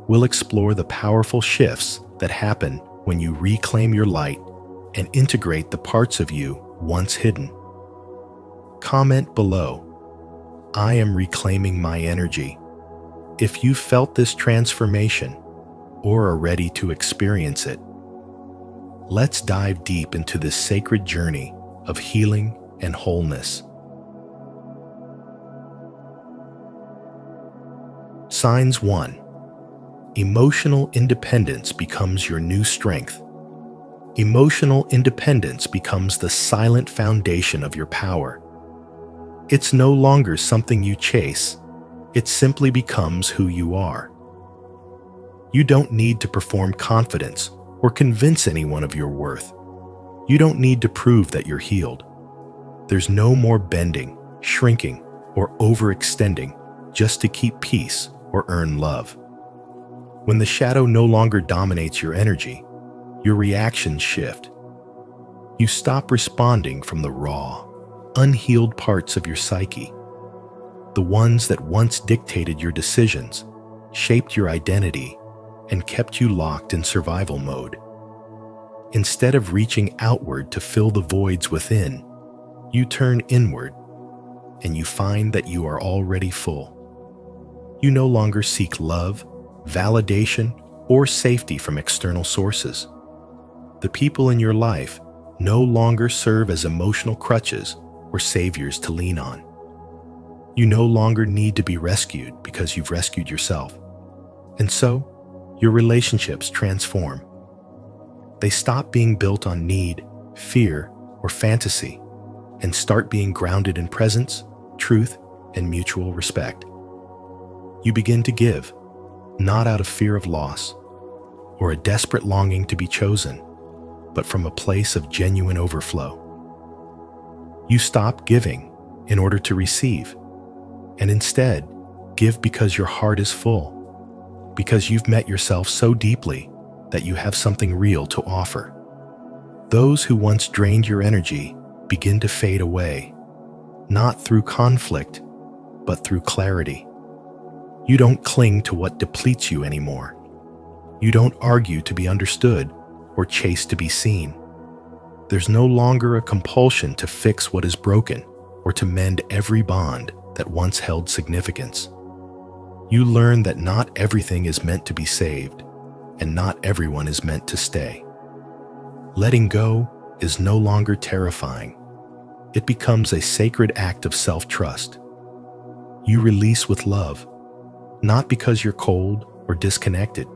S1: we'll explore the powerful shifts that happen when you reclaim your light and integrate the parts of you once hidden. Comment below, "I am reclaiming my energy," if you felt this transformation or are ready to experience it. Let's dive deep into this sacred journey of healing and wholeness. Signs 1. Emotional independence becomes your new strength. Emotional independence becomes the silent foundation of your power. It's no longer something you chase, it simply becomes who you are. You don't need to perform confidence or convince anyone of your worth. You don't need to prove that you're healed. There's no more bending, shrinking, or overextending just to keep peace or earn love. When the shadow no longer dominates your energy, your reactions shift. You stop responding from the raw, unhealed parts of your psyche, the ones that once dictated your decisions, shaped your identity, and kept you locked in survival mode. Instead of reaching outward to fill the voids within, you turn inward, and you find that you are already full. You no longer seek love, validation, or safety from external sources. The people in your life no longer serve as emotional crutches or saviors to lean on. You no longer need to be rescued because you've rescued yourself. And so, your relationships transform. They stop being built on need, fear, or fantasy, and start being grounded in presence, truth, and mutual respect. You begin to give, not out of fear of loss or a desperate longing to be chosen, but from a place of genuine overflow. You stop giving in order to receive, and instead give because your heart is full, because you've met yourself so deeply that you have something real to offer. Those who once drained your energy begin to fade away, not through conflict, but through clarity. You don't cling to what depletes you anymore. You don't argue to be understood or chase to be seen. There's no longer a compulsion to fix what is broken or to mend every bond that once held significance. You learn that not everything is meant to be saved, and not everyone is meant to stay. Letting go is no longer terrifying. It becomes a sacred act of self-trust. You release with love, not because you're cold or disconnected,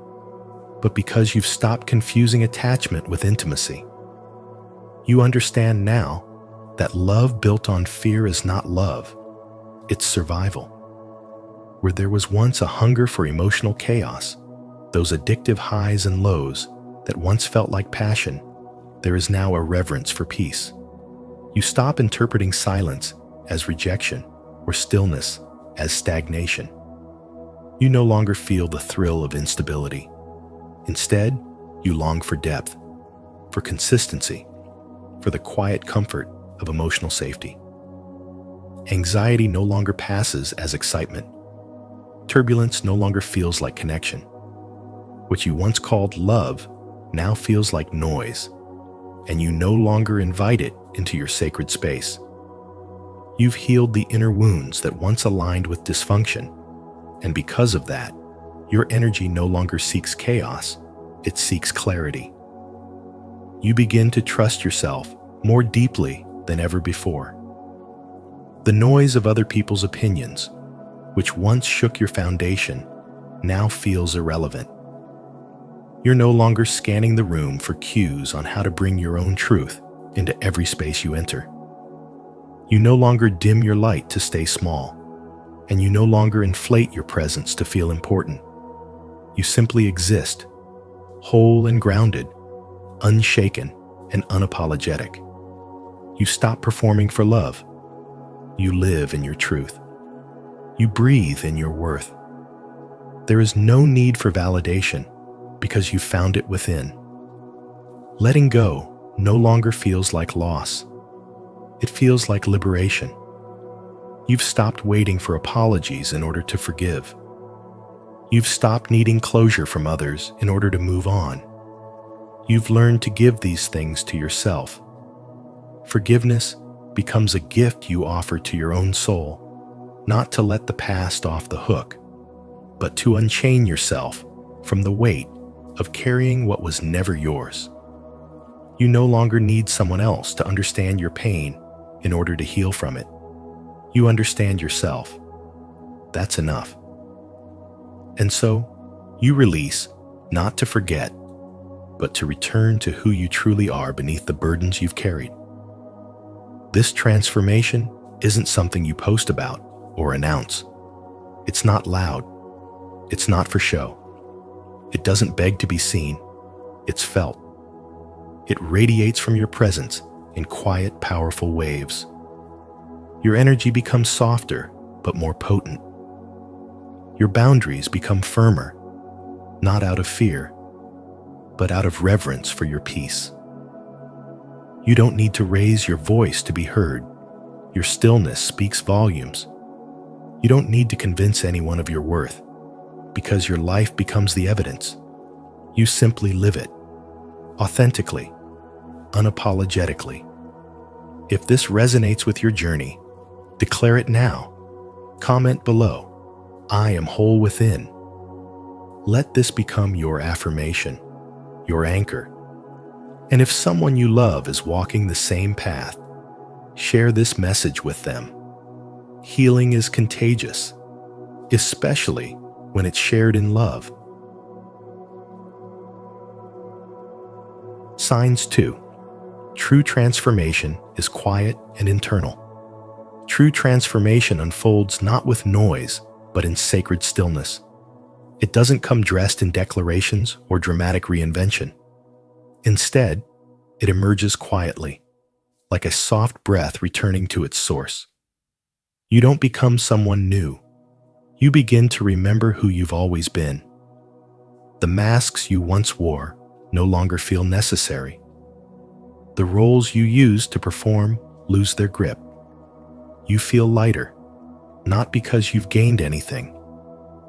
S1: but because you've stopped confusing attachment with intimacy. You understand now that love built on fear is not love, it's survival. Where there was once a hunger for emotional chaos, those addictive highs and lows that once felt like passion, there is now a reverence for peace. You stop interpreting silence as rejection or stillness as stagnation. You no longer feel the thrill of instability. Instead, you long for depth, for consistency, for the quiet comfort of emotional safety. Anxiety no longer passes as excitement. Turbulence no longer feels like connection. What you once called love now feels like noise, and you no longer invite it into your sacred space. You've healed the inner wounds that once aligned with dysfunction, and because of that, your energy no longer seeks chaos, it seeks clarity. You begin to trust yourself more deeply than ever before. The noise of other people's opinions, which once shook your foundation, now feels irrelevant. You're no longer scanning the room for cues on how to bring your own truth into every space you enter. You no longer dim your light to stay small, and you no longer inflate your presence to feel important. You simply exist, whole and grounded, unshaken and unapologetic. You stop performing for love. You live in your truth. You breathe in your worth. There is no need for validation because you found it within. Letting go no longer feels like loss. It feels like liberation. You've stopped waiting for apologies in order to forgive. You've stopped needing closure from others in order to move on. You've learned to give these things to yourself. Forgiveness becomes a gift you offer to your own soul, not to let the past off the hook, but to unchain yourself from the weight of carrying what was never yours. You no longer need someone else to understand your pain in order to heal from it. You understand yourself. That's enough. And so, you release, not to forget, but to return to who you truly are beneath the burdens you've carried. This transformation isn't something you post about or announce. It's not loud. It's not for show. It doesn't beg to be seen. It's felt. It radiates from your presence in quiet, powerful waves. Your energy becomes softer, but more potent. Your boundaries become firmer, not out of fear, but out of reverence for your peace. You don't need to raise your voice to be heard. Your stillness speaks volumes. You don't need to convince anyone of your worth, because your life becomes the evidence. You simply live it, authentically, unapologetically. If this resonates with your journey, declare it now. Comment below, "I am whole within." Let this become your affirmation, your anchor. And if someone you love is walking the same path, share this message with them. Healing is contagious, especially when it's shared in love. Signs 2. True transformation is quiet and internal. True transformation unfolds not with noise, but in sacred stillness. It doesn't come dressed in declarations or dramatic reinvention. Instead, it emerges quietly, like a soft breath returning to its source. You don't become someone new. You begin to remember who you've always been. The masks you once wore no longer feel necessary. The roles you used to perform lose their grip. You feel lighter, not because you've gained anything,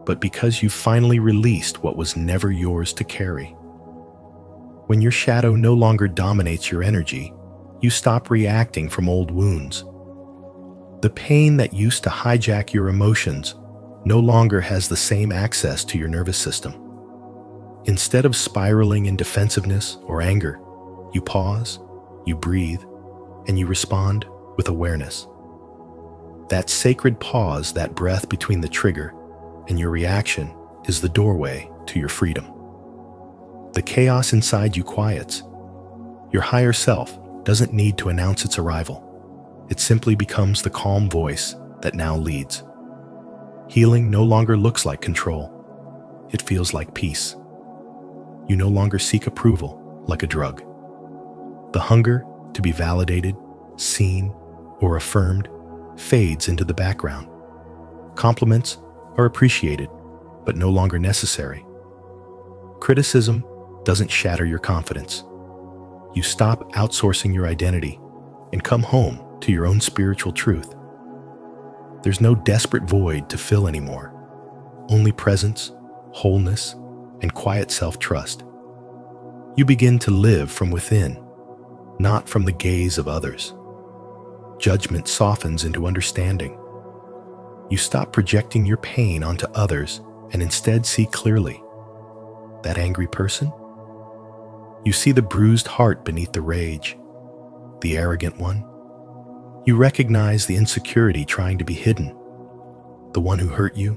S1: but because you've finally released what was never yours to carry. When your shadow no longer dominates your energy, you stop reacting from old wounds. The pain that used to hijack your emotions no longer has the same access to your nervous system. Instead of spiraling in defensiveness or anger, you pause, you breathe, and you respond with awareness. That sacred pause, that breath between the trigger and your reaction, is the doorway to your freedom. The chaos inside you quiets. Your higher self doesn't need to announce its arrival. It simply becomes the calm voice that now leads. Healing no longer looks like control. It feels like peace. You no longer seek approval like a drug. The hunger to be validated, seen, or affirmed fades into the background. Compliments are appreciated, but no longer necessary. Criticism doesn't shatter your confidence. You stop outsourcing your identity and come home to your own spiritual truth. There's no desperate void to fill anymore. Only presence, wholeness, and quiet self-trust. You begin to live from within, not from the gaze of others. Judgment softens into understanding. You stop projecting your pain onto others and instead see clearly. That angry person? You see the bruised heart beneath the rage, the arrogant one. You recognize the insecurity trying to be hidden, the one who hurt you.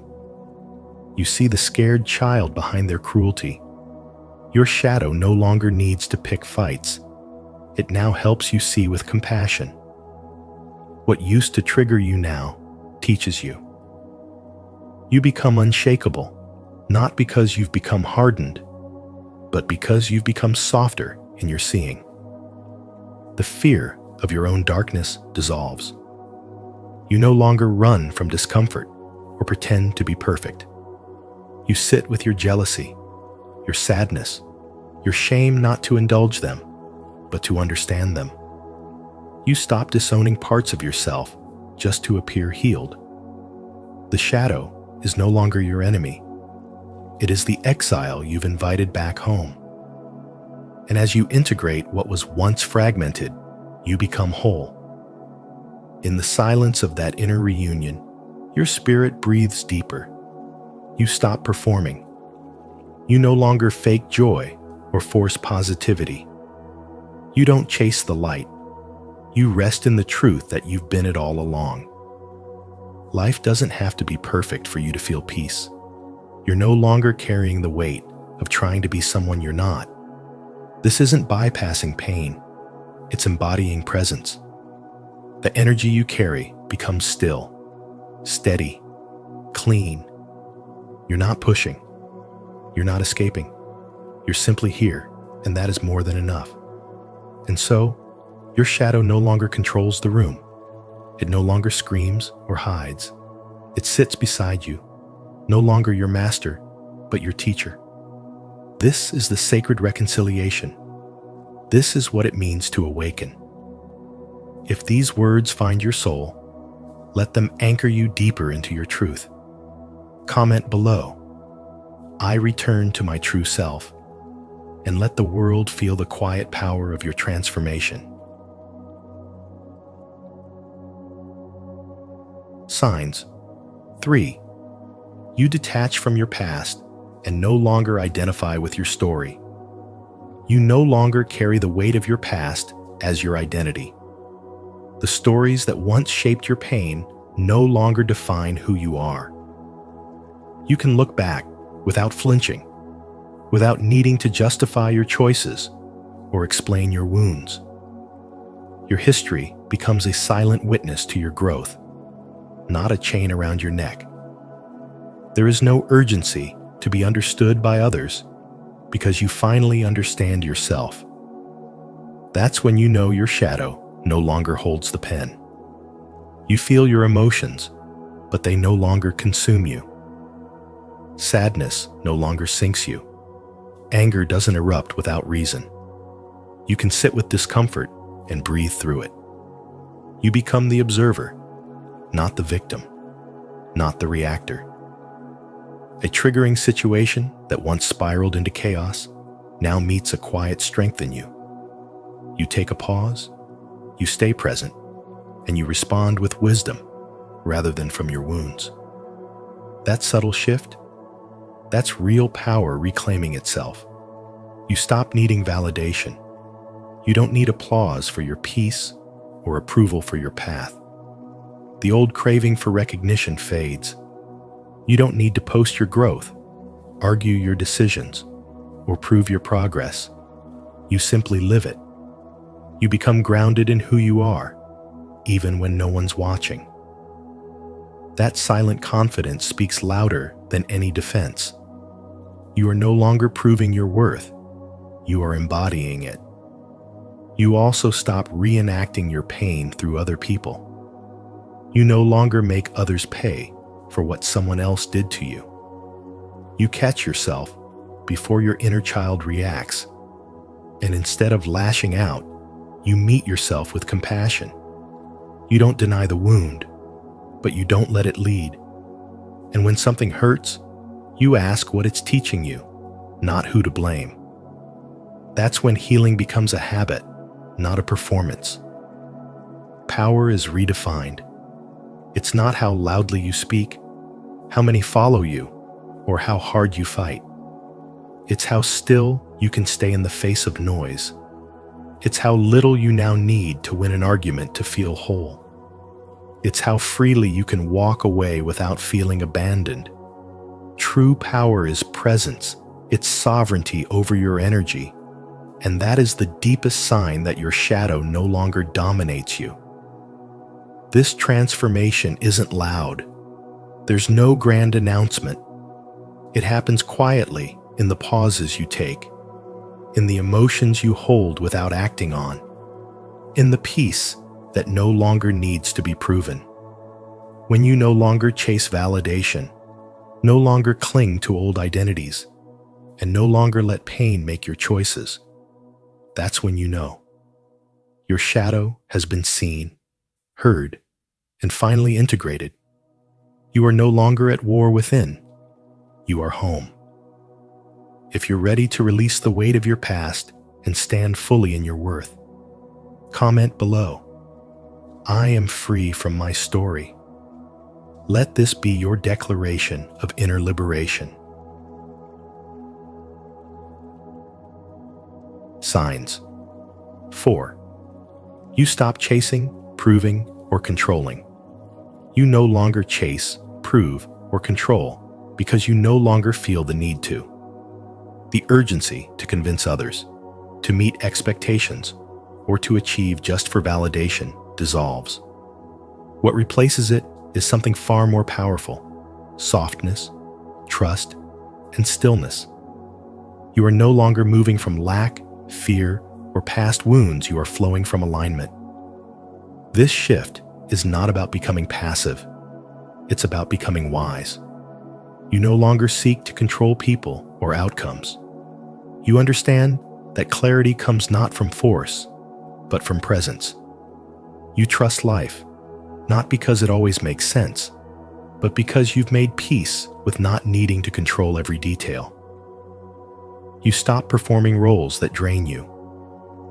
S1: You see the scared child behind their cruelty. Your shadow no longer needs to pick fights. It now helps you see with compassion. What used to trigger you now teaches you. You become unshakable, not because you've become hardened, but because you've become softer in your seeing. The fear of your own darkness dissolves. You no longer run from discomfort or pretend to be perfect. You sit with your jealousy, your sadness, your shame, not to indulge them, but to understand them. You stop disowning parts of yourself just to appear healed. The shadow is no longer your enemy. It is the exile you've invited back home. And as you integrate what was once fragmented, you become whole. In the silence of that inner reunion, your spirit breathes deeper. You stop performing. You no longer fake joy or force positivity. You don't chase the light. You rest in the truth that you've been it all along. Life doesn't have to be perfect for you to feel peace. You're no longer carrying the weight of trying to be someone you're not. This isn't bypassing pain. It's embodying presence. The energy you carry becomes still, steady, clean. You're not pushing. You're not escaping. You're simply here, and that is more than enough. And so, your shadow no longer controls the room. It no longer screams or hides. It sits beside you, no longer your master, but your teacher. This is the sacred reconciliation. This is what it means to awaken. If these words find your soul, let them anchor you deeper into your truth. Comment below, "I return to my true self," and let the world feel the quiet power of your transformation. Signs. 3. You detach from your past and no longer identify with your story. You no longer carry the weight of your past as your identity. The stories that once shaped your pain no longer define who you are. You can look back without flinching, without needing to justify your choices or explain your wounds. Your history becomes a silent witness to your growth, not a chain around your neck. There is no urgency to be understood by others because you finally understand yourself. That's when you know your shadow no longer holds the pen. You feel your emotions but they no longer consume you. Sadness no longer sinks you. Anger doesn't erupt without reason. You can sit with discomfort and breathe through it. You become the observer, not the victim, not the reactor. A triggering situation that once spiraled into chaos now meets a quiet strength in you. You take a pause, you stay present, and you respond with wisdom rather than from your wounds. That subtle shift, that's real power reclaiming itself. You stop needing validation. You don't need applause for your peace or approval for your path. The old craving for recognition fades. You don't need to post your growth, argue your decisions, or prove your progress. You simply live it. You become grounded in who you are, even when no one's watching. That silent confidence speaks louder than any defense. You are no longer proving your worth. You are embodying it. You also stop reenacting your pain through other people. You no longer make others pay for what someone else did to you. You catch yourself before your inner child reacts, and instead of lashing out, you meet yourself with compassion. You don't deny the wound, but you don't let it lead. And when something hurts, you ask what it's teaching you, not who to blame. That's when healing becomes a habit, not a performance. Power is redefined. It's not how loudly you speak, how many follow you, or how hard you fight. It's how still you can stay in the face of noise. It's how little you now need to win an argument to feel whole. It's how freely you can walk away without feeling abandoned. True power is presence. It's sovereignty over your energy. And that is the deepest sign that your shadow no longer dominates you. This transformation isn't loud. There's no grand announcement. It happens quietly in the pauses you take, in the emotions you hold without acting on, in the peace that no longer needs to be proven. When you no longer chase validation, no longer cling to old identities, and no longer let pain make your choices, that's when you know. Your shadow has been seen, heard, and finally integrated. You are no longer at war within. You are home. If you're ready to release the weight of your past and stand fully in your worth, comment below. I am free from my story. Let this be your declaration of inner liberation. Signs. 4. You stop chasing, proving, or controlling. You no longer chase, prove, or control because you no longer feel the need to. The urgency to convince others, to meet expectations, or to achieve just for validation dissolves. What replaces it is something far more powerful: softness, trust, and stillness. You are no longer moving from lack, fear, or past wounds. You are flowing from alignment. This shift is not about becoming passive. It's about becoming wise. You no longer seek to control people or outcomes. You understand that clarity comes not from force, but from presence. You trust life, not because it always makes sense, but because you've made peace with not needing to control every detail. You stop performing roles that drain you.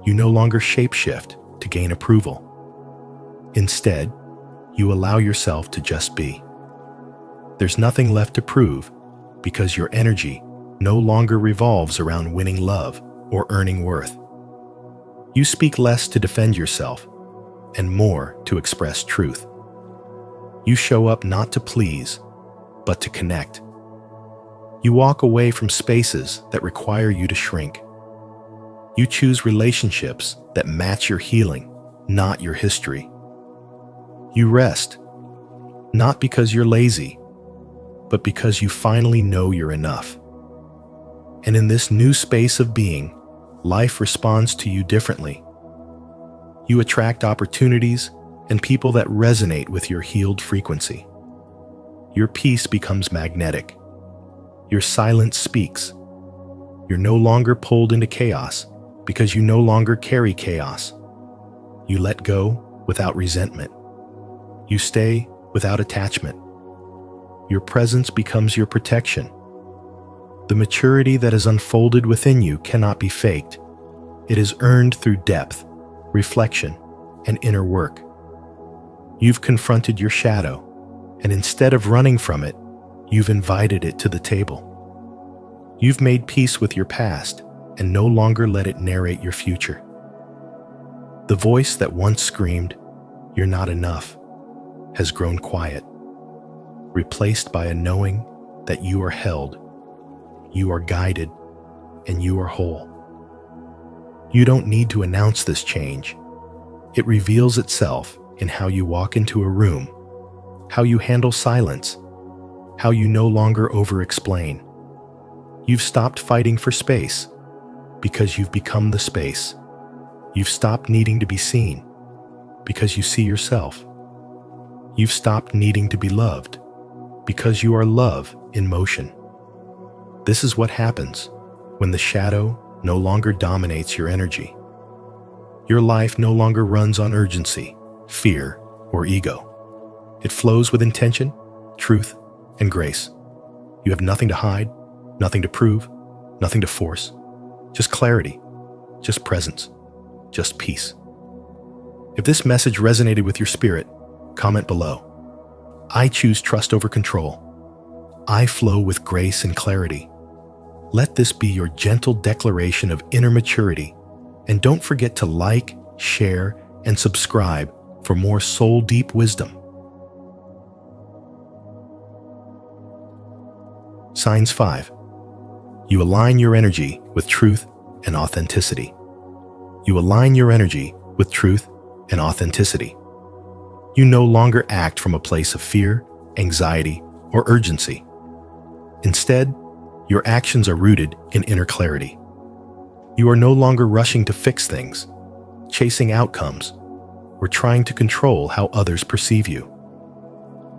S1: You no longer shapeshift to gain approval. Instead, you allow yourself to just be. There's nothing left to prove because your energy no longer revolves around winning love or earning worth. You speak less to defend yourself and more to express truth. You show up not to please, but to connect. You walk away from spaces that require you to shrink. You choose relationships that match your healing, not your history. You rest, not because you're lazy, but because you finally know you're enough. And in this new space of being, life responds to you differently. You attract opportunities and people that resonate with your healed frequency. your peace becomes magnetic. Your silence speaks. You're no longer pulled into chaos because you no longer carry chaos. You let go without resentment. You stay without attachment. Your presence becomes your protection. The maturity that is unfolded within you cannot be faked. It is earned through depth, reflection, and inner work. You've confronted your shadow, and instead of running from it, you've invited it to the table. You've made peace with your past and no longer let it narrate your future. The voice that once screamed, "You're not enough," has grown quiet, replaced by a knowing that you are held, you are guided, and you are whole. You don't need to announce this change. It reveals itself in how you walk into a room, how you handle silence, how you no longer over-explain. You've stopped fighting for space because you've become the space. You've stopped needing to be seen because you see yourself. You've stopped needing to be loved because you are love in motion. This is what happens when the shadow no longer dominates your energy. Your life no longer runs on urgency, fear, or ego. It flows with intention, truth, and grace. You have nothing to hide, nothing to prove, nothing to force. Just clarity, just presence, just peace. If this message resonated with your spirit, comment below. I choose trust over control. I flow with grace and clarity. Let this be your gentle declaration of inner maturity. And don't forget to like, share, and subscribe for more soul-deep wisdom. Signs 5. You align your energy with truth and authenticity. You align your energy with truth and authenticity. You no longer act from a place of fear, anxiety, or urgency. Instead, your actions are rooted in inner clarity. You are no longer rushing to fix things, chasing outcomes, or trying to control how others perceive you.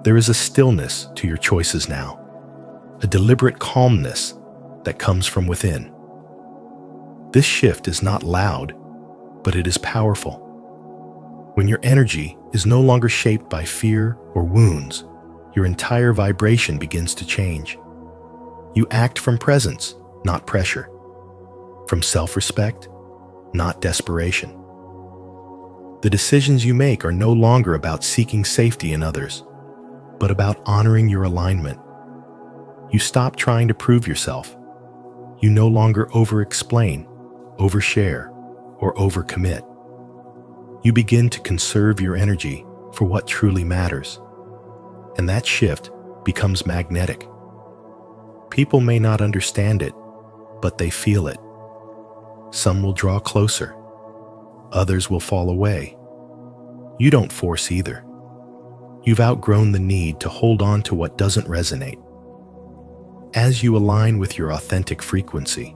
S1: There is a stillness to your choices now, a deliberate calmness that comes from within. This shift is not loud, but it is powerful. When your energy is no longer shaped by fear or wounds, your entire vibration begins to change. You act from presence, not pressure. From self-respect, not desperation. The decisions you make are no longer about seeking safety in others, but about honoring your alignment. You stop trying to prove yourself. You no longer over-explain, overshare, or overcommit. You begin to conserve your energy for what truly matters. And that shift becomes magnetic. People may not understand it, but they feel it. Some will draw closer. Others will fall away. You don't force either. You've outgrown the need to hold on to what doesn't resonate. As you align with your authentic frequency,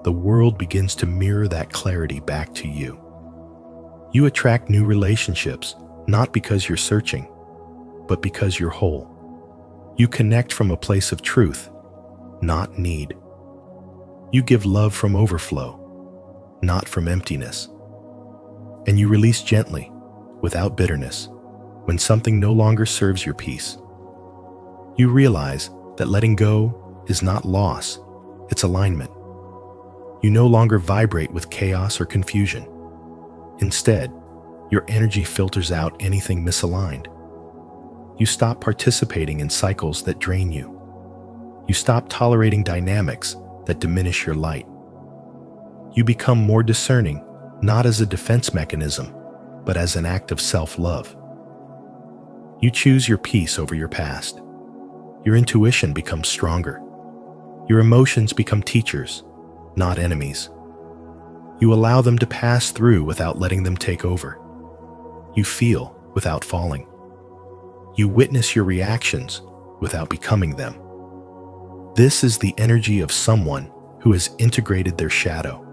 S1: the world begins to mirror that clarity back to you. You attract new relationships, not because you're searching, but because you're whole. You connect from a place of truth, not need. You give love from overflow, not from emptiness. And you release gently, without bitterness, when something no longer serves your peace. You realize that letting go is not loss, it's alignment. You no longer vibrate with chaos or confusion. Instead, your energy filters out anything misaligned. You stop participating in cycles that drain you. You stop tolerating dynamics that diminish your light. You become more discerning, not as a defense mechanism, but as an act of self-love. You choose your peace over your past. Your intuition becomes stronger. Your emotions become teachers, not enemies. You allow them to pass through without letting them take over. You feel without falling. You witness your reactions without becoming them. This is the energy of someone who has integrated their shadow.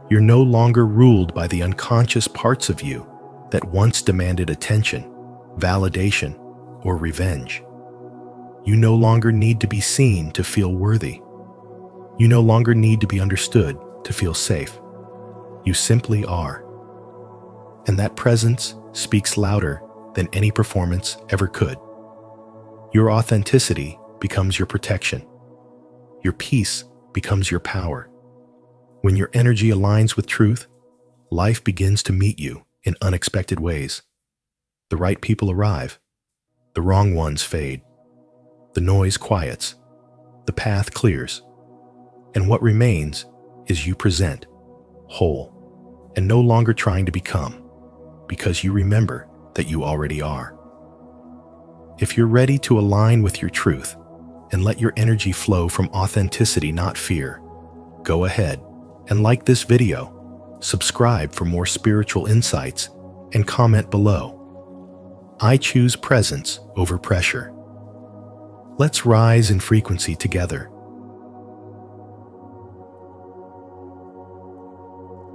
S1: You're no longer ruled by the unconscious parts of you that once demanded attention, validation, or revenge. You no longer need to be seen to feel worthy. You no longer need to be understood to feel safe. You simply are. And that presence speaks louder than any performance ever could. Your authenticity becomes your protection. Your peace becomes your power. When your energy aligns with truth, life begins to meet you in unexpected ways. The right people arrive. The wrong ones fade. The noise quiets. The path clears. And what remains is you present, whole, and no longer trying to become, because you remember that you already are. If you're ready to align with your truth and let your energy flow from authenticity, not fear, go ahead and like this video, subscribe for more spiritual insights, and comment below. I choose presence over pressure. Let's rise in frequency together.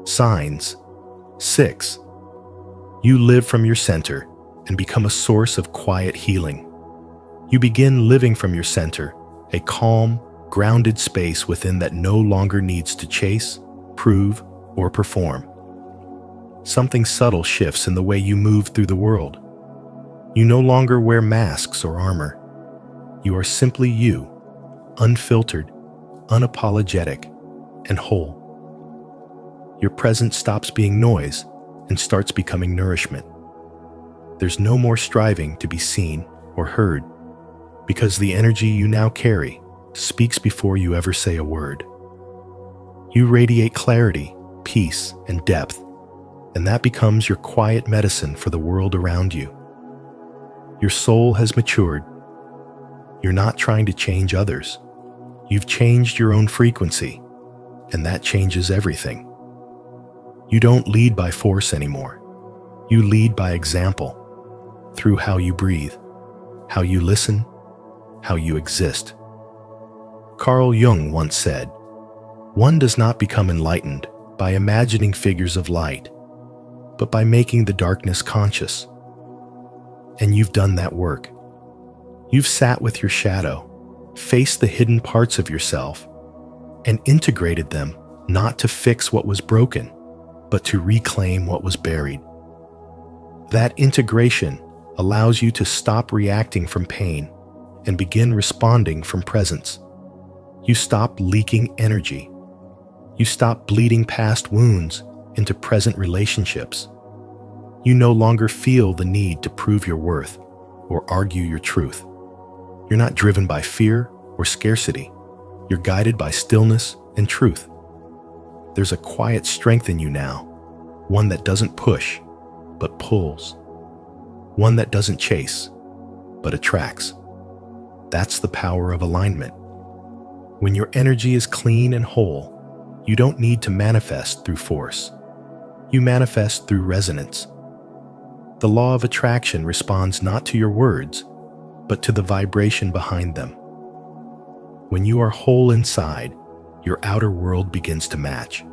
S1: Signs. 6. You live from your center and become a source of quiet healing. You begin living from your center, a calm, grounded space within that no longer needs to chase, prove, or perform. Something subtle shifts in the way you move through the world. You no longer wear masks or armor. You are simply you, unfiltered, unapologetic, and whole. Your presence stops being noise and starts becoming nourishment. There's no more striving to be seen or heard, because the energy you now carry speaks before you ever say a word. You radiate clarity, peace, and depth, and that becomes your quiet medicine for the world around you. Your soul has matured. You're not trying to change others. You've changed your own frequency, and that changes everything. You don't lead by force anymore. You lead by example, through how you breathe, how you listen, how you exist. Carl Jung once said, "One does not become enlightened by imagining figures of light, but by making the darkness conscious." And you've done that work. You've sat with your shadow, faced the hidden parts of yourself, and integrated them not to fix what was broken, but to reclaim what was buried. That integration allows you to stop reacting from pain and begin responding from presence. You stop leaking energy. You stop bleeding past wounds into present relationships. You no longer feel the need to prove your worth or argue your truth. You're not driven by fear or scarcity. You're guided by stillness and truth. There's a quiet strength in you now, one that doesn't push, but pulls. One that doesn't chase, but attracts. That's the power of alignment. When your energy is clean and whole, you don't need to manifest through force. You manifest through resonance. The law of attraction responds not to your words, but to the vibration behind them. When you are whole inside, your outer world begins to match.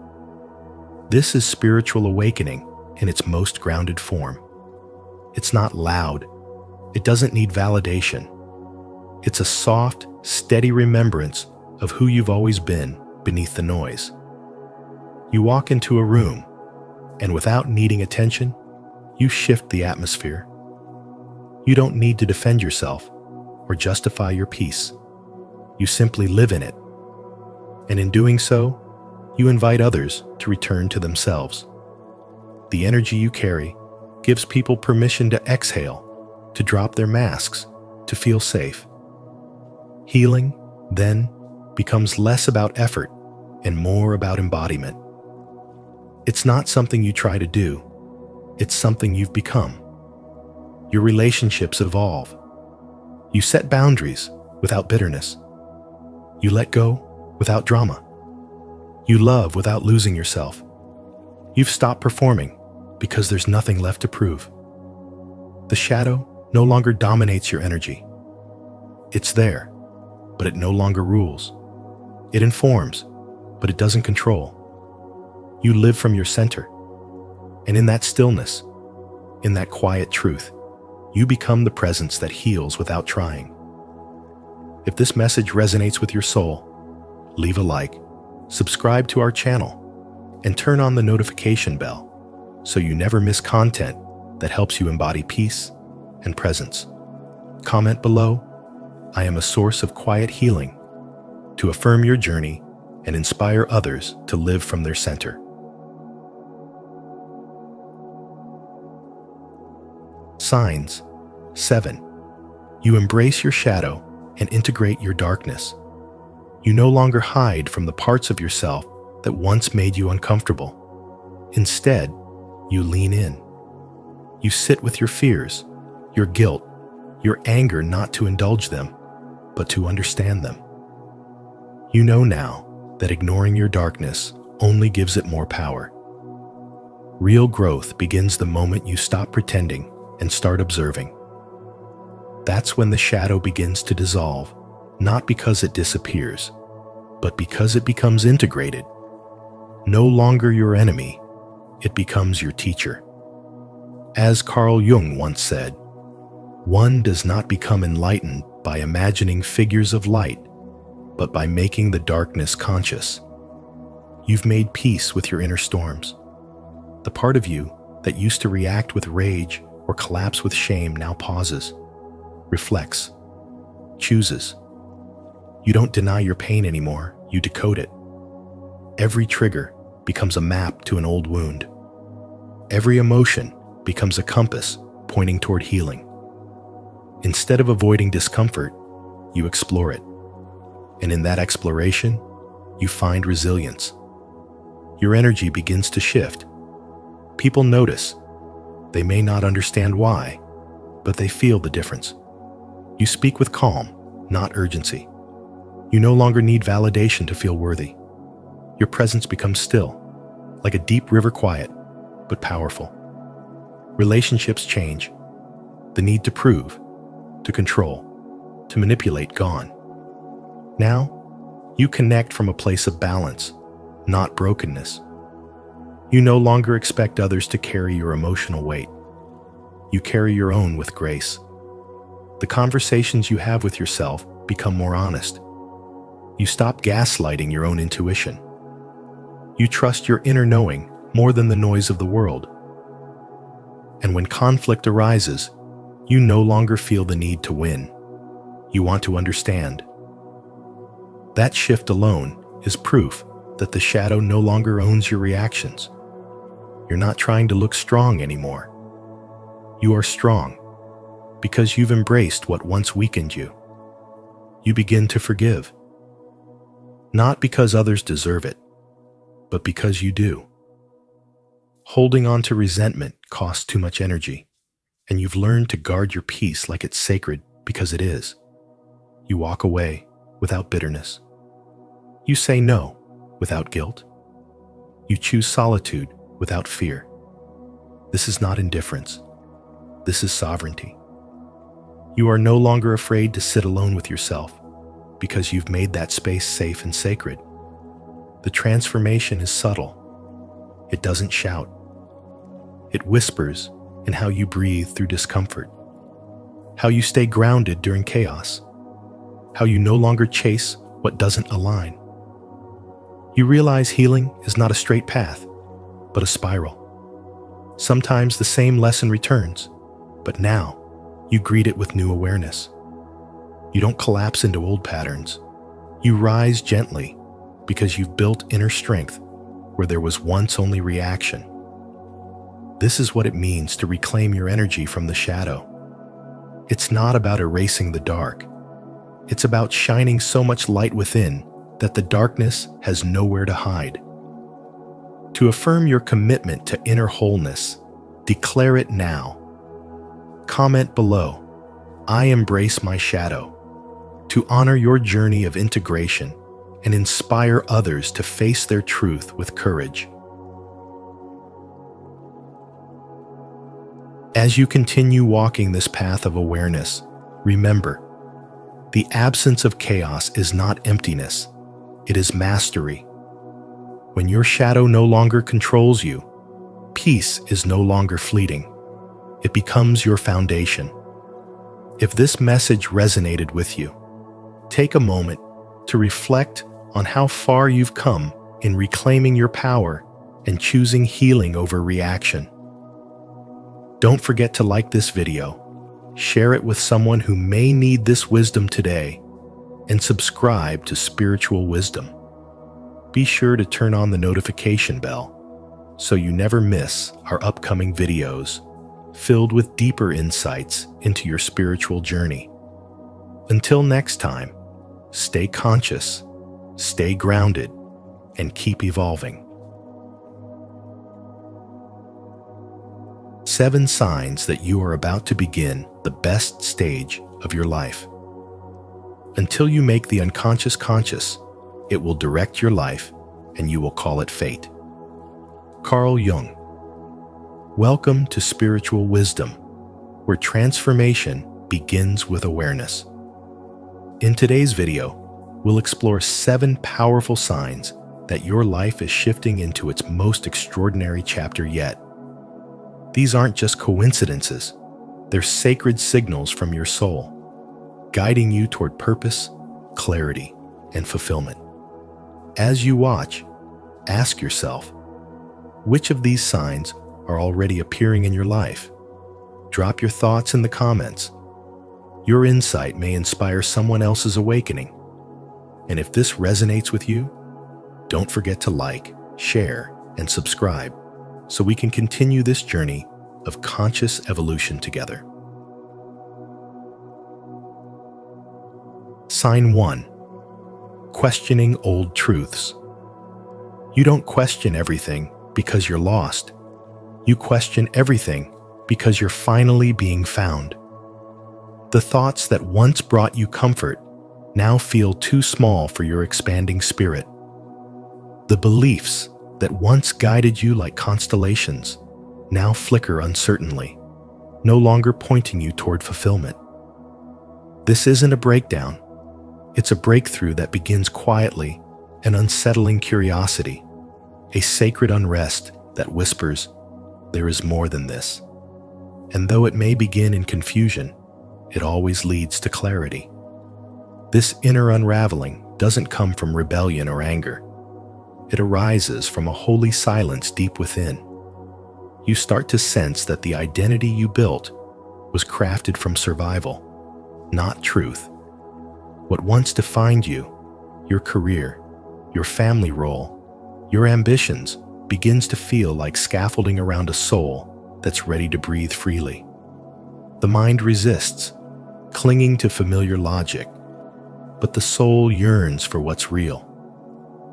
S1: This is spiritual awakening in its most grounded form. It's not loud. It doesn't need validation. It's a soft, steady remembrance of who you've always been beneath the noise. You walk into a room, and without needing attention, you shift the atmosphere. You don't need to defend yourself or justify your peace. You simply live in it. And in doing so, you invite others to return to themselves. The energy you carry gives people permission to exhale, to drop their masks, to feel safe. Healing, then, becomes less about effort and more about embodiment. It's not something you try to do. It's something you've become. Your relationships evolve. You set boundaries without bitterness. You let go without drama. You love without losing yourself. You've stopped performing because there's nothing left to prove. The shadow no longer dominates your energy. It's there, but it no longer rules. It informs, but it doesn't control. You live from your center. And in that stillness, in that quiet truth, you become the presence that heals without trying. If this message resonates with your soul, leave a like, subscribe to our channel, and turn on the notification bell so you never miss content that helps you embody peace and presence. Comment below, I am a source of quiet healing, to affirm your journey and inspire others to live from their center. Signs 7. You embrace your shadow and integrate your darkness. You no longer hide from the parts of yourself that once made you uncomfortable. Instead, you lean in. You sit with your fears, your guilt, your anger, not to indulge them, but to understand them. You know now that ignoring your darkness only gives it more power. Real growth begins the moment you stop pretending and start observing. That's when the shadow begins to dissolve, not because it disappears, but because it becomes integrated. No longer your enemy, it becomes your teacher. As Carl Jung once said, one does not become enlightened by imagining figures of light, but by making the darkness conscious. You've made peace with your inner storms. The part of you that used to react with rage or collapse with shame now pauses, reflects, chooses. You don't deny your pain anymore, you decode it. Every trigger becomes a map to an old wound. Every emotion becomes a compass pointing toward healing. Instead of avoiding discomfort, you explore it. And in that exploration, you find resilience. Your energy begins to shift. People notice. They may not understand why, but they feel the difference. You speak with calm, not urgency. You no longer need validation to feel worthy. Your presence becomes still, like a deep river, quiet, but powerful. Relationships change. The need to prove, to control, to manipulate gone. Now, you connect from a place of balance, not brokenness. You no longer expect others to carry your emotional weight. You carry your own with grace. The conversations you have with yourself become more honest. You stop gaslighting your own intuition. You trust your inner knowing more than the noise of the world. And when conflict arises, you no longer feel the need to win. You want to understand. That shift alone is proof that the shadow no longer owns your reactions. You're not trying to look strong anymore. You are strong because you've embraced what once weakened you. You begin to forgive. Not because others deserve it, but because you do. Holding on to resentment costs too much energy, and you've learned to guard your peace like it's sacred because it is. You walk away without bitterness. You say no without guilt. You choose solitude without fear. This is not indifference. This is sovereignty. You are no longer afraid to sit alone with yourself because you've made that space safe and sacred. The transformation is subtle. It doesn't shout. It whispers in how you breathe through discomfort, how you stay grounded during chaos, how you no longer chase what doesn't align. You realize healing is not a straight path, but a spiral. Sometimes the same lesson returns, but now you greet it with new awareness. You don't collapse into old patterns. You rise gently because you've built inner strength where there was once only reaction. This is what it means to reclaim your energy from the shadow. It's not about erasing the dark. It's about shining so much light within that the darkness has nowhere to hide. To affirm your commitment to inner wholeness, declare it now. Comment below, I embrace my shadow, to honor your journey of integration and inspire others to face their truth with courage. As you continue walking this path of awareness, remember, the absence of chaos is not emptiness, it is mastery. When your shadow no longer controls you, peace is no longer fleeting. It becomes your foundation. If this message resonated with you, Take a moment to reflect on how far you've come in reclaiming your power and choosing healing over reaction. Don't forget to like this video, share it with someone who may need this wisdom today, and subscribe to Spiritual Wisdom. Be sure to turn on the notification bell so you never miss our upcoming videos filled with deeper insights into your spiritual journey. Until next time, stay conscious, stay grounded, and keep evolving. 7 signs that you are about to begin the best stage of your life. Until you make the unconscious conscious, it will direct your life and you will call it fate. Carl Jung. Welcome to Spiritual Wisdom, where transformation begins with awareness. In today's video, we'll explore 7 powerful signs that your life is shifting into its most extraordinary chapter yet. These aren't just coincidences, they're sacred signals from your soul, guiding you toward purpose, clarity, and fulfillment. As you watch, ask yourself, which of these signs are already appearing in your life? Drop your thoughts in the comments. Your insight may inspire someone else's awakening. And if this resonates with you, don't forget to like, share, and subscribe so we can continue this journey of conscious evolution together. Sign 1. Questioning old truths. You don't question everything because you're lost. You question everything because you're finally being found. The thoughts that once brought you comfort now feel too small for your expanding spirit. The beliefs that once guided you like constellations now flicker uncertainly, no longer pointing you toward fulfillment. This isn't a breakdown. It's a breakthrough that begins quietly, an unsettling curiosity, a sacred unrest that whispers, there is more than this. And though it may begin in confusion, it always leads to clarity. This inner unraveling doesn't come from rebellion or anger. It arises from a holy silence deep within. You start to sense that the identity you built was crafted from survival, not truth. What once defined you, your career, your family role, your ambitions, begins to feel like scaffolding around a soul that's ready to breathe freely. The mind resists, clinging to familiar logic, but the soul yearns for what's real.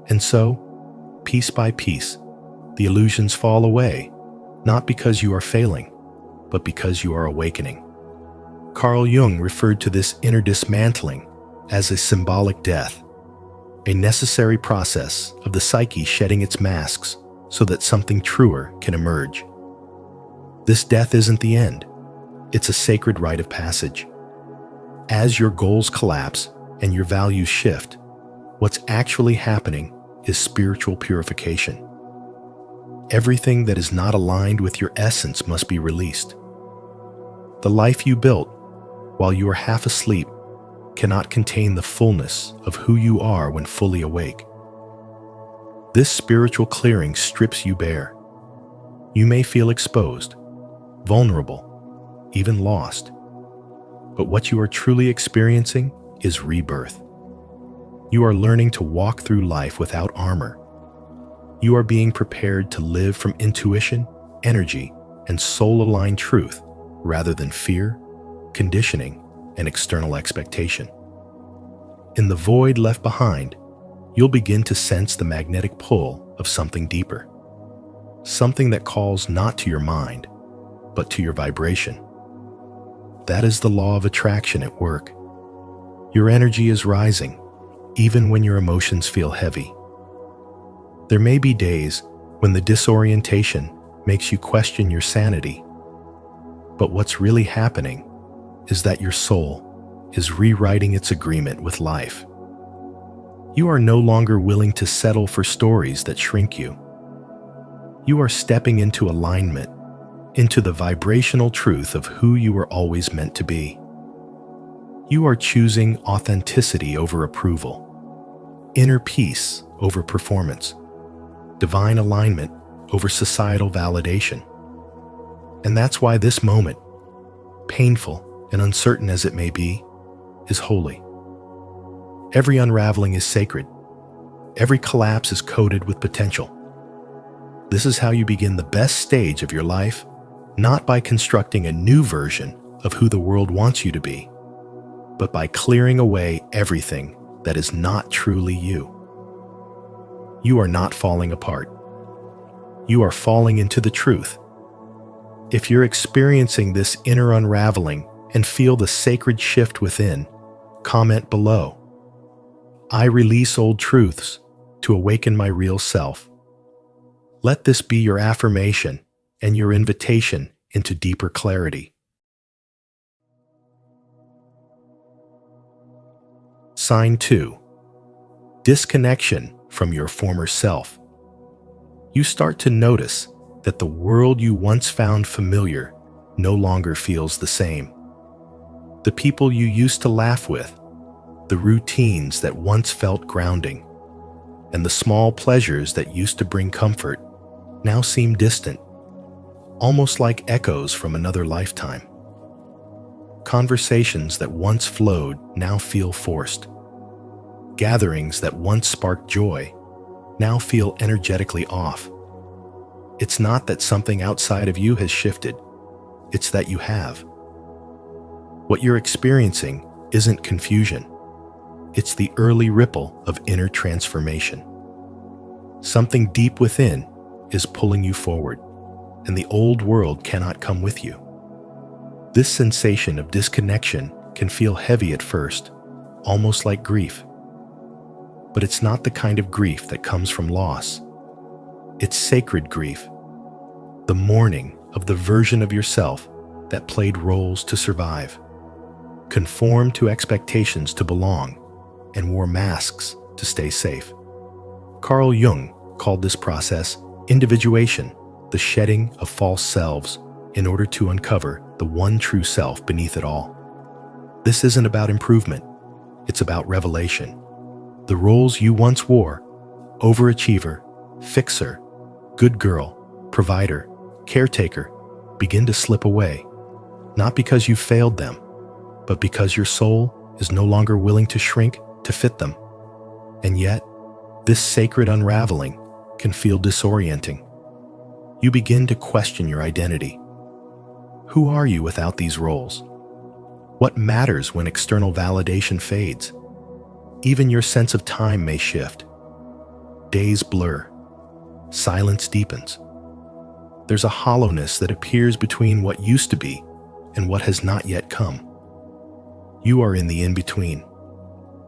S1: And so, piece by piece, the illusions fall away, not because you are failing, but because you are awakening. Carl Jung referred to this inner dismantling as a symbolic death, a necessary process of the psyche shedding its masks so that something truer can emerge. This death isn't the end. It's a sacred rite of passage. As your goals collapse and your values shift, what's actually happening is spiritual purification. Everything that is not aligned with your essence must be released. The life you built while you are half asleep cannot contain the fullness of who you are when fully awake. This spiritual clearing strips you bare. You may feel exposed, vulnerable, even lost. But what you are truly experiencing is rebirth. You are learning to walk through life without armor. You are being prepared to live from intuition, energy, and soul-aligned truth rather than fear, conditioning, and external expectation. In the void left behind, you'll begin to sense the magnetic pull of something deeper, something that calls not to your mind, but to your vibration. That is the law of attraction at work. Your energy is rising, even when your emotions feel heavy. There may be days when the disorientation makes you question your sanity, but what's really happening is that your soul is rewriting its agreement with life. You are no longer willing to settle for stories that shrink you. You are stepping into alignment, into the vibrational truth of who you were always meant to be. You are choosing authenticity over approval, inner peace over performance, divine alignment over societal validation. And that's why this moment, painful and uncertain as it may be, is holy. Every unraveling is sacred. Every collapse is coated with potential. This is how you begin the best stage of your life, not by constructing a new version of who the world wants you to be, but by clearing away everything that is not truly you. You are not falling apart. You are falling into the truth. If you're experiencing this inner unraveling and feel the sacred shift within, comment below. I release old truths to awaken my real self. Let this be your affirmation and your invitation into deeper clarity. Sign 2. Disconnection from your former self. You start to notice that the world you once found familiar no longer feels the same. The people you used to laugh with, the routines that once felt grounding, and the small pleasures that used to bring comfort now seem distant, almost like echoes from another lifetime. Conversations that once flowed now feel forced. Gatherings that once sparked joy now feel energetically off. It's not that something outside of you has shifted, it's that you have. What you're experiencing isn't confusion. It's the early ripple of inner transformation. Something deep within is pulling you forward, and the old world cannot come with you. This sensation of disconnection can feel heavy at first, almost like grief. But it's not the kind of grief that comes from loss. It's sacred grief, the mourning of the version of yourself that played roles to survive, conformed to expectations to belong, and wore masks to stay safe. Carl Jung called this process individuation, the shedding of false selves in order to uncover the one true self beneath it all. This isn't about improvement, it's about revelation. The roles you once wore, overachiever, fixer, good girl, provider, caretaker, begin to slip away, not because you failed them, but because your soul is no longer willing to shrink to fit them. And yet, this sacred unraveling can feel disorienting. You begin to question your identity. Who are you without these roles? What matters when external validation fades? Even your sense of time may shift. Days blur. Silence deepens. There's a hollowness that appears between what used to be and what has not yet come. You are in the in-between,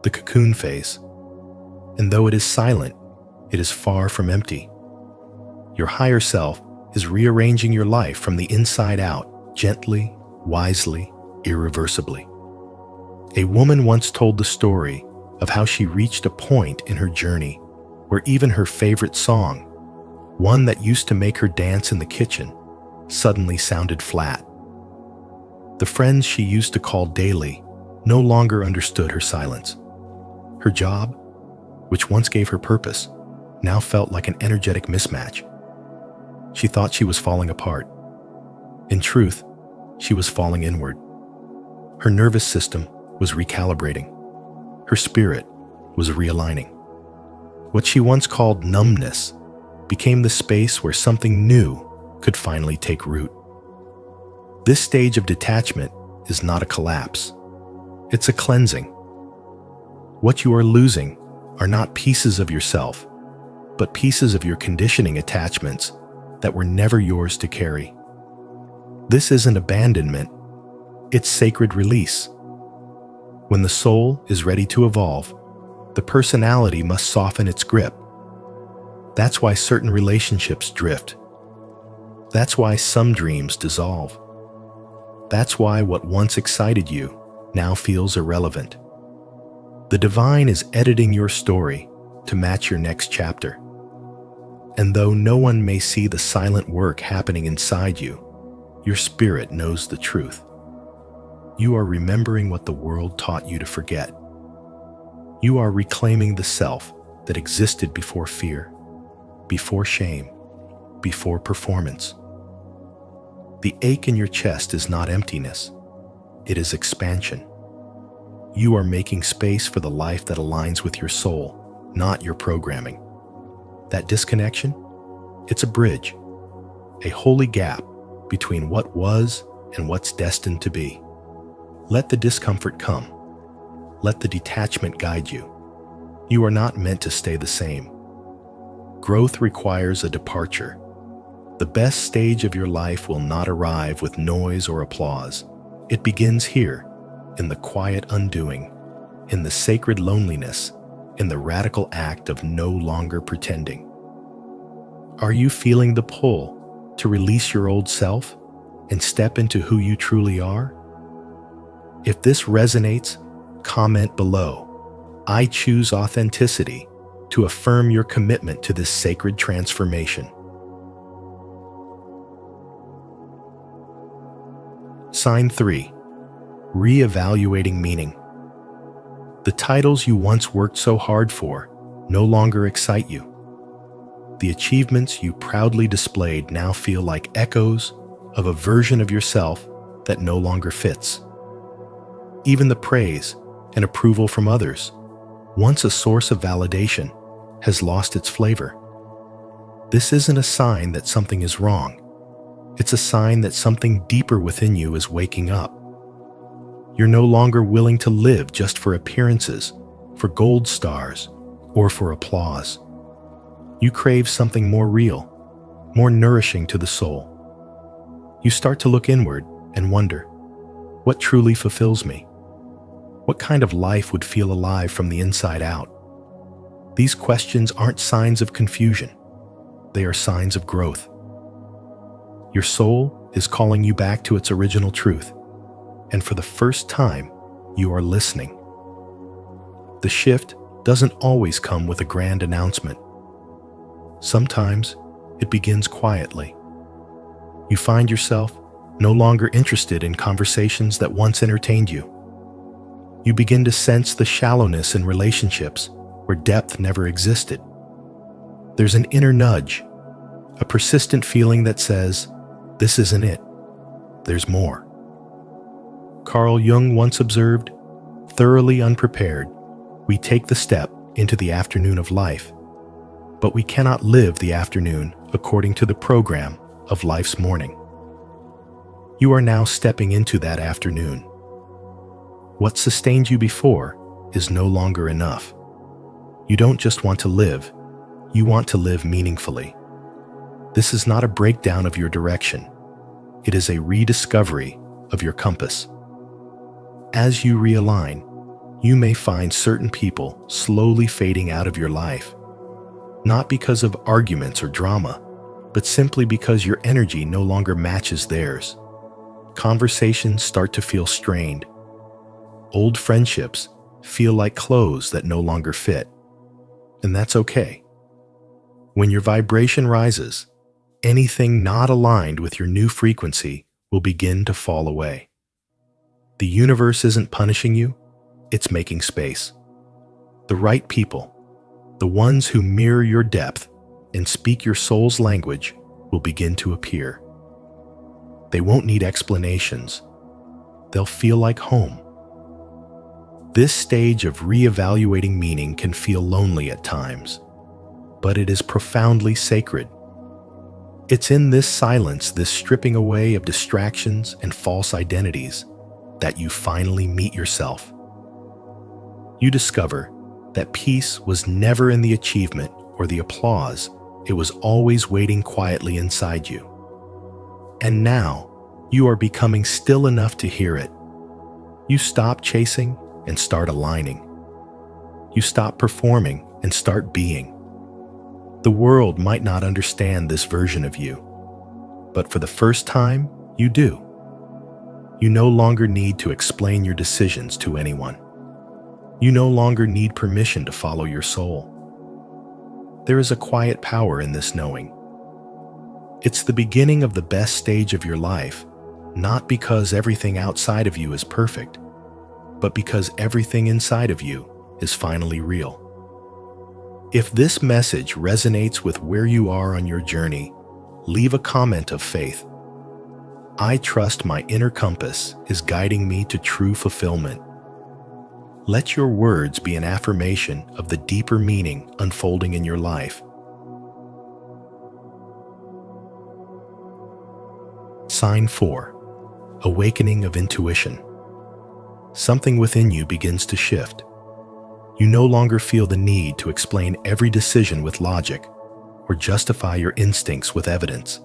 S1: the cocoon phase. And though it is silent, it is far from empty. Your higher self is rearranging your life from the inside out, gently, wisely, irreversibly. A woman once told the story of how she reached a point in her journey where even her favorite song, one that used to make her dance in the kitchen, suddenly sounded flat. The friends she used to call daily no longer understood her silence. Her job, which once gave her purpose, now felt like an energetic mismatch. She thought she was falling apart. In truth, she was falling inward. Her nervous system was recalibrating. Her spirit was realigning. What she once called numbness became the space where something new could finally take root. This stage of detachment is not a collapse. It's a cleansing. What you are losing are not pieces of yourself, but pieces of your conditioning attachments that were never yours to carry. This isn't abandonment, it's sacred release. When the soul is ready to evolve, the personality must soften its grip. That's why certain relationships drift. That's why some dreams dissolve. That's why what once excited you now feels irrelevant. The divine is editing your story to match your next chapter. And though no one may see the silent work happening inside you, your spirit knows the truth. You are remembering what the world taught you to forget. You are reclaiming the self that existed before fear, before shame, before performance. The ache in your chest is not emptiness, it is expansion. You are making space for the life that aligns with your soul, not your programming. That disconnection? It's a bridge, a holy gap between what was and what's destined to be. Let the discomfort come. Let the detachment guide you. You are not meant to stay the same. Growth requires a departure. The best stage of your life will not arrive with noise or applause. It begins here, in the quiet undoing, in the sacred loneliness, in the radical act of no longer pretending. Are you feeling the pull to release your old self and step into who you truly are? If this resonates, comment below. I choose authenticity to affirm your commitment to this sacred transformation. Sign 3. Reevaluating meaning. The titles you once worked so hard for no longer excite you. The achievements you proudly displayed now feel like echoes of a version of yourself that no longer fits. Even the praise and approval from others, once a source of validation, has lost its flavor. This isn't a sign that something is wrong. It's a sign that something deeper within you is waking up. You're no longer willing to live just for appearances, for gold stars, or for applause. You crave something more real, more nourishing to the soul. You start to look inward and wonder, what truly fulfills me? What kind of life would feel alive from the inside out? These questions aren't signs of confusion. They are signs of growth. Your soul is calling you back to its original truth, and for the first time, you are listening. The shift doesn't always come with a grand announcement. Sometimes it begins quietly. You find yourself no longer interested in conversations that once entertained you. You begin to sense the shallowness in relationships where depth never existed. There's an inner nudge, a persistent feeling that says, this isn't it. There's more. Carl Jung once observed, thoroughly unprepared, we take the step into the afternoon of life, but we cannot live the afternoon according to the program of life's morning. You are now stepping into that afternoon. What sustained you before is no longer enough. You don't just want to live, you want to live meaningfully. This is not a breakdown of your direction. It is a rediscovery of your compass. As you realign, you may find certain people slowly fading out of your life, not because of arguments or drama, but simply because your energy no longer matches theirs. Conversations start to feel strained. Old friendships feel like clothes that no longer fit. And that's okay. When your vibration rises, anything not aligned with your new frequency will begin to fall away. The universe isn't punishing you, it's making space. The right people, the ones who mirror your depth and speak your soul's language, will begin to appear. They won't need explanations. They'll feel like home. This stage of reevaluating meaning can feel lonely at times, but it is profoundly sacred. It's in this silence, this stripping away of distractions and false identities, that you finally meet yourself. You discover that peace was never in the achievement or the applause, it was always waiting quietly inside you. And now, you are becoming still enough to hear it. You stop chasing and start aligning. You stop performing and start being. The world might not understand this version of you, but for the first time, you do. You no longer need to explain your decisions to anyone. You no longer need permission to follow your soul. There is a quiet power in this knowing. It's the beginning of the best stage of your life, not because everything outside of you is perfect, but because everything inside of you is finally real. If this message resonates with where you are on your journey, leave a comment of faith. I trust my inner compass is guiding me to true fulfillment. Let your words be an affirmation of the deeper meaning unfolding in your life. Sign 4. Awakening of intuition. Something within you begins to shift. You no longer feel the need to explain every decision with logic or justify your instincts with evidence.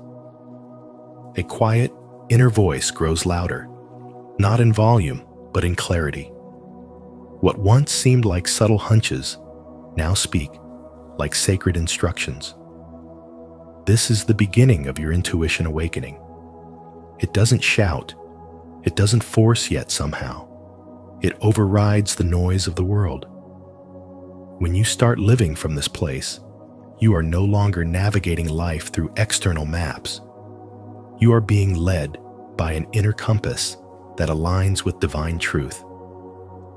S1: A quiet, inner voice grows louder, not in volume, but in clarity. What once seemed like subtle hunches now speak like sacred instructions. This is the beginning of your intuition awakening. It doesn't shout, it doesn't force yet somehow. It overrides the noise of the world. When you start living from this place, you are no longer navigating life through external maps. You are being led by an inner compass that aligns with divine truth.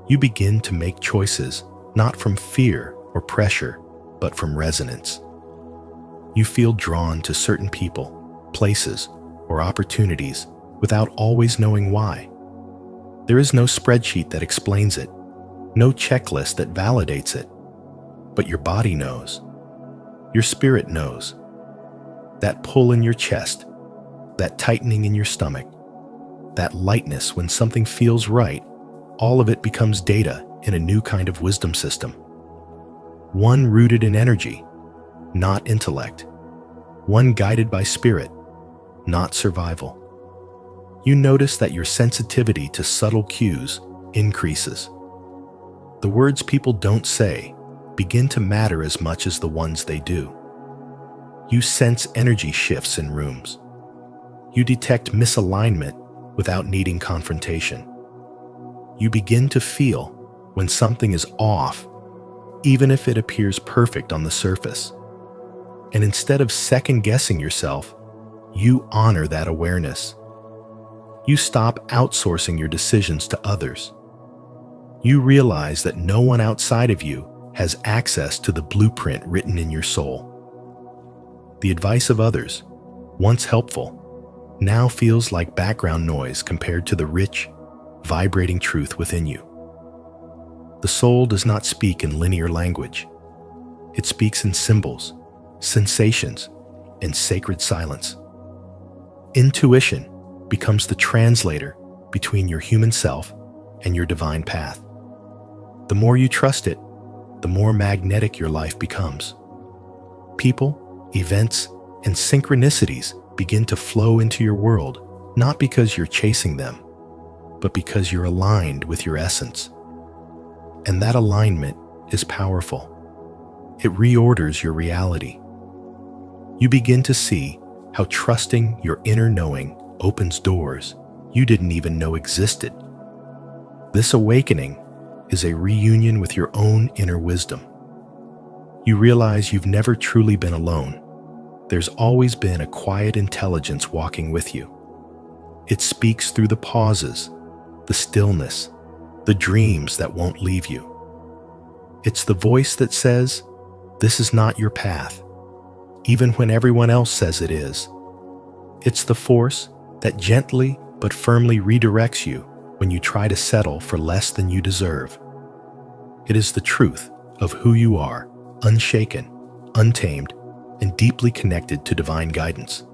S1: You begin to make choices not from fear or pressure, but from resonance. You feel drawn to certain people, places, or opportunities without always knowing why. There is no spreadsheet that explains it, no checklist that validates it, but your body knows. Your spirit knows. That pull in your chest, that tightening in your stomach, that lightness when something feels right, all of it becomes data in a new kind of wisdom system. One rooted in energy, not intellect. One guided by spirit, not survival. You notice that your sensitivity to subtle cues increases. The words people don't say begin to matter as much as the ones they do. You sense energy shifts in rooms. You detect misalignment without needing confrontation. You begin to feel when something is off, even if it appears perfect on the surface. And instead of second-guessing yourself, you honor that awareness. You stop outsourcing your decisions to others. You realize that no one outside of you has access to the blueprint written in your soul. The advice of others, once helpful, now feels like background noise compared to the rich, vibrating truth within you. The soul does not speak in linear language. It speaks in symbols, sensations, and sacred silence. Intuition becomes the translator between your human self and your divine path. The more you trust it, the more magnetic your life becomes. People, events, and synchronicities begin to flow into your world, not because you're chasing them, but because you're aligned with your essence. And that alignment is powerful. It reorders your reality. You begin to see how trusting your inner knowing opens doors you didn't even know existed. This awakening is a reunion with your own inner wisdom. You realize you've never truly been alone. There's always been a quiet intelligence walking with you. It speaks through the pauses, the stillness, the dreams that won't leave you. It's the voice that says, "This is not your path," even when everyone else says it is. It's the force that gently but firmly redirects you when you try to settle for less than you deserve. It is the truth of who you are, unshaken, untamed, and deeply connected to divine guidance.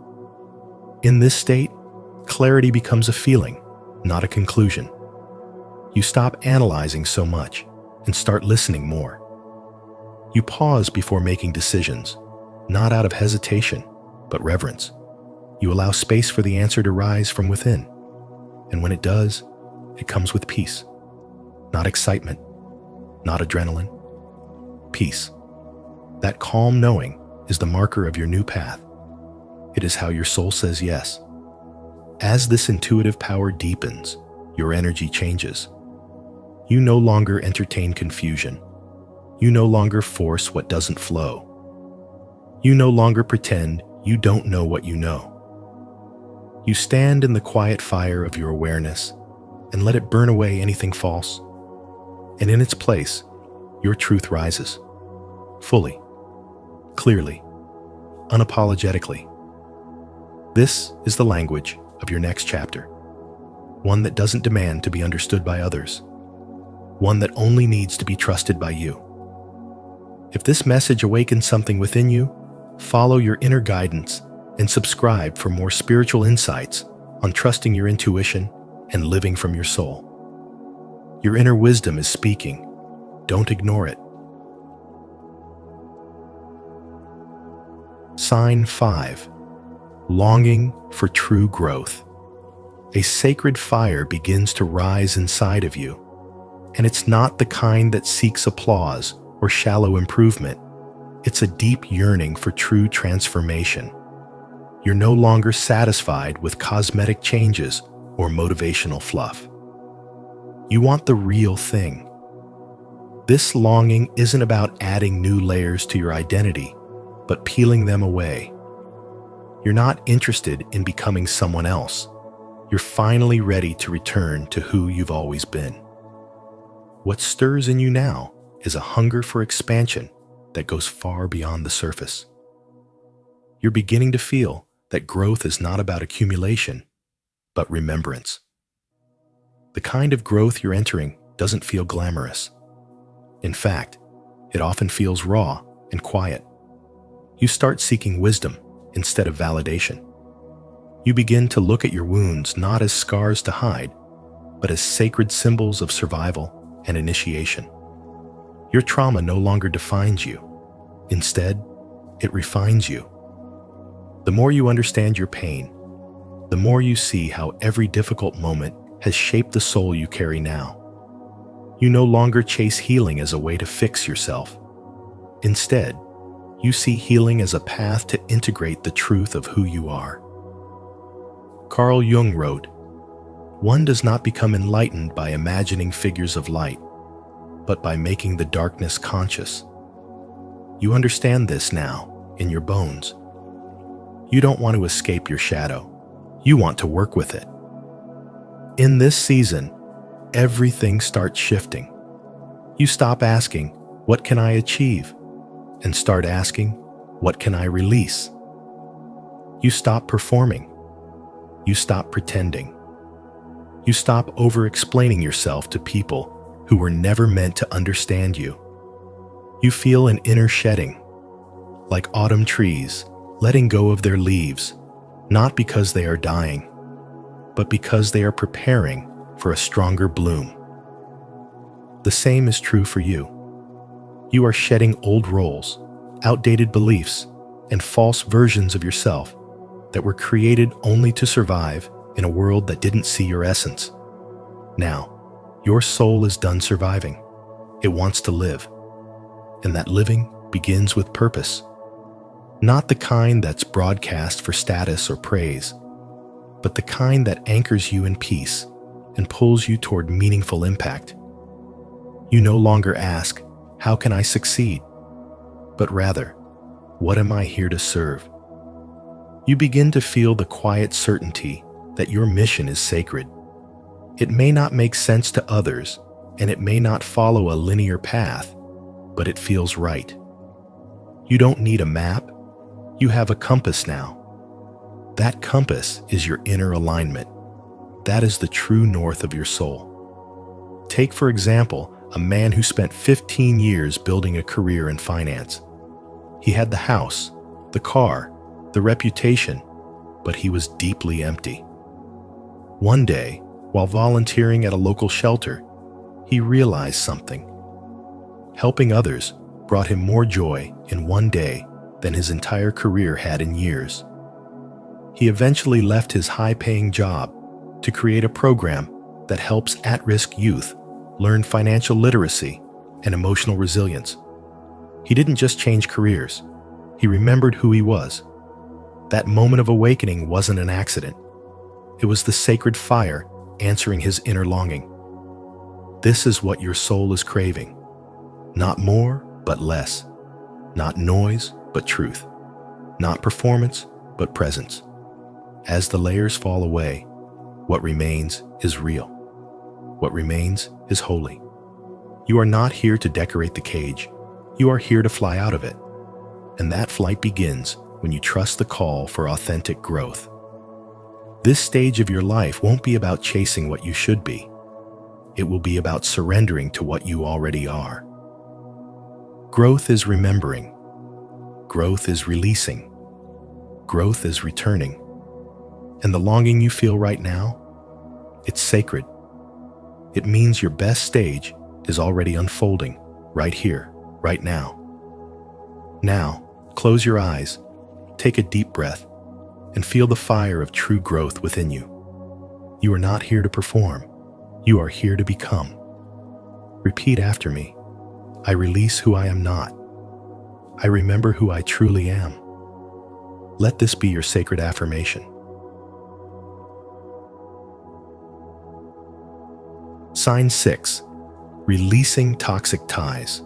S1: In this state, clarity becomes a feeling, not a conclusion. You stop analyzing so much and start listening more. You pause before making decisions, not out of hesitation, but reverence. You allow space for the answer to rise from within. And when it does, it comes with peace. Not excitement, not adrenaline. Peace. That calm knowing is the marker of your new path. It is how your soul says yes. As this intuitive power deepens, your energy changes. You no longer entertain confusion. You no longer force what doesn't flow. You no longer pretend you don't know what you know. You stand in the quiet fire of your awareness and let it burn away anything false. And in its place, your truth rises, fully, clearly, unapologetically. This is the language of your next chapter, one that doesn't demand to be understood by others, one that only needs to be trusted by you. If this message awakens something within you, follow your inner guidance and subscribe for more spiritual insights on trusting your intuition and living from your soul. Your inner wisdom is speaking. Don't ignore it. Sign 5. Longing for true growth. A sacred fire begins to rise inside of you, and it's not the kind that seeks applause or shallow improvement. It's a deep yearning for true transformation. You're no longer satisfied with cosmetic changes or motivational fluff. You want the real thing. This longing isn't about adding new layers to your identity, but peeling them away. You're not interested in becoming someone else. You're finally ready to return to who you've always been. What stirs in you now is a hunger for expansion that goes far beyond the surface. You're beginning to feel that growth is not about accumulation, but remembrance. The kind of growth you're entering doesn't feel glamorous. In fact, it often feels raw and quiet. You start seeking wisdom instead of validation. You begin to look at your wounds not as scars to hide, but as sacred symbols of survival and initiation. Your trauma no longer defines you. Instead, it refines you. The more you understand your pain, the more you see how every difficult moment has shaped the soul you carry now. You no longer chase healing as a way to fix yourself. Instead, you see healing as a path to integrate the truth of who you are. Carl Jung wrote, "One does not become enlightened by imagining figures of light, but by making the darkness conscious." You understand this now, in your bones. You don't want to escape your shadow. You want to work with it. In this season, everything starts shifting. You stop asking, "What can I achieve?" and start asking, "What can I release?" You stop performing. You stop pretending. You stop over-explaining yourself to people who were never meant to understand you. You feel an inner shedding, like autumn trees letting go of their leaves, not because they are dying, but because they are preparing for a stronger bloom. The same is true for you. You are shedding old roles, outdated beliefs, and false versions of yourself that were created only to survive in a world that didn't see your essence. Now, your soul is done surviving. It wants to live. And that living begins with purpose. Not the kind that's broadcast for status or praise, but the kind that anchors you in peace and pulls you toward meaningful impact. You no longer ask, "How can I succeed?" but rather, "What am I here to serve?" You begin to feel the quiet certainty that your mission is sacred. It may not make sense to others, and it may not follow a linear path, but it feels right. You don't need a map. You have a compass now. That compass is your inner alignment. That is the true north of your soul. Take, for example, a man who spent 15 years building a career in finance. He had the house, the car, the reputation, but he was deeply empty. One day, while volunteering at a local shelter, he realized something. Helping others brought him more joy in one day than his entire career had in years. He eventually left his high-paying job to create a program that helps at-risk youth learn financial literacy and emotional resilience. He didn't just change careers. He remembered who he was. That moment of awakening wasn't an accident. It was the sacred fire answering his inner longing. This is what your soul is craving. Not more, but less. Not noise, but truth. Not performance, but presence. As the layers fall away, what remains is real. What remains is holy. You are not here to decorate the cage. You are here to fly out of it. And that flight begins when you trust the call for authentic growth. This stage of your life won't be about chasing what you should be. It will be about surrendering to what you already are. Growth is remembering. Growth is releasing. Growth is returning. And the longing you feel right now, it's sacred. It means your best stage is already unfolding right here, right now. Now, close your eyes, take a deep breath, and feel the fire of true growth within you. You are not here to perform. You are here to become. Repeat after me. I release who I am not. I remember who I truly am. Let this be your sacred affirmation. Sign 6. Releasing toxic ties.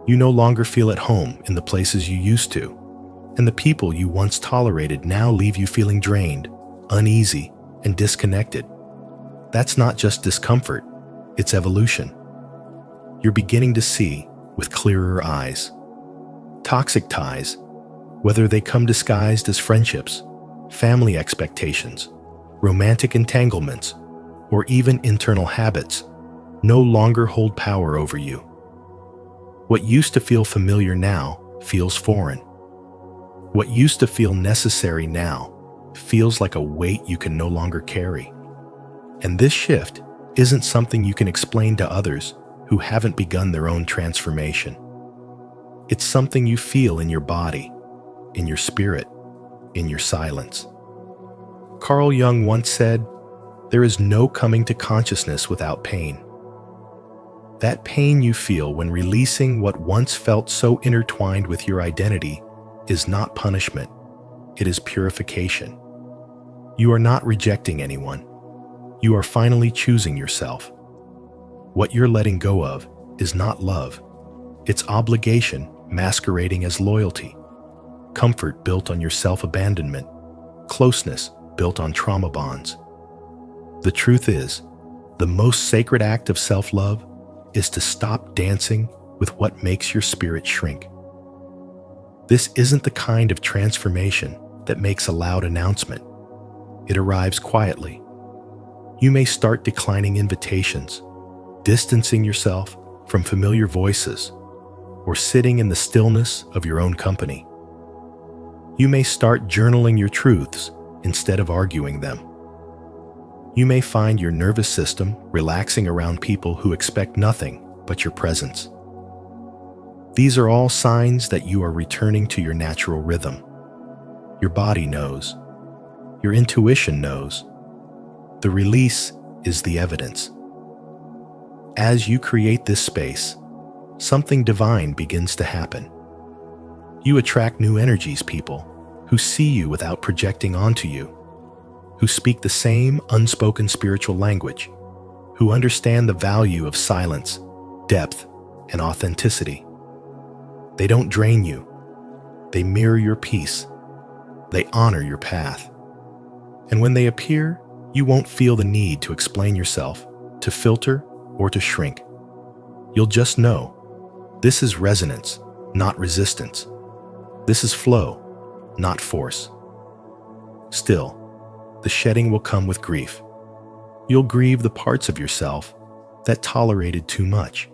S1: You no longer feel at home in the places you used to, and the people you once tolerated now leave you feeling drained, uneasy, and disconnected. That's not just discomfort, it's evolution. You're beginning to see with clearer eyes. Toxic ties, whether they come disguised as friendships, family expectations, romantic entanglements, or even internal habits, no longer hold power over you. What used to feel familiar now feels foreign. What used to feel necessary now feels like a weight you can no longer carry. And this shift isn't something you can explain to others who haven't begun their own transformation. It's something you feel in your body, in your spirit, in your silence. Carl Jung once said, "There is no coming to consciousness without pain." That pain you feel when releasing what once felt so intertwined with your identity is not punishment, it is purification. You are not rejecting anyone. You are finally choosing yourself. What you're letting go of is not love. It's obligation masquerading as loyalty, comfort built on your self-abandonment, closeness built on trauma bonds. The truth is, the most sacred act of self-love is to stop dancing with what makes your spirit shrink. This isn't the kind of transformation that makes a loud announcement. It arrives quietly. You may start declining invitations, distancing yourself from familiar voices, or sitting in the stillness of your own company. You may start journaling your truths instead of arguing them. You may find your nervous system relaxing around people who expect nothing but your presence. These are all signs that you are returning to your natural rhythm. Your body knows. Your intuition knows. The release is the evidence. As you create this space, something divine begins to happen. You attract new energies, people who see you without projecting onto you, who speak the same unspoken spiritual language, who understand the value of silence, depth, and authenticity. They don't drain you. They mirror your peace. They honor your path. And when they appear, you won't feel the need to explain yourself, to filter, or to shrink. You'll just know, this is resonance, not resistance. This is flow, not force. Still, the shedding will come with grief. You'll grieve the parts of yourself that tolerated too much.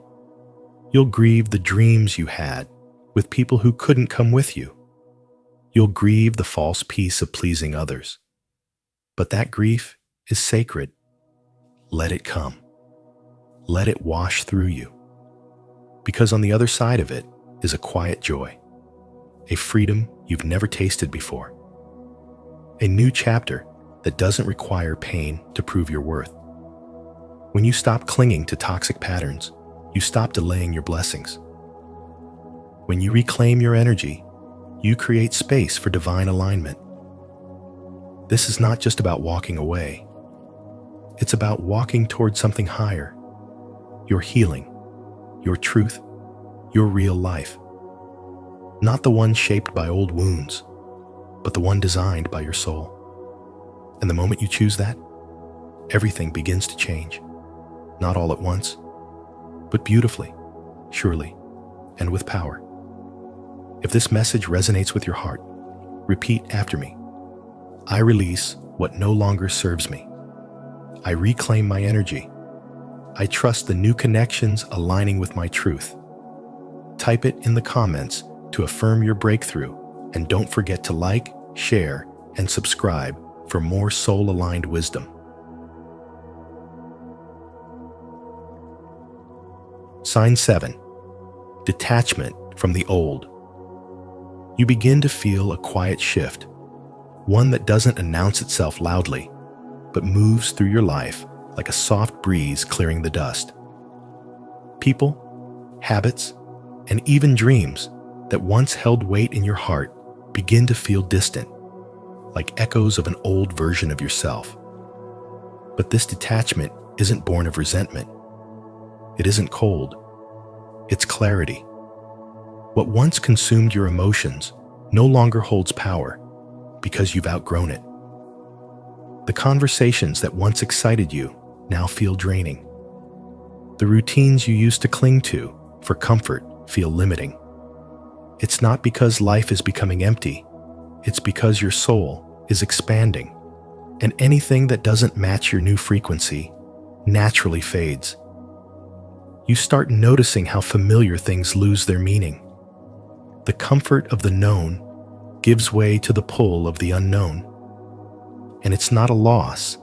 S1: You'll grieve the dreams you had with people who couldn't come with you. You'll grieve the false peace of pleasing others. But that grief is sacred. Let it come. Let it wash through you. Because on the other side of it is a quiet joy, a freedom you've never tasted before, a new chapter that doesn't require pain to prove your worth. When you stop clinging to toxic patterns, you stop delaying your blessings. When you reclaim your energy, you create space for divine alignment. This is not just about walking away. It's about walking towards something higher, your healing, your truth, your real life. Not the one shaped by old wounds, but the one designed by your soul. And the moment you choose that, everything begins to change. Not all at once, but beautifully, surely, and with power. If this message resonates with your heart, repeat after me. I release what no longer serves me. I reclaim my energy. I trust the new connections aligning with my truth. Type it in the comments to affirm your breakthrough, and don't forget to like, share, and subscribe for more soul-aligned wisdom. Sign 7. Detachment from the old. You begin to feel a quiet shift, one that doesn't announce itself loudly, but moves through your life like a soft breeze clearing the dust. People, habits, and even dreams that once held weight in your heart begin to feel distant, like echoes of an old version of yourself. But this detachment isn't born of resentment. It isn't cold. It's clarity. What once consumed your emotions no longer holds power because you've outgrown it. The conversations that once excited you now feel draining. The routines you used to cling to for comfort feel limiting. It's not because life is becoming empty. It's because your soul is expanding, and anything that doesn't match your new frequency naturally fades. You start noticing how familiar things lose their meaning. The comfort of the known gives way to the pull of the unknown. And it's not a loss,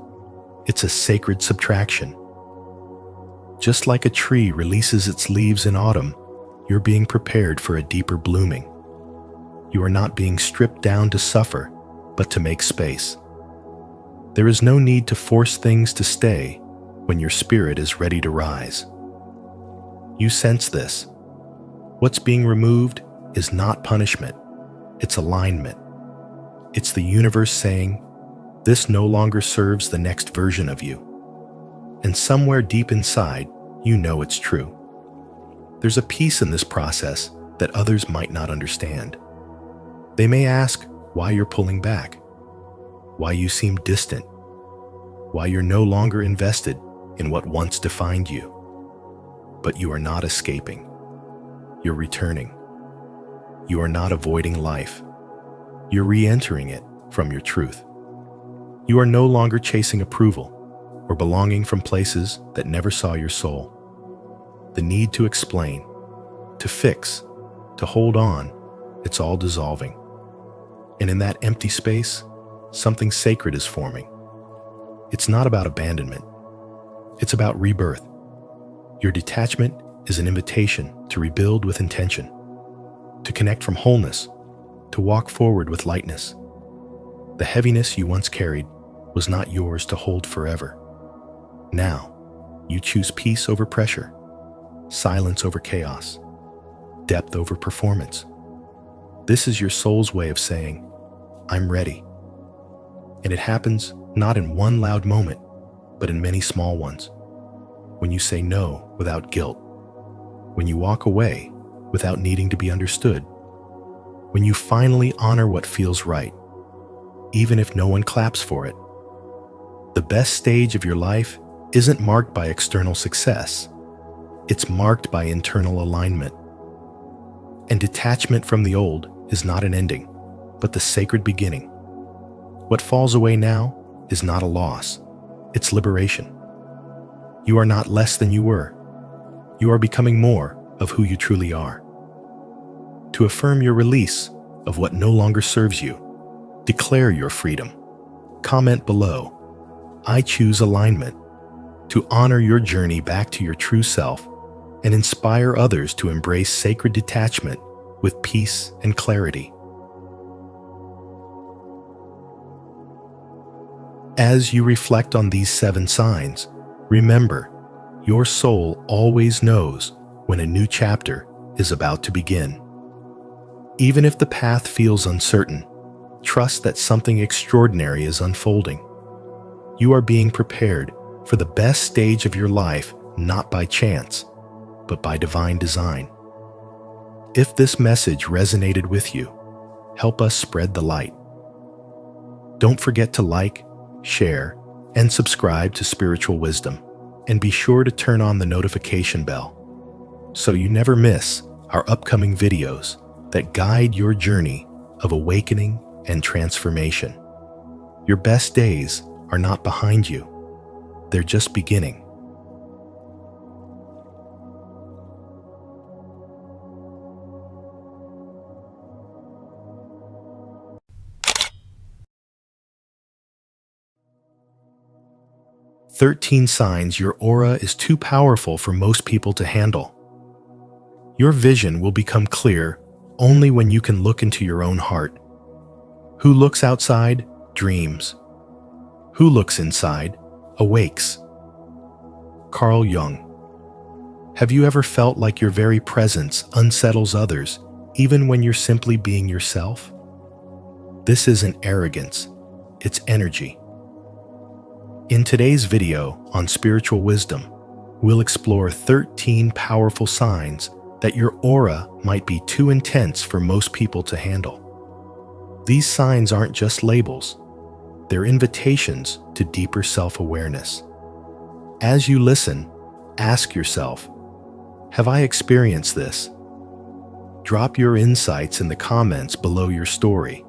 S1: it's a sacred subtraction. Just like a tree releases its leaves in autumn, you're being prepared for a deeper blooming. You are not being stripped down to suffer, but to make space. There is no need to force things to stay when your spirit is ready to rise. You sense this. What's being removed is not punishment, it's alignment. It's the universe saying, this no longer serves the next version of you. And somewhere deep inside, you know it's true. There's a peace in this process that others might not understand. They may ask why you're pulling back, why you seem distant, why you're no longer invested in what once defined you. But you are not escaping. You're returning. You are not avoiding life. You're re-entering it from your truth. You are no longer chasing approval or belonging from places that never saw your soul. The need to explain, to fix, to hold on, it's all dissolving. And in that empty space, something sacred is forming. It's not about abandonment. It's about rebirth. Your detachment is an invitation to rebuild with intention, to connect from wholeness, to walk forward with lightness. The heaviness you once carried was not yours to hold forever. Now, you choose peace over pressure, silence over chaos, depth over performance. This is your soul's way of saying, I'm ready. And it happens not in one loud moment, but in many small ones. When you say no without guilt, when you walk away without needing to be understood, when you finally honor what feels right, even if no one claps for it. The best stage of your life isn't marked by external success. It's marked by internal alignment. And detachment from the old is not an ending, but the sacred beginning. What falls away now is not a loss, it's liberation. You are not less than you were. You are becoming more of who you truly are. To affirm your release of what no longer serves you, declare your freedom. Comment below, I choose alignment, to honor your journey back to your true self and inspire others to embrace sacred detachment with peace and clarity. As you reflect on these 7 signs, remember, your soul always knows when a new chapter is about to begin. Even if the path feels uncertain, trust that something extraordinary is unfolding. You are being prepared for the best stage of your life, not by chance, but by divine design. If this message resonated with you, help us spread the light. Don't forget to like, share, and subscribe to Spiritual Wisdom. And be sure to turn on the notification bell so you never miss our upcoming videos that guide your journey of awakening and transformation. Your best days are not behind you. They're just beginning. "13 signs your aura is too powerful for most people to handle." Your vision will become clear only when you can look into your own heart. Who looks outside dreams. Who looks inside awakes. Carl Jung. Have you ever felt like your very presence unsettles others, even when you're simply being yourself? This isn't arrogance, it's energy. In today's video on Spiritual Wisdom, we'll explore 13 powerful signs that your aura might be too intense for most people to handle. These signs aren't just labels, they're invitations to deeper self-awareness. As you listen, ask yourself, have I experienced this? Drop your insights in the comments below your story.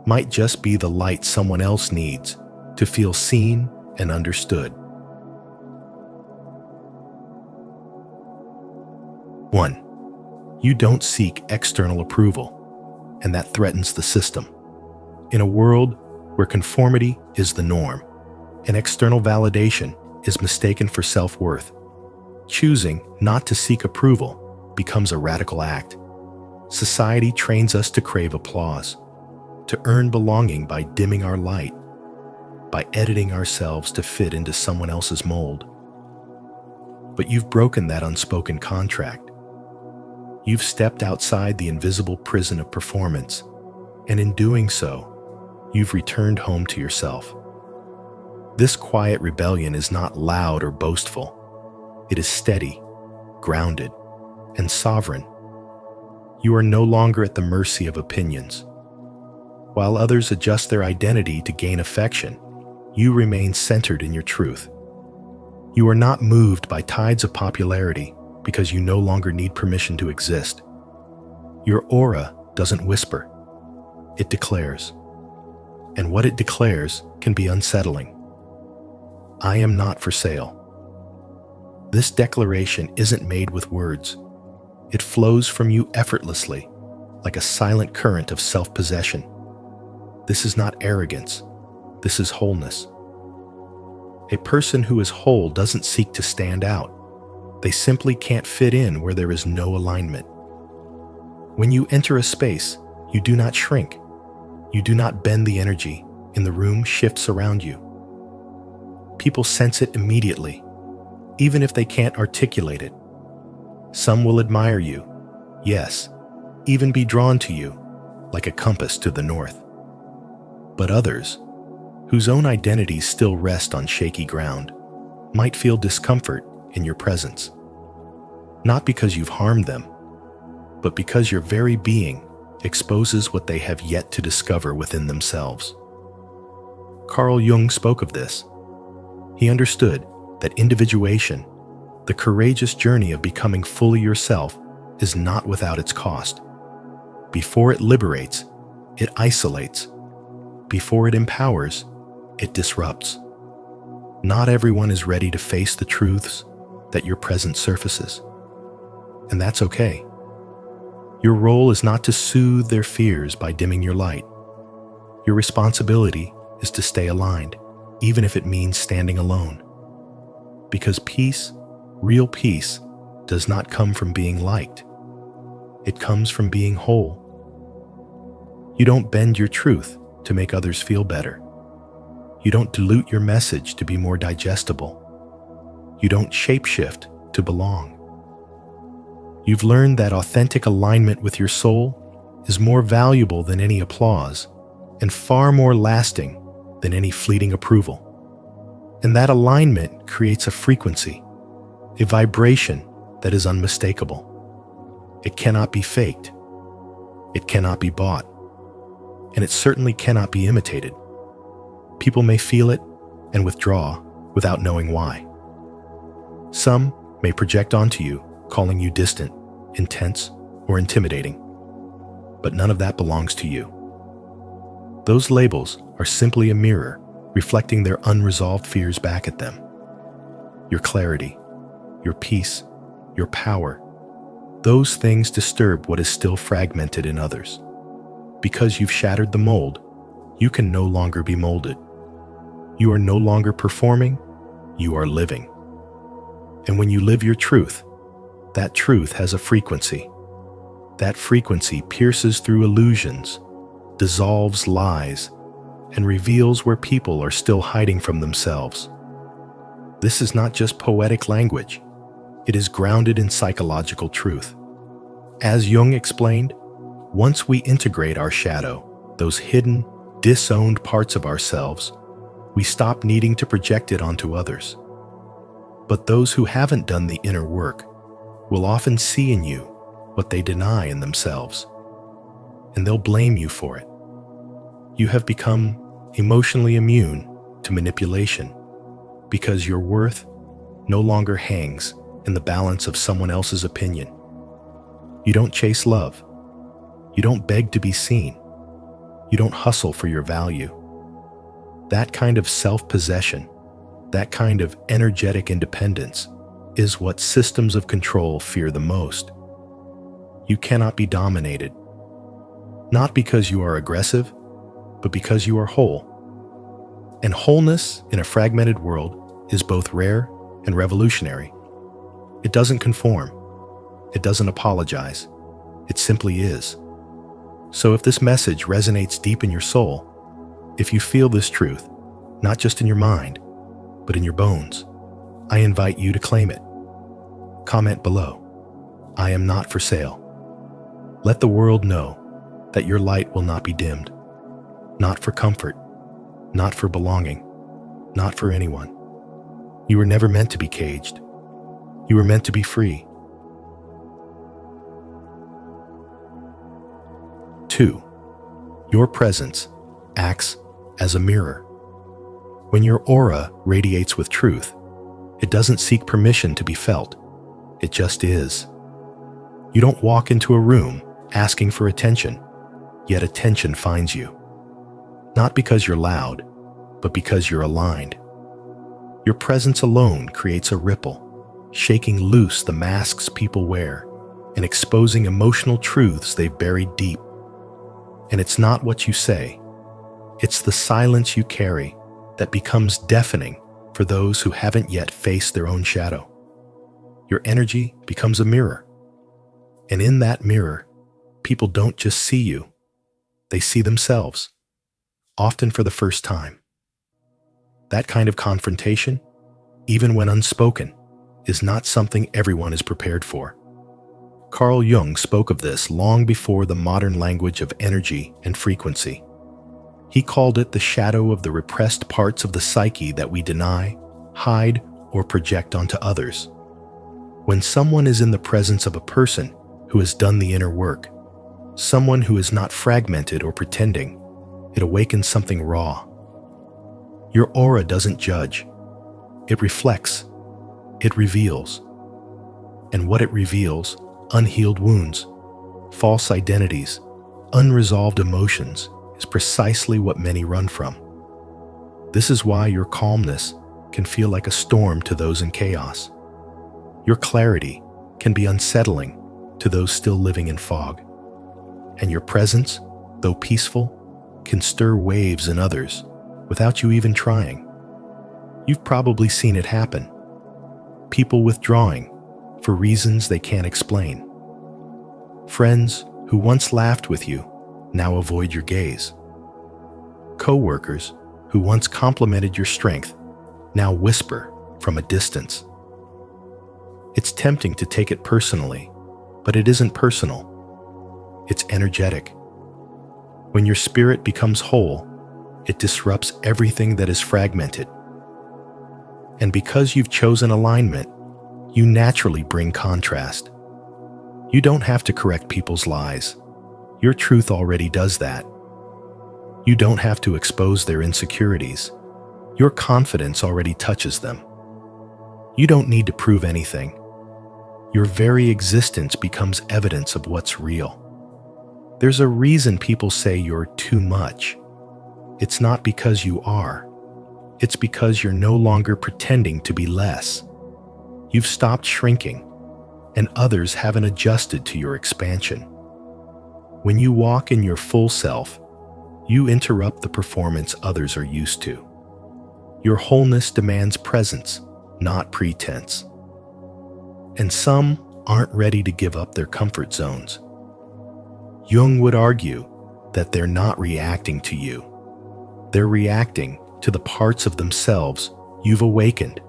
S1: Might just be the light someone else needs to feel seen and understood. 1. You don't seek external approval, and that threatens the system. In a world where conformity is the norm, and external validation is mistaken for self-worth, choosing not to seek approval becomes a radical act. Society trains us to crave applause, to earn belonging by dimming our light, by editing ourselves to fit into someone else's mold. But you've broken that unspoken contract. You've stepped outside the invisible prison of performance, and in doing so, you've returned home to yourself. This quiet rebellion is not loud or boastful. It is steady, grounded, and sovereign. You are no longer at the mercy of opinions. While others adjust their identity to gain affection, you remain centered in your truth. You are not moved by tides of popularity because you no longer need permission to exist. Your aura doesn't whisper, it declares. And what it declares can be unsettling. I am not for sale. This declaration isn't made with words. It flows from you effortlessly, like a silent current of self-possession. This is not arrogance. This is wholeness. A person who is whole doesn't seek to stand out. They simply can't fit in where there is no alignment. When you enter a space, you do not shrink. You do not bend the energy, and the room shifts around you. People sense it immediately, even if they can't articulate it. Some will admire you, yes, even be drawn to you, like a compass to the north. But others, whose own identities still rest on shaky ground, might feel discomfort in your presence. Not because you've harmed them, but because your very being exposes what they have yet to discover within themselves. Carl Jung spoke of this. He understood that individuation, the courageous journey of becoming fully yourself, is not without its cost. Before it liberates, it isolates. Before it empowers, it disrupts. Not everyone is ready to face the truths that your presence surfaces. And that's okay. Your role is not to soothe their fears by dimming your light. Your responsibility is to stay aligned, even if it means standing alone. Because peace, real peace, does not come from being liked. It comes from being whole. You don't bend your truth to make others feel better. You don't dilute your message to be more digestible. You don't shapeshift to belong. You've learned that authentic alignment with your soul is more valuable than any applause and far more lasting than any fleeting approval. And that alignment creates a frequency, a vibration that is unmistakable. It cannot be faked. It cannot be bought. And it certainly cannot be imitated. People may feel it, and withdraw without knowing why. Some may project onto you, calling you distant, intense, or intimidating, but none of that belongs to you. Those labels are simply a mirror reflecting their unresolved fears back at them. Your clarity, your peace, your power, those things disturb what is still fragmented in others. Because you've shattered the mold, you can no longer be molded. You are no longer performing, you are living. And when you live your truth, that truth has a frequency. That frequency pierces through illusions, dissolves lies, and reveals where people are still hiding from themselves. This is not just poetic language. It is grounded in psychological truth. As Jung explained, once we integrate our shadow, those hidden, disowned parts of ourselves, we stop needing to project it onto others. But those who haven't done the inner work will often see in you what they deny in themselves, and they'll blame you for it. You have become emotionally immune to manipulation because your worth no longer hangs in the balance of someone else's opinion. You don't chase love. You don't beg to be seen. You don't hustle for your value. That kind of self-possession, that kind of energetic independence, is what systems of control fear the most. You cannot be dominated, not because you are aggressive, but because you are whole. And wholeness in a fragmented world is both rare and revolutionary. It doesn't conform. It doesn't apologize. It simply is. So if this message resonates deep in your soul, if you feel this truth, not just in your mind, but in your bones, I invite you to claim it. Comment below, "I am not for sale." Let the world know that your light will not be dimmed. Not for comfort, not for belonging, not for anyone. You were never meant to be caged. You were meant to be free. 2. Your presence acts as a mirror. When your aura radiates with truth, it doesn't seek permission to be felt. It just is. You don't walk into a room asking for attention, yet attention finds you. Not because you're loud, but because you're aligned. Your presence alone creates a ripple, shaking loose the masks people wear and exposing emotional truths they've buried deep. And it's not what you say, it's the silence you carry that becomes deafening for those who haven't yet faced their own shadow. Your energy becomes a mirror. And in that mirror, people don't just see you, they see themselves, often for the first time. That kind of confrontation, even when unspoken, is not something everyone is prepared for. Carl Jung spoke of this long before the modern language of energy and frequency. He called it the shadow of the repressed parts of the psyche that we deny, hide, or project onto others. When someone is in the presence of a person who has done the inner work, someone who is not fragmented or pretending, it awakens something raw. Your aura doesn't judge. It reflects. It reveals. And what it reveals, unhealed wounds, false identities, unresolved emotions, is precisely what many run from. This is why your calmness can feel like a storm to those in chaos. Your clarity can be unsettling to those still living in fog. And your presence, though peaceful, can stir waves in others without you even trying. You've probably seen it happen. People withdrawing for reasons they can't explain. Friends who once laughed with you now avoid your gaze. Co-workers who once complimented your strength now whisper from a distance. It's tempting to take it personally, but it isn't personal. It's energetic. When your spirit becomes whole, it disrupts everything that is fragmented. And because you've chosen alignment, you naturally bring contrast. You don't have to correct people's lies. Your truth already does that. You don't have to expose their insecurities. Your confidence already touches them. You don't need to prove anything. Your very existence becomes evidence of what's real. There's a reason people say you're too much. It's not because you are. It's because you're no longer pretending to be less. You've stopped shrinking, and others haven't adjusted to your expansion. When you walk in your full self, you interrupt the performance others are used to. Your wholeness demands presence, not pretense. And some aren't ready to give up their comfort zones. Jung would argue that they're not reacting to you. They're reacting to the parts of themselves you've awakened.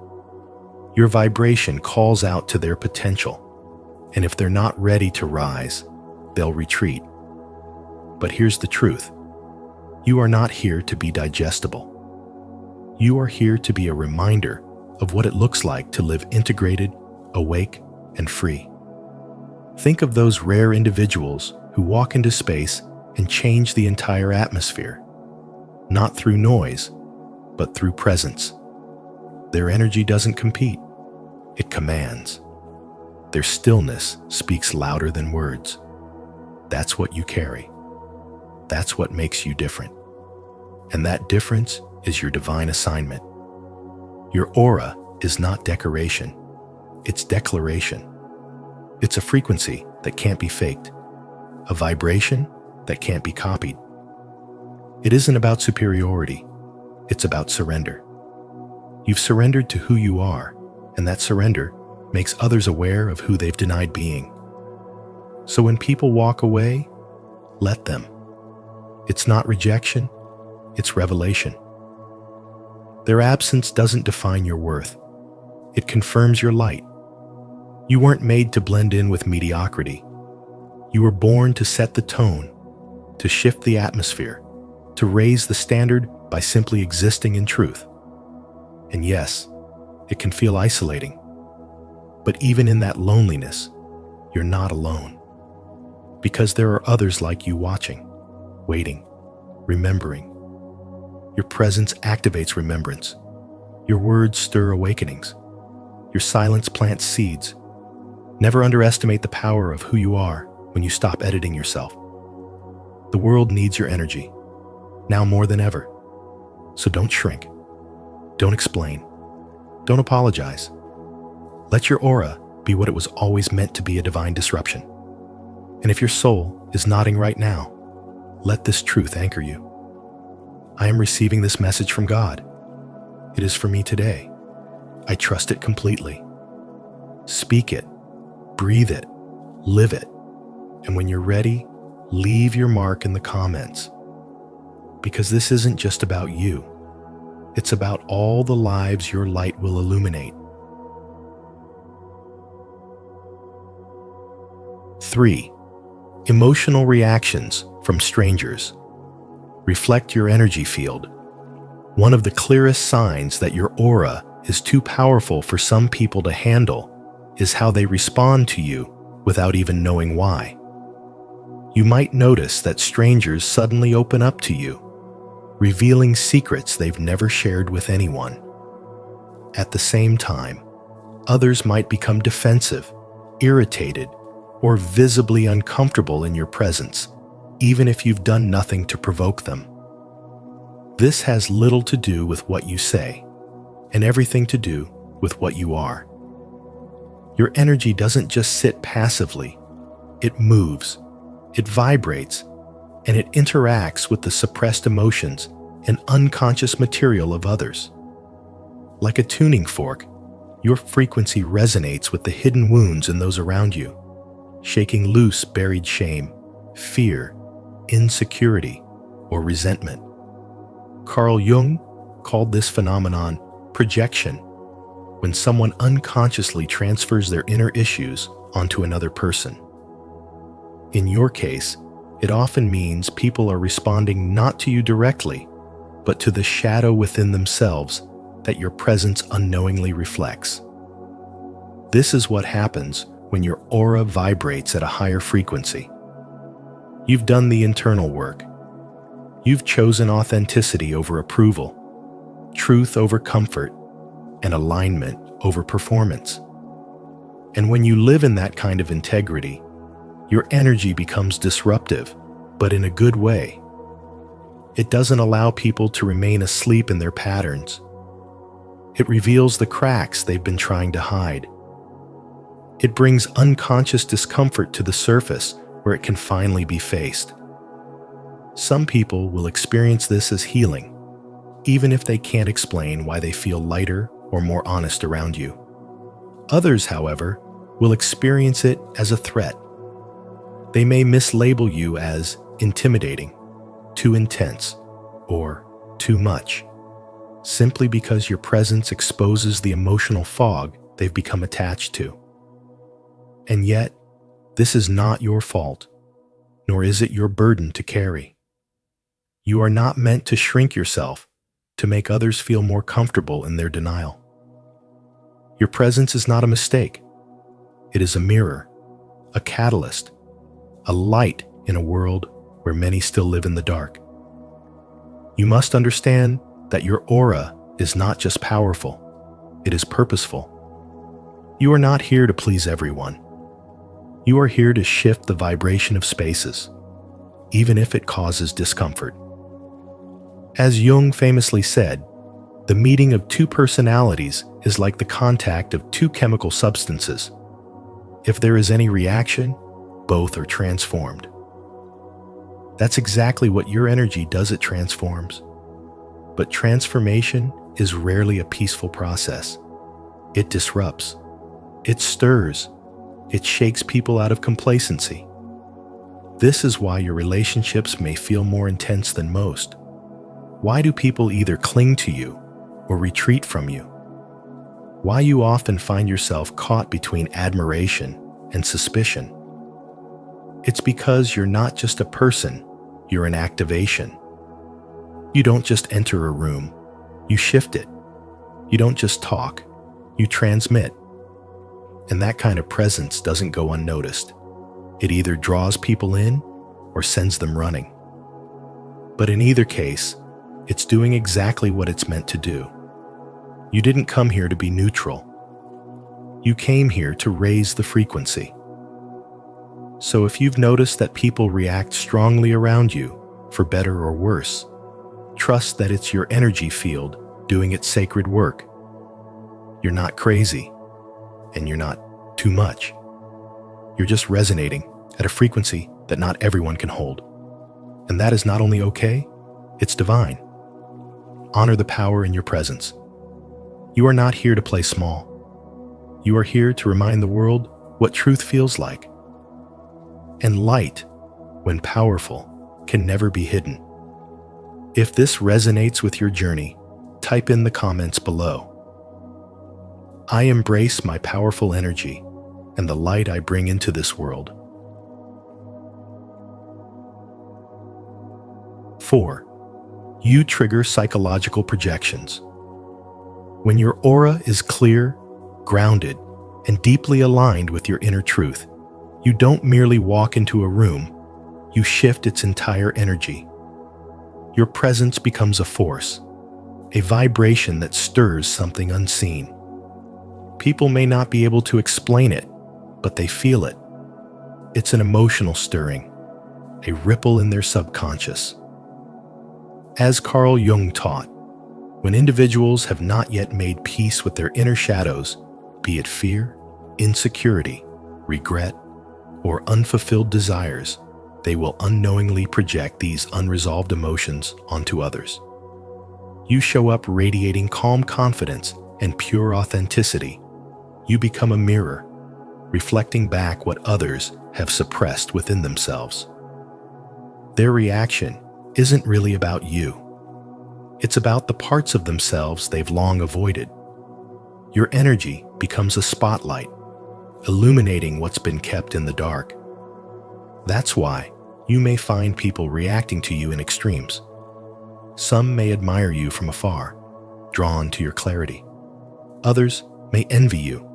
S1: Your vibration calls out to their potential, and if they're not ready to rise, they'll retreat. But here's the truth. You are not here to be digestible. You are here to be a reminder of what it looks like to live integrated, awake, and free. Think of those rare individuals who walk into space and change the entire atmosphere, not through noise, but through presence. Their energy doesn't compete, it commands. Their stillness speaks louder than words. That's what you carry. That's what makes you different. And that difference is your divine assignment. Your aura is not decoration, it's declaration. It's a frequency that can't be faked, a vibration that can't be copied. It isn't about superiority, it's about surrender. You've surrendered to who you are, and that surrender makes others aware of who they've denied being. So when people walk away, let them. It's not rejection, it's revelation. Their absence doesn't define your worth. It confirms your light. You weren't made to blend in with mediocrity. You were born to set the tone, to shift the atmosphere, to raise the standard by simply existing in truth. And yes, it can feel isolating. But even in that loneliness, you're not alone. Because there are others like you watching, waiting, remembering. Your presence activates remembrance. Your words stir awakenings. Your silence plants seeds. Never underestimate the power of who you are when you stop editing yourself. The world needs your energy, now more than ever. So don't shrink. Don't explain. Don't apologize. Let your aura be what it was always meant to be, a divine disruption. And if your soul is nodding right now, let this truth anchor you. I am receiving this message from God. It is for me today. I trust it completely. Speak it, breathe it, live it. And when you're ready, leave your mark in the comments. Because this isn't just about you. It's about all the lives your light will illuminate. 3. Emotional reactions from strangers. Reflect your energy field. One of the clearest signs that your aura is too powerful for some people to handle is how they respond to you without even knowing why. You might notice that strangers suddenly open up to you, revealing secrets they've never shared with anyone. At the same time, others might become defensive, irritated, or visibly uncomfortable in your presence, even if you've done nothing to provoke them. This has little to do with what you say, and everything to do with what you are. Your energy doesn't just sit passively. It moves, it vibrates, and it interacts with the suppressed emotions and unconscious material of others. Like a tuning fork, your frequency resonates with the hidden wounds in those around you, shaking loose buried shame, fear, insecurity, or resentment. Carl Jung called this phenomenon projection, when someone unconsciously transfers their inner issues onto another person. In your case, it often means people are responding not to you directly, but to the shadow within themselves that your presence unknowingly reflects. This is what happens when your aura vibrates at a higher frequency. You've done the internal work. You've chosen authenticity over approval. truth over comfort, and alignment over performance. And when you live in that kind of integrity, your energy becomes disruptive, but in a good way. It doesn't allow people to remain asleep in their patterns. It reveals the cracks they've been trying to hide. It brings unconscious discomfort to the surface where it can finally be faced. Some people will experience this as healing, even if they can't explain why they feel lighter or more honest around you. Others, however, will experience it as a threat. They may mislabel you as intimidating, too intense, or too much, simply because your presence exposes the emotional fog they've become attached to. And yet, this is not your fault, nor is it your burden to carry. You are not meant to shrink yourself to make others feel more comfortable in their denial. Your presence is not a mistake. It is a mirror, a catalyst, a light in a world where many still live in the dark. You must understand that your aura is not just powerful, it is purposeful. You are not here to please everyone. You are here to shift the vibration of spaces, even if it causes discomfort. As Jung famously said, the meeting of two personalities is like the contact of two chemical substances. If there is any reaction, both are transformed. That's exactly what your energy does. It transforms. But transformation is rarely a peaceful process. It disrupts. It stirs. It shakes people out of complacency. This is why your relationships may feel more intense than most. Why do people either cling to you or retreat from you? Why you often find yourself caught between admiration and suspicion? It's because you're not just a person, you're an activation. You don't just enter a room, you shift it. You don't just talk, you transmit. And that kind of presence doesn't go unnoticed. It either draws people in or sends them running. But in either case, it's doing exactly what it's meant to do. You didn't come here to be neutral. You came here to raise the frequency. So if you've noticed that people react strongly around you, for better or worse, trust that it's your energy field doing its sacred work. You're not crazy, and you're not too much. You're just resonating at a frequency that not everyone can hold. And that is not only okay, it's divine. Honor the power in your presence. You are not here to play small. You are here to remind the world what truth feels like. And light, when powerful, can never be hidden. If this resonates with your journey, type in the comments below. I embrace my powerful energy and the light I bring into this world. 4. You trigger psychological projections. When your aura is clear, grounded, and deeply aligned with your inner truth, you don't merely walk into a room, you shift its entire energy. Your presence becomes a force, a vibration that stirs something unseen. People may not be able to explain it, but they feel it. It's an emotional stirring, a ripple in their subconscious. As Carl Jung taught, when individuals have not yet made peace with their inner shadows, be it fear, insecurity, regret, or unfulfilled desires, they will unknowingly project these unresolved emotions onto others. You show up radiating calm confidence and pure authenticity. You become a mirror, reflecting back what others have suppressed within themselves. Their reaction isn't really about you. It's about the parts of themselves they've long avoided. Your energy becomes a spotlight, illuminating what's been kept in the dark. That's why you may find people reacting to you in extremes. Some may admire you from afar, drawn to your clarity. Others may envy you,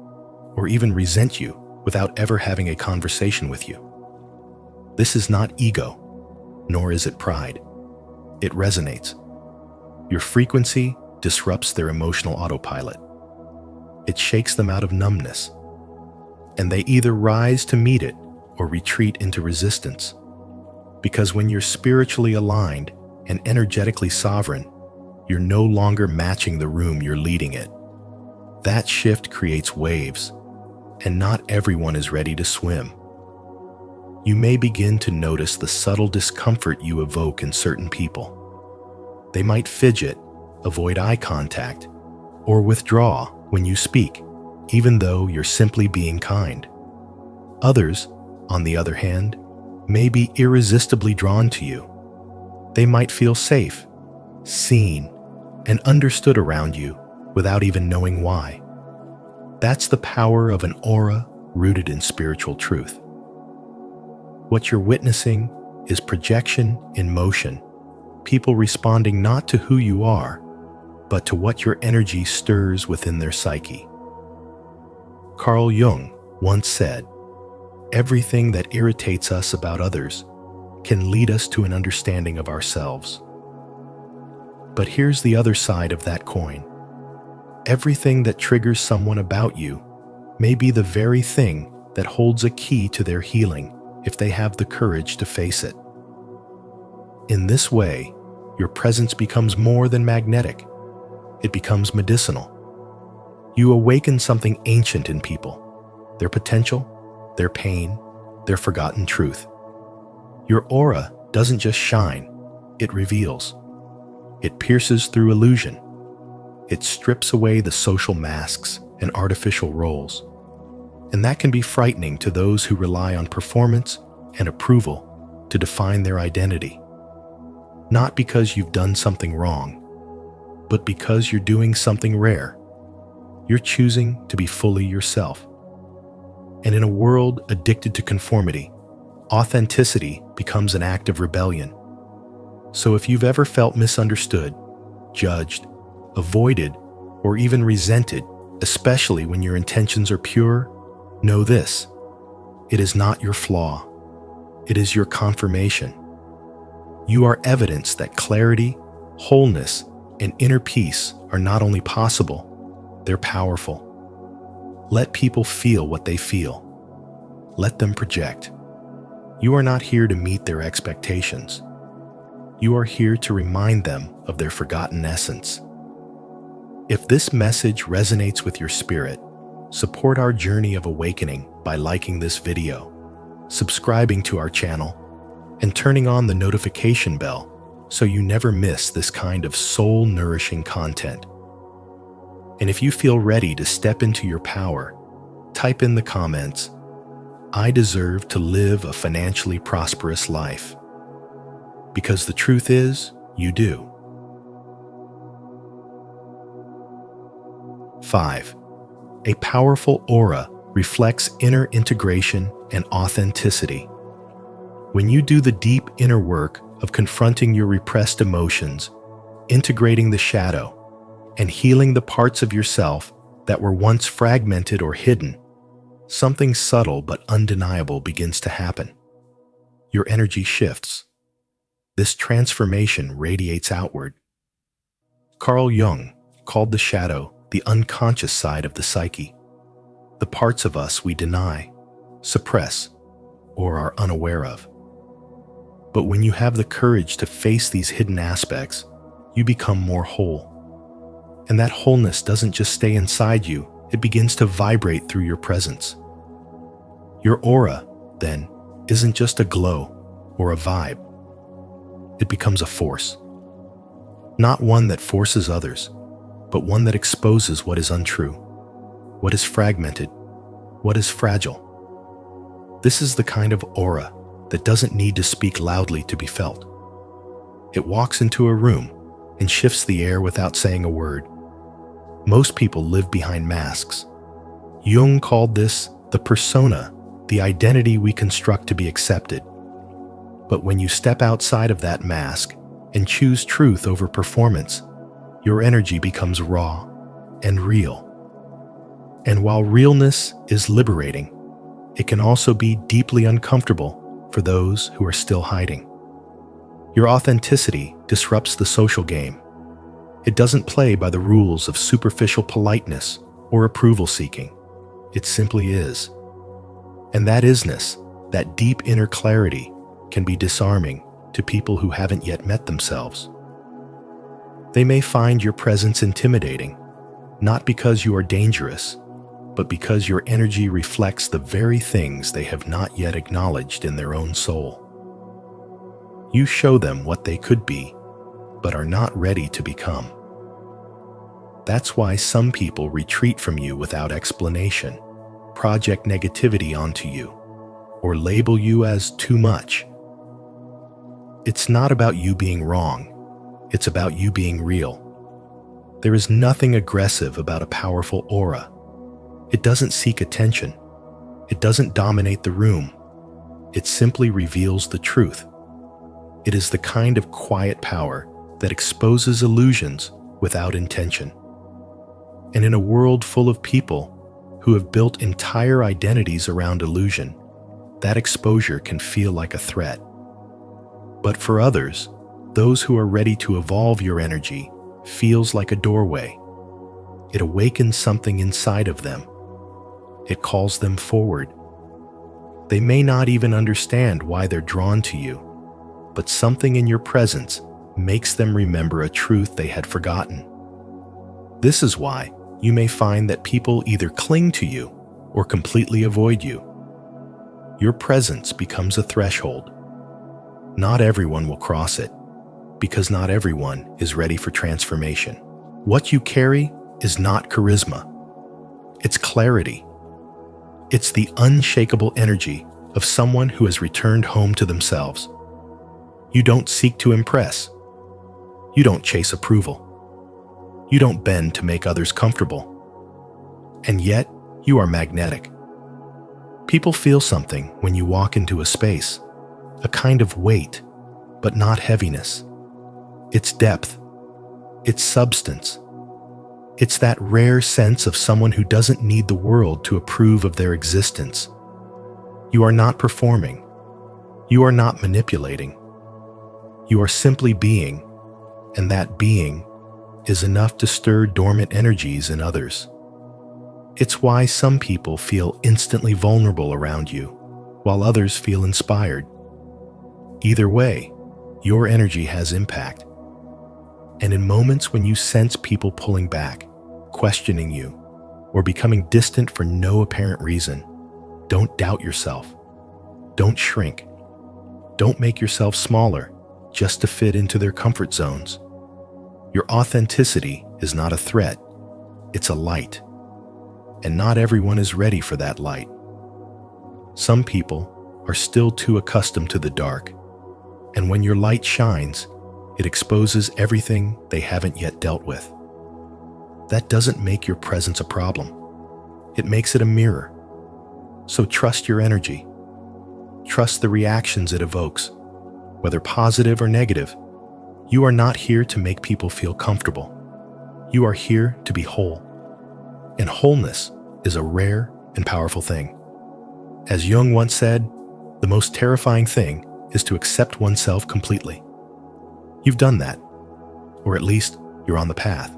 S1: or even resent you without ever having a conversation with you. This is not ego, nor is it pride. It resonates. Your frequency disrupts their emotional autopilot. It shakes them out of numbness, and they either rise to meet it or retreat into resistance. Because when you're spiritually aligned and energetically sovereign, you're no longer matching the room you're leading it. That shift creates waves, and not everyone is ready to swim. You may begin to notice the subtle discomfort you evoke in certain people. They might fidget, avoid eye contact, or withdraw when you speak, even though you're simply being kind. Others, on the other hand, may be irresistibly drawn to you. They might feel safe, seen, and understood around you without even knowing why. That's the power of an aura rooted in spiritual truth. What you're witnessing is projection in motion, people responding not to who you are, but to what your energy stirs within their psyche. Carl Jung once said, "Everything that irritates us about others can lead us to an understanding of ourselves." But here's the other side of that coin. Everything that triggers someone about you may be the very thing that holds a key to their healing if they have the courage to face it. In this way, your presence becomes more than magnetic. It becomes medicinal. You awaken something ancient in people, their potential, their pain, their forgotten truth. Your aura doesn't just shine, it reveals. It pierces through illusion. It strips away the social masks and artificial roles. And that can be frightening to those who rely on performance and approval to define their identity. Not because you've done something wrong, but because you're doing something rare. You're choosing to be fully yourself. And in a world addicted to conformity, authenticity becomes an act of rebellion. So if you've ever felt misunderstood, judged, avoided, or even resented, especially when your intentions are pure, know this: it is not your flaw. It is your confirmation. You are evidence that clarity, wholeness, and inner peace are not only possible, they're powerful. Let people feel what they feel. Let them project. You are not here to meet their expectations. You are here to remind them of their forgotten essence. If this message resonates with your spirit, support our journey of awakening by liking this video, subscribing to our channel, and turning on the notification bell so you never miss this kind of soul-nourishing content. And if you feel ready to step into your power, type in the comments, "I deserve to live a financially prosperous life." Because the truth is, you do. 5. A powerful aura reflects inner integration and authenticity. When you do the deep inner work of confronting your repressed emotions, integrating the shadow, and healing the parts of yourself that were once fragmented or hidden, something subtle but undeniable begins to happen. Your energy shifts. This transformation radiates outward. Carl Jung called the shadow the unconscious side of the psyche, the parts of us we deny, suppress, or are unaware of. But when you have the courage to face these hidden aspects, you become more whole. And that wholeness doesn't just stay inside you, it begins to vibrate through your presence. Your aura, then, isn't just a glow or a vibe. It becomes a force. Not one that forces others, but one that exposes what is untrue, what is fragmented, what is fragile. This is the kind of aura that doesn't need to speak loudly to be felt. It walks into a room and shifts the air without saying a word. Most people live behind masks. Jung called this the persona, the identity we construct to be accepted. But when you step outside of that mask and choose truth over performance, your energy becomes raw and real. And while realness is liberating, it can also be deeply uncomfortable for those who are still hiding. Your authenticity disrupts the social game. It doesn't play by the rules of superficial politeness or approval seeking. It simply is. And that isness, that deep inner clarity, can be disarming to people who haven't yet met themselves. They may find your presence intimidating, not because you are dangerous, but because your energy reflects the very things they have not yet acknowledged in their own soul. You show them what they could be, but are not ready to become. That's why some people retreat from you without explanation, project negativity onto you, or label you as too much. It's not about you being wrong, it's about you being real. There is nothing aggressive about a powerful aura. It doesn't seek attention. It doesn't dominate the room. It simply reveals the truth. It is the kind of quiet power that exposes illusions without intention. And in a world full of people who have built entire identities around illusion, that exposure can feel like a threat. But for others, those who are ready to evolve your energy, feels like a doorway. It awakens something inside of them. It calls them forward. They may not even understand why they're drawn to you, but something in your presence makes them remember a truth they had forgotten. This is why you may find that people either cling to you or completely avoid you. Your presence becomes a threshold. Not everyone will cross it, because not everyone is ready for transformation. What you carry is not charisma. It's clarity. It's the unshakable energy of someone who has returned home to themselves. You don't seek to impress. You don't chase approval. You don't bend to make others comfortable. And yet, you are magnetic. People feel something when you walk into a space, a kind of weight, but not heaviness. It's depth. It's substance. It's that rare sense of someone who doesn't need the world to approve of their existence. You are not performing. You are not manipulating. You are simply being, and that being is enough to stir dormant energies in others. It's why some people feel instantly vulnerable around you, while others feel inspired. Either way, your energy has impact. And in moments when you sense people pulling back, questioning you, or becoming distant for no apparent reason, don't doubt yourself. Don't shrink. Don't make yourself smaller just to fit into their comfort zones. Your authenticity is not a threat, it's a light. And not everyone is ready for that light. Some people are still too accustomed to the dark, and when your light shines, it exposes everything they haven't yet dealt with. That doesn't make your presence a problem. It makes it a mirror. So trust your energy. Trust the reactions it evokes, whether positive or negative. You are not here to make people feel comfortable. You are here to be whole. And wholeness is a rare and powerful thing. As Jung once said, the most terrifying thing is to accept oneself completely. You've done that, or at least you're on the path,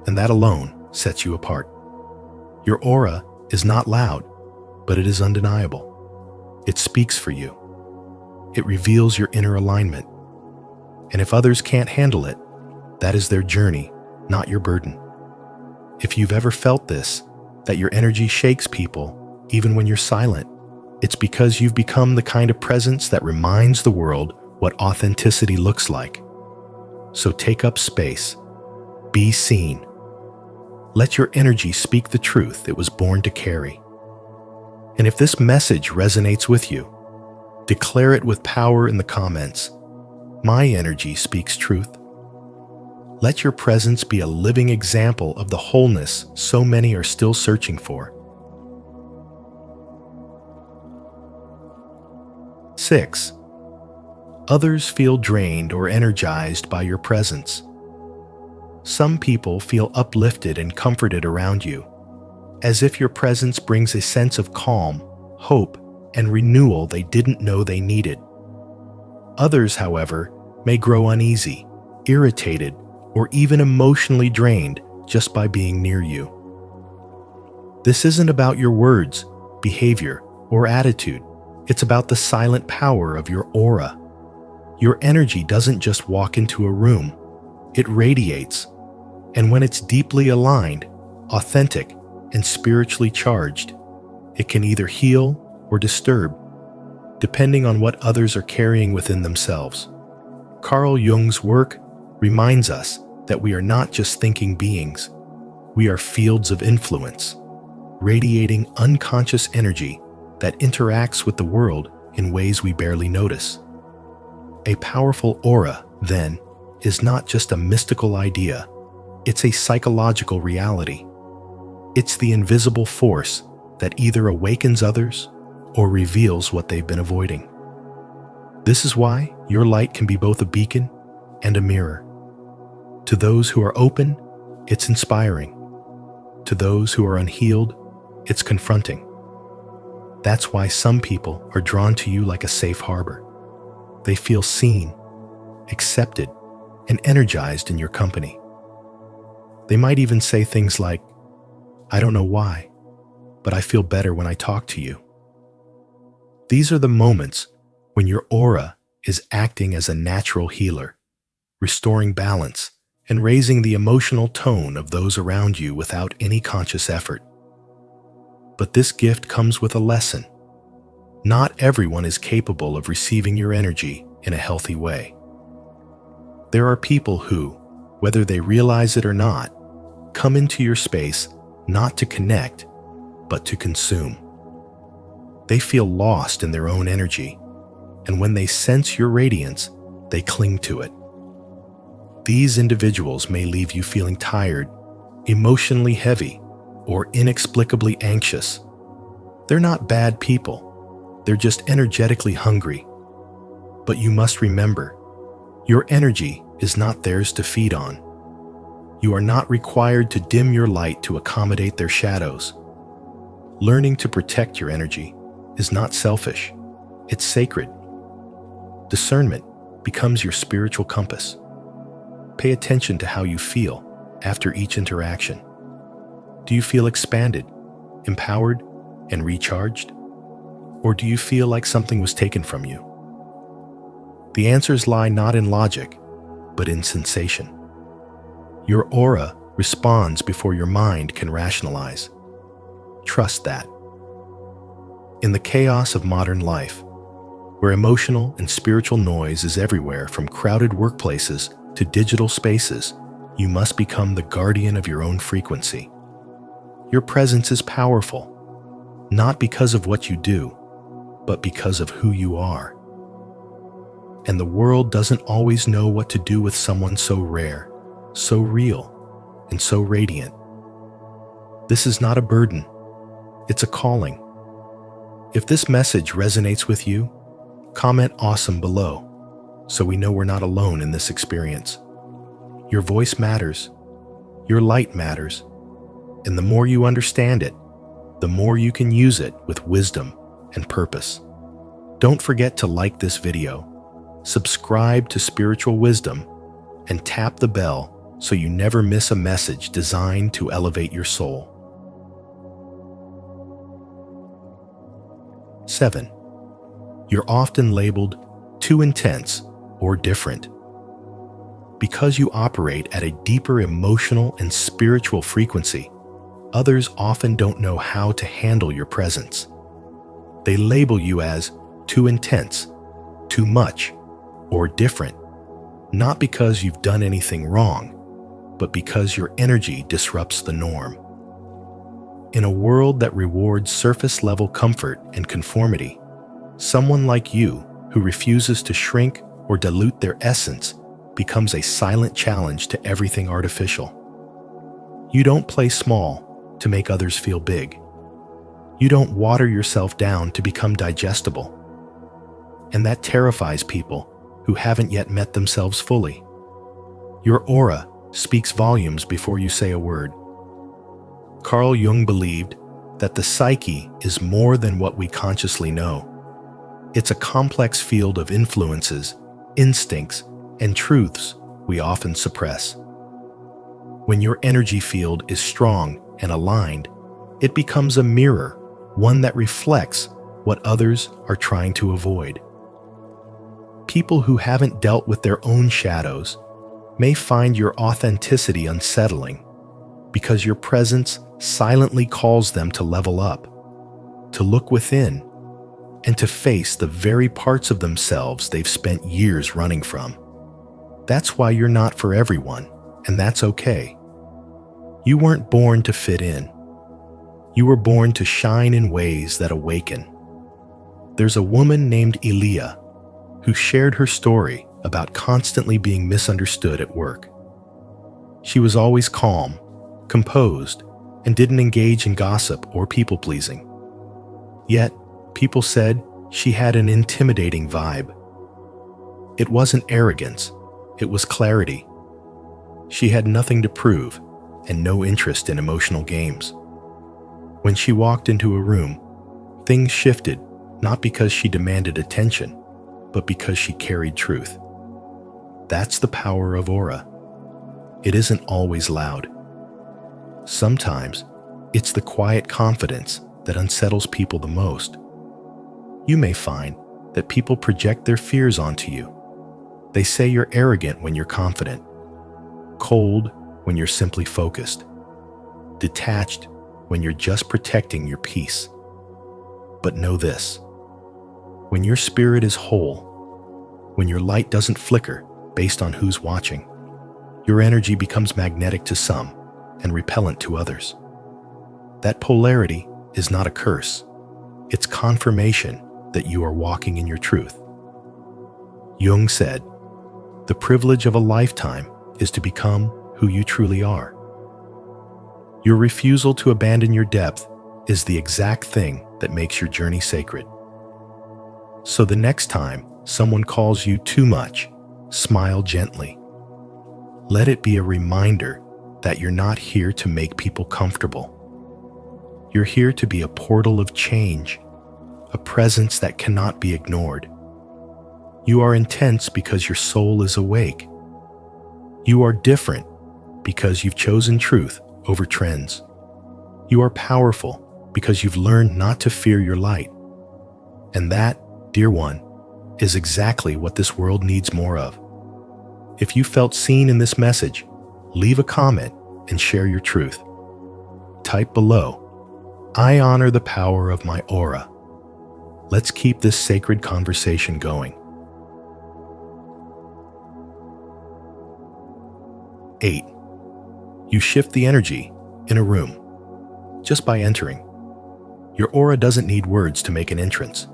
S1: and that alone sets you apart. Your aura is not loud, but it is undeniable. It speaks for you. It reveals your inner alignment. And if others can't handle it, that is their journey, not your burden. If you've ever felt this, that your energy shakes people, even when you're silent, it's because you've become the kind of presence that reminds the world what authenticity looks like. So take up space. Be seen. Let your energy speak the truth it was born to carry. And if this message resonates with you, declare it with power in the comments. My energy speaks truth. Let your presence be a living example of the wholeness so many are still searching for. 6. Others feel drained or energized by your presence. Some people feel uplifted and comforted around you, as if your presence brings a sense of calm, hope, and renewal they didn't know they needed. Others, however, may grow uneasy, irritated, or even emotionally drained just by being near you. This isn't about your words, behavior, or attitude. It's about the silent power of your aura. Your energy doesn't just walk into a room, it radiates. And when it's deeply aligned, authentic, and spiritually charged, it can either heal or disturb, depending on what others are carrying within themselves. Carl Jung's work reminds us that we are not just thinking beings, we are fields of influence, radiating unconscious energy that interacts with the world in ways we barely notice. A powerful aura, then, is not just a mystical idea, it's a psychological reality. It's the invisible force that either awakens others or reveals what they've been avoiding. This is why your light can be both a beacon and a mirror. To those who are open, it's inspiring. To those who are unhealed, it's confronting. That's why some people are drawn to you like a safe harbor. They feel seen, accepted, and energized in your company. They might even say things like, "I don't know why, but I feel better when I talk to you." These are the moments when your aura is acting as a natural healer, restoring balance and raising the emotional tone of those around you without any conscious effort. But this gift comes with a lesson. Not everyone is capable of receiving your energy in a healthy way. There are people who, whether they realize it or not, come into your space not to connect, but to consume. They feel lost in their own energy, and when they sense your radiance, they cling to it. These individuals may leave you feeling tired, emotionally heavy, or inexplicably anxious. They're not bad people. They're just energetically hungry. But you must remember, your energy is not theirs to feed on. You are not required to dim your light to accommodate their shadows. Learning to protect your energy is not selfish, it's sacred. Discernment becomes your spiritual compass. Pay attention to how you feel after each interaction. Do you feel expanded, empowered, and recharged? Or do you feel like something was taken from you? The answers lie not in logic, but in sensation. Your aura responds before your mind can rationalize. Trust that. In the chaos of modern life, where emotional and spiritual noise is everywhere from crowded workplaces to digital spaces, you must become the guardian of your own frequency. Your presence is powerful, not because of what you do, but because of who you are. And the world doesn't always know what to do with someone so rare, so real, and so radiant. This is not a burden, it's a calling. If this message resonates with you, comment "awesome" below, so we know we're not alone in this experience. Your voice matters, your light matters, and the more you understand it, the more you can use it with wisdom and purpose. Don't forget to like this video, subscribe to Spiritual Wisdom, and tap the bell so you never miss a message designed to elevate your soul. 7. You're often labeled too intense or different. Because you operate at a deeper emotional and spiritual frequency, others often don't know how to handle your presence. They label you as too intense, too much, or different, not because you've done anything wrong, but because your energy disrupts the norm. In a world that rewards surface-level comfort and conformity, someone like you who refuses to shrink or dilute their essence becomes a silent challenge to everything artificial. You don't play small to make others feel big. You don't water yourself down to become digestible. And that terrifies people who haven't yet met themselves fully. Your aura speaks volumes before you say a word. Carl Jung believed that the psyche is more than what we consciously know. It's a complex field of influences, instincts, and truths we often suppress. When your energy field is strong and aligned, it becomes a mirror, one that reflects what others are trying to avoid. People who haven't dealt with their own shadows may find your authenticity unsettling because your presence silently calls them to level up, to look within, and to face the very parts of themselves they've spent years running from. That's why you're not for everyone, and that's okay. You weren't born to fit in. You were born to shine in ways that awaken. There's a woman named Elia who shared her story about constantly being misunderstood at work. She was always calm, composed, and didn't engage in gossip or people-pleasing. Yet, people said she had an intimidating vibe. It wasn't arrogance, it was clarity. She had nothing to prove and no interest in emotional games. When she walked into a room, things shifted, not because she demanded attention, but because she carried truth. That's the power of aura. It isn't always loud. Sometimes, it's the quiet confidence that unsettles people the most. You may find that people project their fears onto you. They say you're arrogant when you're confident, cold when you're simply focused, detached when you're just protecting your peace. But know this: when your spirit is whole, when your light doesn't flicker based on who's watching, your energy becomes magnetic to some and repellent to others. That polarity is not a curse. It's confirmation that you are walking in your truth. Jung said, "The privilege of a lifetime is to become who you truly are." Your refusal to abandon your depth is the exact thing that makes your journey sacred. So the next time someone calls you too much, smile gently. Let it be a reminder that you're not here to make people comfortable. You're here to be a portal of change, a presence that cannot be ignored. You are intense because your soul is awake. You are different because you've chosen truth over trends. You are powerful because you've learned not to fear your light. And that, dear one, is exactly what this world needs more of. If you felt seen in this message, leave a comment and share your truth. Type below, "I honor the power of my aura." Let's keep this sacred conversation going. 8. You shift the energy in a room just by entering. Your aura doesn't need words to make an entrance.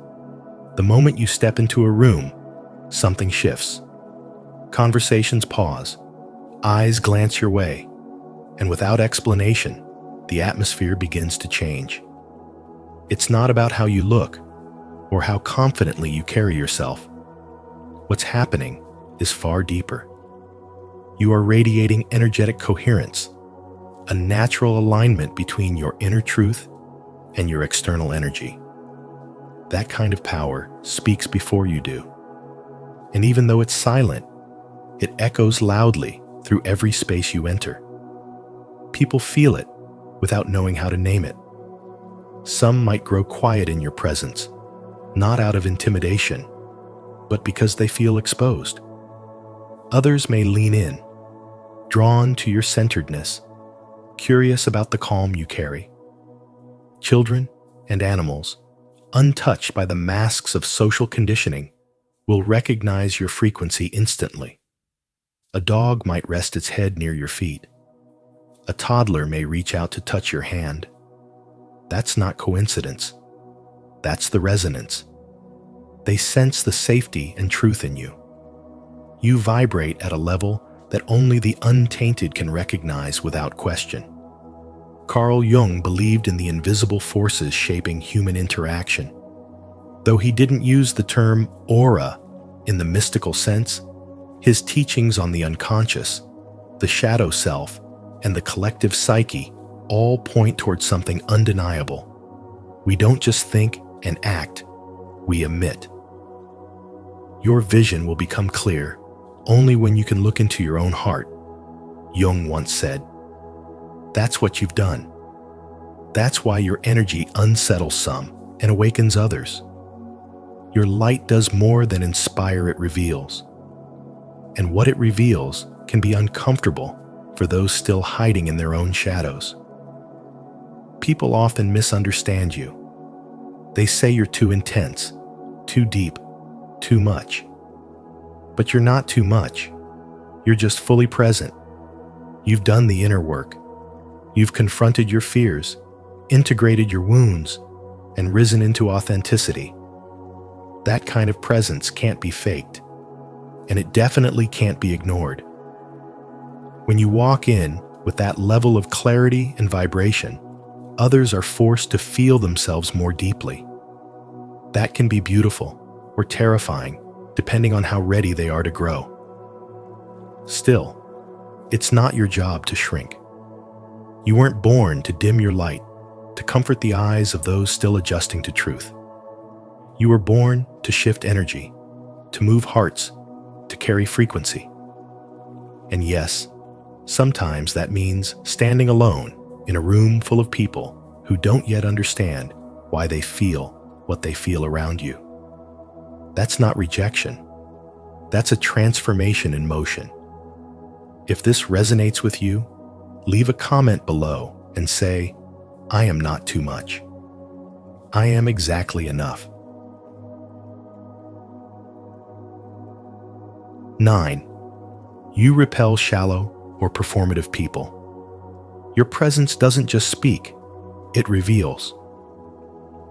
S1: The moment you step into a room, something shifts. Conversations pause, eyes glance your way, and without explanation, the atmosphere begins to change. It's not about how you look or how confidently you carry yourself. What's happening is far deeper. You are radiating energetic coherence, a natural alignment between your inner truth and your external energy. That kind of power speaks before you do. And even though it's silent, it echoes loudly through every space you enter. People feel it without knowing how to name it. Some might grow quiet in your presence, not out of intimidation, but because they feel exposed. Others may lean in, drawn to your centeredness, curious about the calm you carry. Children and animals, untouched by the masks of social conditioning, will recognize your frequency instantly. A dog might rest its head near your feet. A toddler may reach out to touch your hand. That's not coincidence. That's the resonance. They sense the safety and truth in you. You vibrate at a level that only the untainted can recognize without question. Carl Jung believed in the invisible forces shaping human interaction. Though he didn't use the term aura in the mystical sense, his teachings on the unconscious, the shadow self, and the collective psyche all point towards something undeniable. We don't just think and act, we emit. Your vision will become clear only when you can look into your own heart. Jung once said, That's what you've done. That's why your energy unsettles some and awakens others. Your light does more than inspire, it reveals. And what it reveals can be uncomfortable for those still hiding in their own shadows. People often misunderstand you. They say you're too intense, too deep, too much. But you're not too much. You're just fully present. You've done the inner work. You've confronted your fears, integrated your wounds, and risen into authenticity. That kind of presence can't be faked, and it definitely can't be ignored. When you walk in with that level of clarity and vibration, others are forced to feel themselves more deeply. That can be beautiful or terrifying, depending on how ready they are to grow. Still, it's not your job to shrink. You weren't born to dim your light, to comfort the eyes of those still adjusting to truth. You were born to shift energy, to move hearts, to carry frequency. And yes, sometimes that means standing alone in a room full of people who don't yet understand why they feel what they feel around you. That's not rejection. That's a transformation in motion. If this resonates with you, leave a comment below and say, "I am not too much. I am exactly enough." 9. You repel shallow or performative people. Your presence doesn't just speak, it reveals.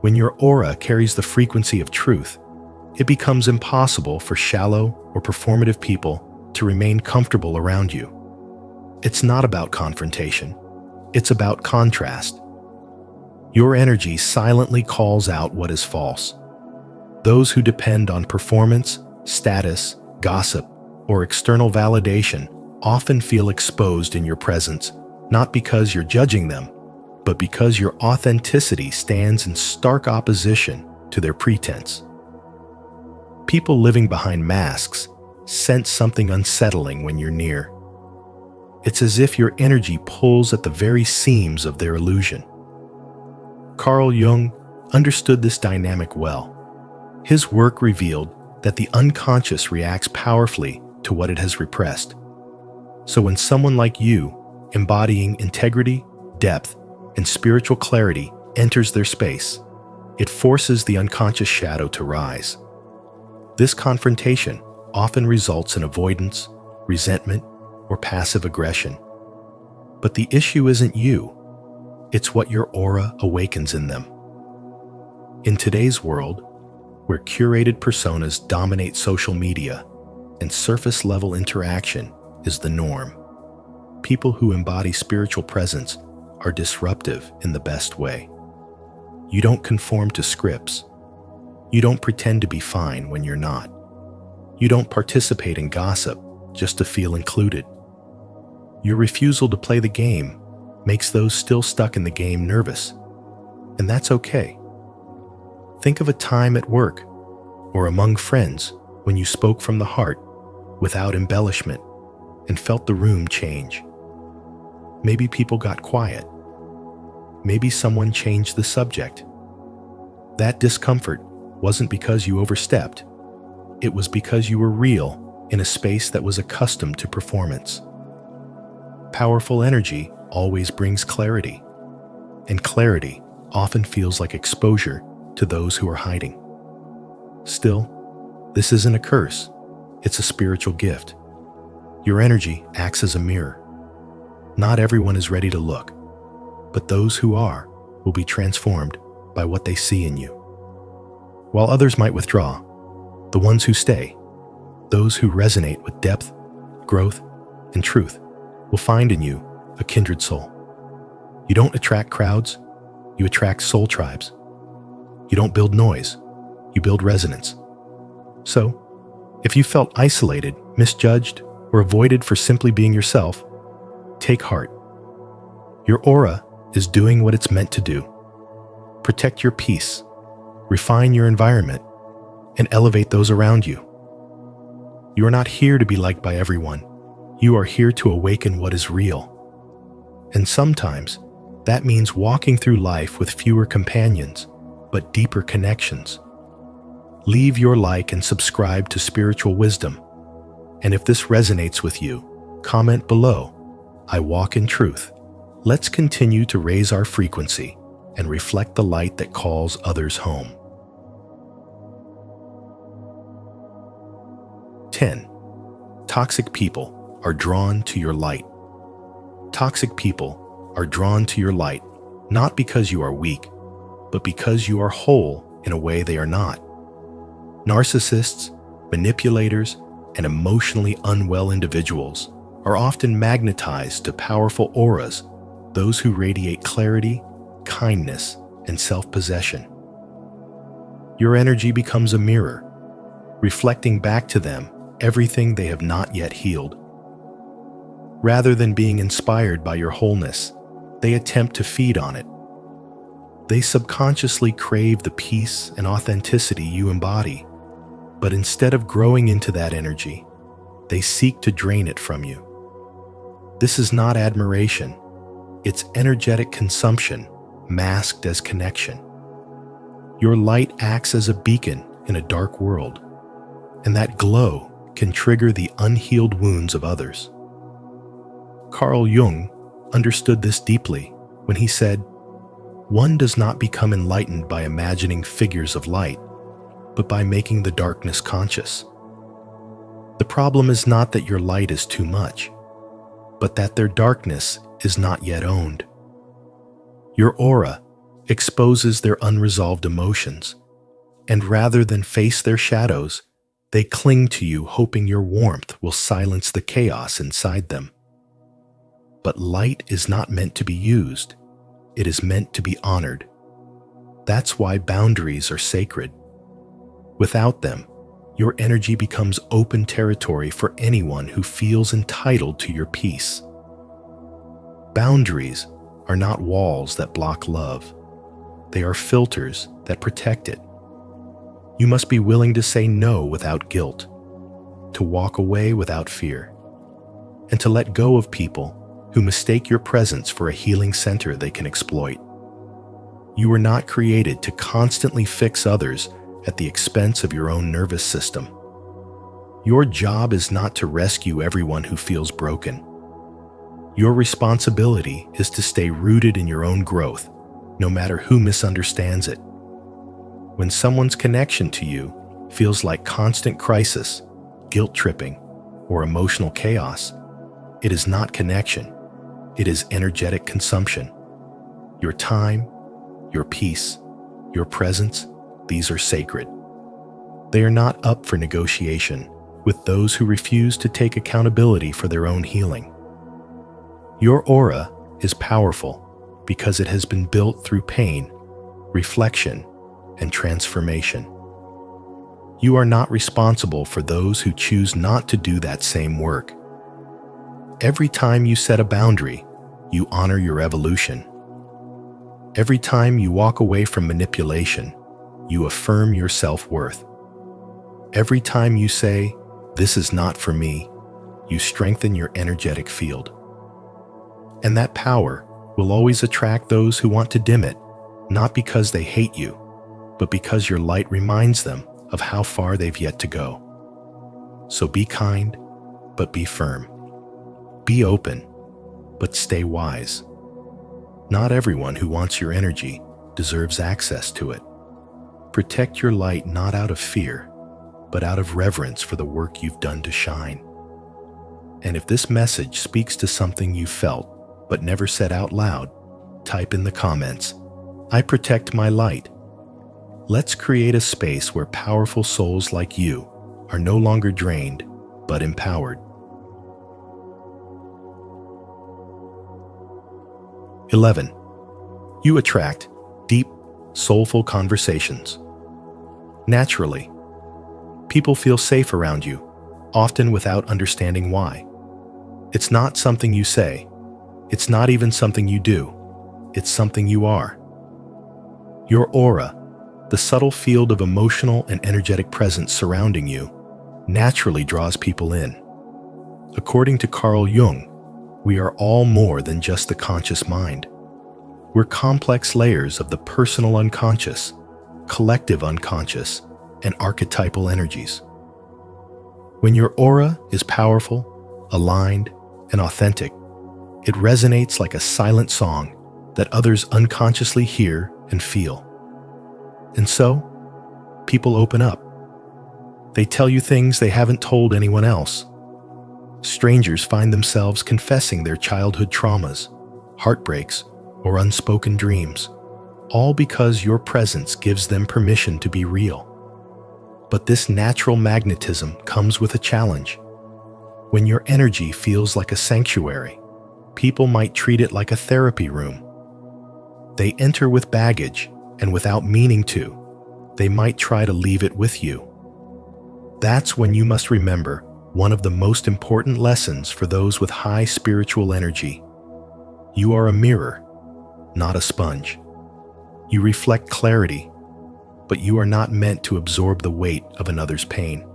S1: When your aura carries the frequency of truth, it becomes impossible for shallow or performative people to remain comfortable around you. It's not about confrontation, it's about contrast. Your energy silently calls out what is false. Those who depend on performance, status, gossip, or external validation often feel exposed in your presence, not because you're judging them, but because your authenticity stands in stark opposition to their pretense. People living behind masks sense something unsettling when you're near. It's as if your energy pulls at the very seams of their illusion. Carl Jung understood this dynamic well. His work revealed that the unconscious reacts powerfully to what it has repressed. So when someone like you, embodying integrity, depth, and spiritual clarity, enters their space, it forces the unconscious shadow to rise. This confrontation often results in avoidance, resentment, or passive aggression. But the issue isn't you, it's what your aura awakens in them. In today's world, where curated personas dominate social media and surface-level interaction is the norm, people who embody spiritual presence are disruptive in the best way. You don't conform to scripts. You don't pretend to be fine when you're not. You don't participate in gossip just to feel included. Your refusal to play the game makes those still stuck in the game nervous, and that's okay. Think of a time at work or among friends when you spoke from the heart without embellishment and felt the room change. Maybe people got quiet. Maybe someone changed the subject. That discomfort wasn't because you overstepped. It was because you were real in a space that was accustomed to performance. Powerful energy always brings clarity, and clarity often feels like exposure to those who are hiding. Still, this isn't a curse, it's a spiritual gift. Your energy acts as a mirror. Not everyone is ready to look, but those who are will be transformed by what they see in you. While others might withdraw, the ones who stay, those who resonate with depth, growth, and truth, will find in you a kindred soul. You don't attract crowds, you attract soul tribes. You don't build noise, you build resonance. So, if you felt isolated, misjudged, or avoided for simply being yourself, take heart. Your aura is doing what it's meant to do. Protect your peace, refine your environment, and elevate those around you. You are not here to be liked by everyone. You are here to awaken what is real. And sometimes, that means walking through life with fewer companions, but deeper connections. Leave your like and subscribe to Spiritual Wisdom. And if this resonates with you, comment below. I walk in truth. Let's continue to raise our frequency and reflect the light that calls others home. 10. Toxic people are drawn to your light. Toxic people are drawn to your light not because you are weak, but because you are whole in a way they are not. Narcissists, manipulators, and emotionally unwell individuals are often magnetized to powerful auras, those who radiate clarity, kindness, and self-possession. Your energy becomes a mirror, reflecting back to them everything they have not yet healed. Rather than being inspired by your wholeness, they attempt to feed on it. They subconsciously crave the peace and authenticity you embody, but instead of growing into that energy, they seek to drain it from you. This is not admiration, it's energetic consumption masked as connection. Your light acts as a beacon in a dark world, and that glow can trigger the unhealed wounds of others. Carl Jung understood this deeply when he said, "One does not become enlightened by imagining figures of light, but by making the darkness conscious." The problem is not that your light is too much, but that their darkness is not yet owned. Your aura exposes their unresolved emotions, and rather than face their shadows, they cling to you hoping your warmth will silence the chaos inside them. But light is not meant to be used. It is meant to be honored. That's why boundaries are sacred. Without them, your energy becomes open territory for anyone who feels entitled to your peace. Boundaries are not walls that block love. They are filters that protect it. You must be willing to say no without guilt, to walk away without fear, and to let go of people who mistake your presence for a healing center they can exploit. You were not created to constantly fix others at the expense of your own nervous system. Your job is not to rescue everyone who feels broken. Your responsibility is to stay rooted in your own growth, no matter who misunderstands it. When someone's connection to you feels like constant crisis, guilt-tripping, or emotional chaos, it is not connection. It is energetic consumption. Your time, your peace, your presence, these are sacred. They are not up for negotiation with those who refuse to take accountability for their own healing. Your aura is powerful because it has been built through pain, reflection, and transformation. You are not responsible for those who choose not to do that same work. Every time you set a boundary, you honor your evolution. Every time you walk away from manipulation, you affirm your self-worth. Every time you say, "This is not for me," you strengthen your energetic field. And that power will always attract those who want to dim it, not because they hate you, but because your light reminds them of how far they've yet to go. So be kind, but be firm. Be open, but stay wise. Not everyone who wants your energy deserves access to it. Protect your light not out of fear, but out of reverence for the work you've done to shine. And if this message speaks to something you felt but never said out loud, type in the comments, "I protect my light." Let's create a space where powerful souls like you are no longer drained, but empowered. 11. You attract deep, soulful conversations. Naturally, people feel safe around you, often without understanding why. It's not something you say. It's not even something you do. It's something you are. Your aura, the subtle field of emotional and energetic presence surrounding you, naturally draws people in. According to Carl Jung, We are all more than just the conscious mind. We're complex layers of the personal unconscious, collective unconscious, and archetypal energies. When your aura is powerful, aligned, and authentic, it resonates like a silent song that others unconsciously hear and feel. And so, people open up. They tell you things they haven't told anyone else. Strangers find themselves confessing their childhood traumas, heartbreaks, or unspoken dreams, all because your presence gives them permission to be real. But this natural magnetism comes with a challenge. When your energy feels like a sanctuary, people might treat it like a therapy room. They enter with baggage, and without meaning to, they might try to leave it with you. That's when you must remember one of the most important lessons for those with high spiritual energy. You are a mirror, not a sponge. You reflect clarity, but you are not meant to absorb the weight of another's pain.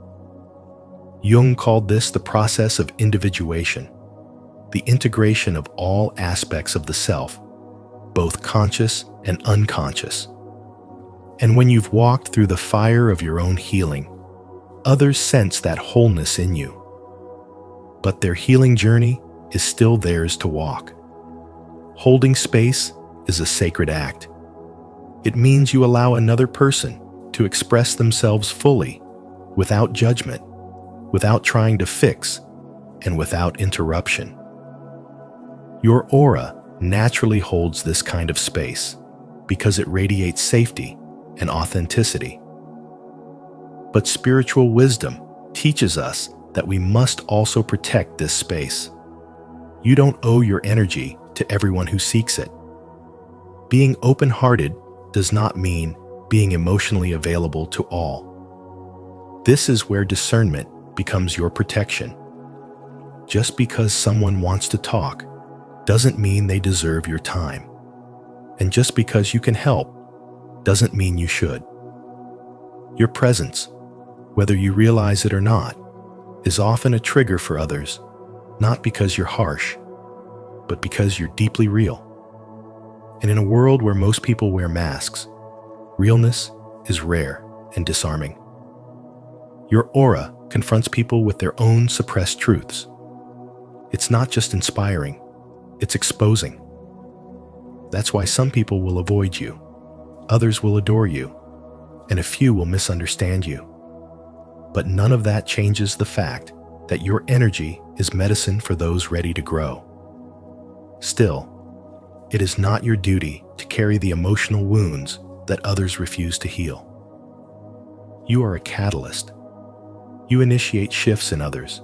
S1: Jung called this the process of individuation, the integration of all aspects of the self, both conscious and unconscious. And when you've walked through the fire of your own healing, others sense that wholeness in you. But their healing journey is still theirs to walk. Holding space is a sacred act. It means you allow another person to express themselves fully, without judgment, without trying to fix, and without interruption. Your aura naturally holds this kind of space because it radiates safety and authenticity. But spiritual wisdom teaches us that we must also protect this space. You don't owe your energy to everyone who seeks it. Being open-hearted does not mean being emotionally available to all. This is where discernment becomes your protection. Just because someone wants to talk doesn't mean they deserve your time. And just because you can help doesn't mean you should. Your presence, whether you realize it or not, is often a trigger for others, not because you're harsh, but because you're deeply real. And in a world where most people wear masks, realness is rare and disarming. Your aura confronts people with their own suppressed truths. It's not just inspiring, it's exposing. That's why some people will avoid you, others will adore you, and a few will misunderstand you. But none of that changes the fact that your energy is medicine for those ready to grow. Still, it is not your duty to carry the emotional wounds that others refuse to heal. You are a catalyst. You initiate shifts in others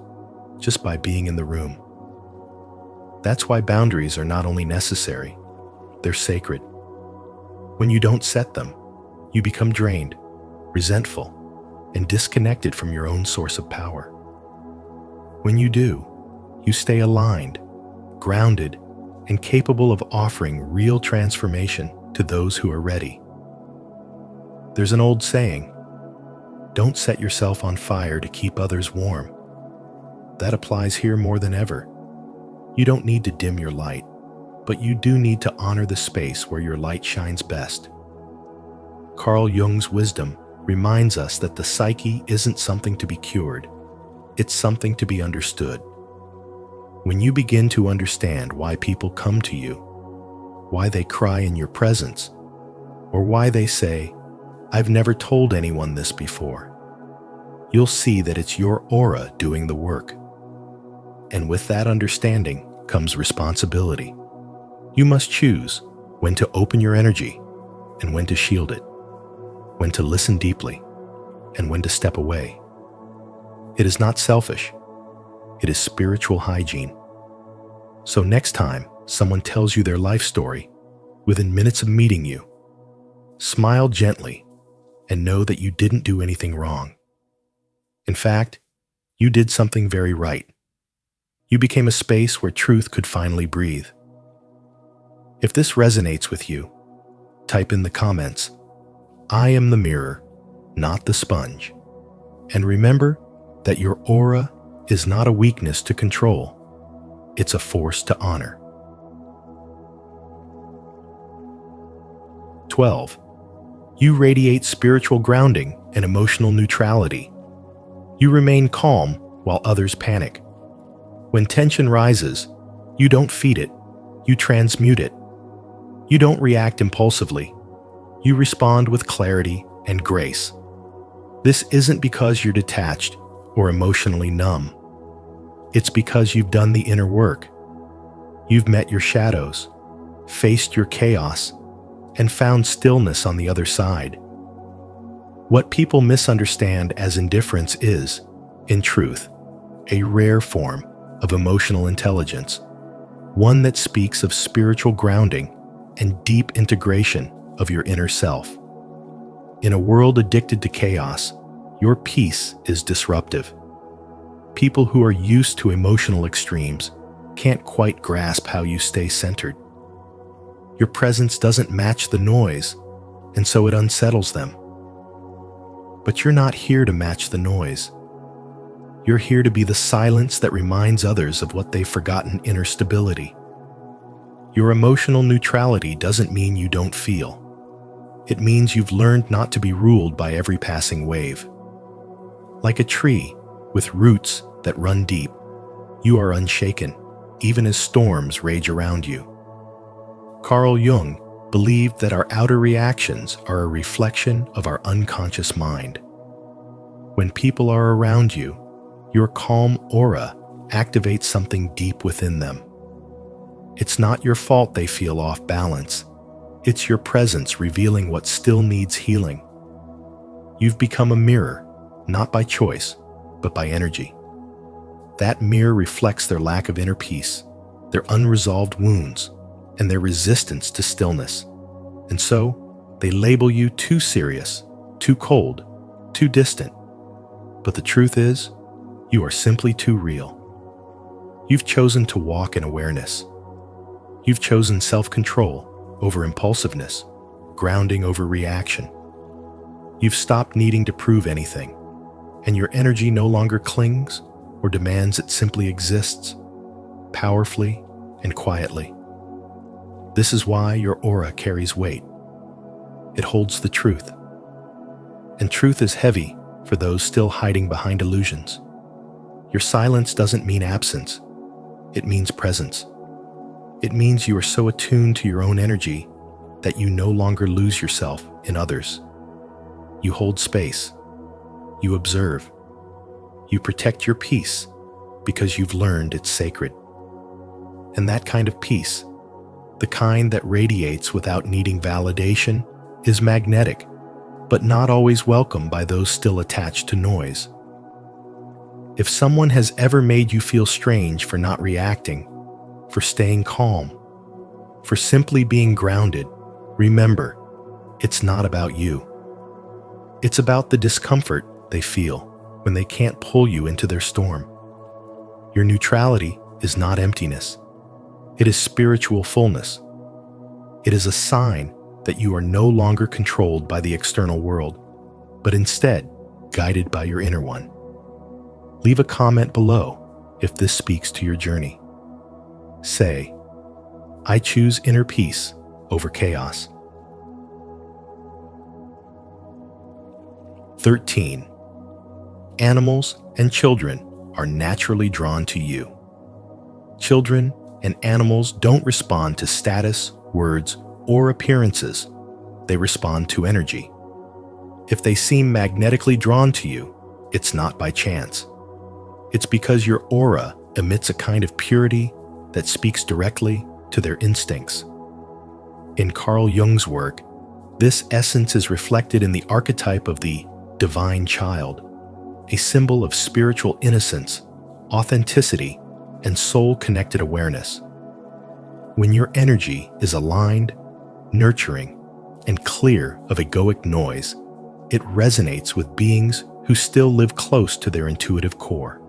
S1: just by being in the room. That's why boundaries are not only necessary, they're sacred. When you don't set them, you become drained, resentful, and disconnected from your own source of power. When you do, you stay aligned, grounded, and capable of offering real transformation to those who are ready. There's an old saying, "Don't set yourself on fire to keep others warm." That applies here more than ever. You don't need to dim your light, but you do need to honor the space where your light shines best. Carl Jung's wisdom reminds us that the psyche isn't something to be cured, it's something to be understood. When you begin to understand why people come to you, why they cry in your presence, or why they say, "I've never told anyone this before," you'll see that it's your aura doing the work. And with that understanding comes responsibility. You must choose when to open your energy and when to shield it, when to listen deeply and when to step away. It is not selfish. It is spiritual hygiene. So next time someone tells you their life story, within minutes of meeting you, smile gently and know that you didn't do anything wrong. In fact, you did something very right. You became a space where truth could finally breathe. If this resonates with you, type in the comments, "I am the mirror, not the sponge." And remember that your aura is not a weakness to control. It's a force to honor. 12. You radiate spiritual grounding and emotional neutrality. You remain calm while others panic. When tension rises, you don't feed it, you transmute it. You don't react impulsively. You respond with clarity and grace. This isn't because you're detached or emotionally numb. It's because you've done the inner work. You've met your shadows, faced your chaos, and found stillness on the other side. What people misunderstand as indifference is, in truth, a rare form of emotional intelligence, one that speaks of spiritual grounding and deep integration of your inner self. In a world addicted to chaos, your peace is disruptive. People who are used to emotional extremes can't quite grasp how you stay centered. Your presence doesn't match the noise, and so it unsettles them. But you're not here to match the noise. You're here to be the silence that reminds others of what they've forgotten: inner stability. Your emotional neutrality doesn't mean you don't feel. It means you've learned not to be ruled by every passing wave. Like a tree with roots that run deep, you are unshaken, even as storms rage around you. Carl Jung believed that our outer reactions are a reflection of our unconscious mind. When people are around you, your calm aura activates something deep within them. It's not your fault they feel off balance. It's your presence revealing what still needs healing. You've become a mirror, not by choice, but by energy. That mirror reflects their lack of inner peace, their unresolved wounds, and their resistance to stillness. And so, they label you too serious, too cold, too distant. But the truth is, you are simply too real. You've chosen to walk in awareness. You've chosen self-control over impulsiveness, grounding over reaction. You've stopped needing to prove anything, and your energy no longer clings or demands. It simply exists, powerfully and quietly. This is why your aura carries weight. It holds the truth. And truth is heavy for those still hiding behind illusions. Your silence doesn't mean absence. It means presence. It means you are so attuned to your own energy that you no longer lose yourself in others. You hold space. You observe. You protect your peace because you've learned it's sacred. And that kind of peace, the kind that radiates without needing validation, is magnetic, but not always welcome by those still attached to noise. If someone has ever made you feel strange for not reacting, for staying calm, for simply being grounded, remember, it's not about you. It's about the discomfort they feel when they can't pull you into their storm. Your neutrality is not emptiness. It is spiritual fullness. It is a sign that you are no longer controlled by the external world, but instead guided by your inner one. Leave a comment below if this speaks to your journey. Say, I choose inner peace over chaos. 13. Animals and children are naturally drawn to you. Children and animals don't respond to status, words, or appearances. They respond to energy. If they seem magnetically drawn to you, it's not by chance. It's because your aura emits a kind of purity that speaks directly to their instincts. In Carl Jung's work, this essence is reflected in the archetype of the divine child, a symbol of spiritual innocence, authenticity, and soul-connected awareness. When your energy is aligned, nurturing, and clear of egoic noise, it resonates with beings who still live close to their intuitive core.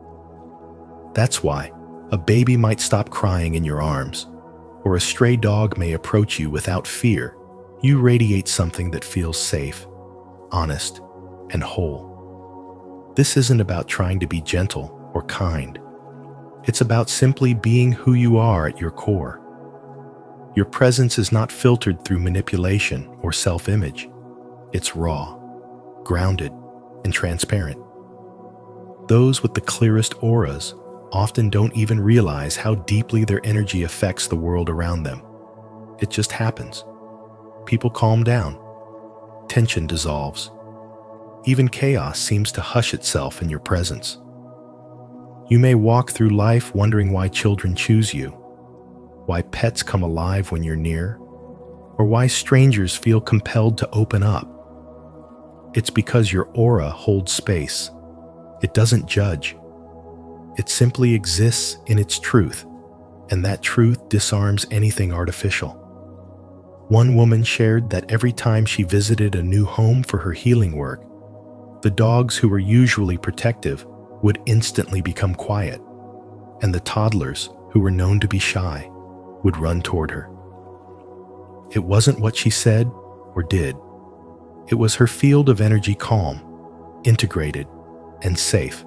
S1: That's why a baby might stop crying in your arms, or a stray dog may approach you without fear. You radiate something that feels safe, honest, and whole. This isn't about trying to be gentle or kind. It's about simply being who you are at your core. Your presence is not filtered through manipulation or self-image. It's raw, grounded, and transparent. Those with the clearest auras often don't even realize how deeply their energy affects the world around them. It just happens. People calm down. Tension dissolves. Even chaos seems to hush itself in your presence. You may walk through life wondering why children choose you, why pets come alive when you're near, or why strangers feel compelled to open up. It's because your aura holds space. It doesn't judge. It simply exists in its truth, and that truth disarms anything artificial. One woman shared that every time she visited a new home for her healing work, the dogs who were usually protective would instantly become quiet, and the toddlers who were known to be shy would run toward her. It wasn't what she said or did. It was her field of energy calm, integrated, and safe.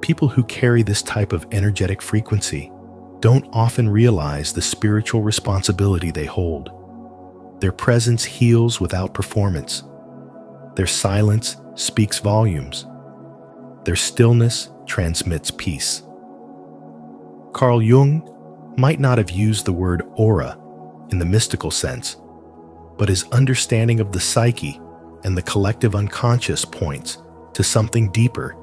S1: People who carry this type of energetic frequency don't often realize the spiritual responsibility they hold. Their presence heals without performance. Their silence speaks volumes. Their stillness transmits peace. Carl Jung might not have used the word aura in the mystical sense, but his understanding of the psyche and the collective unconscious points to something deeper.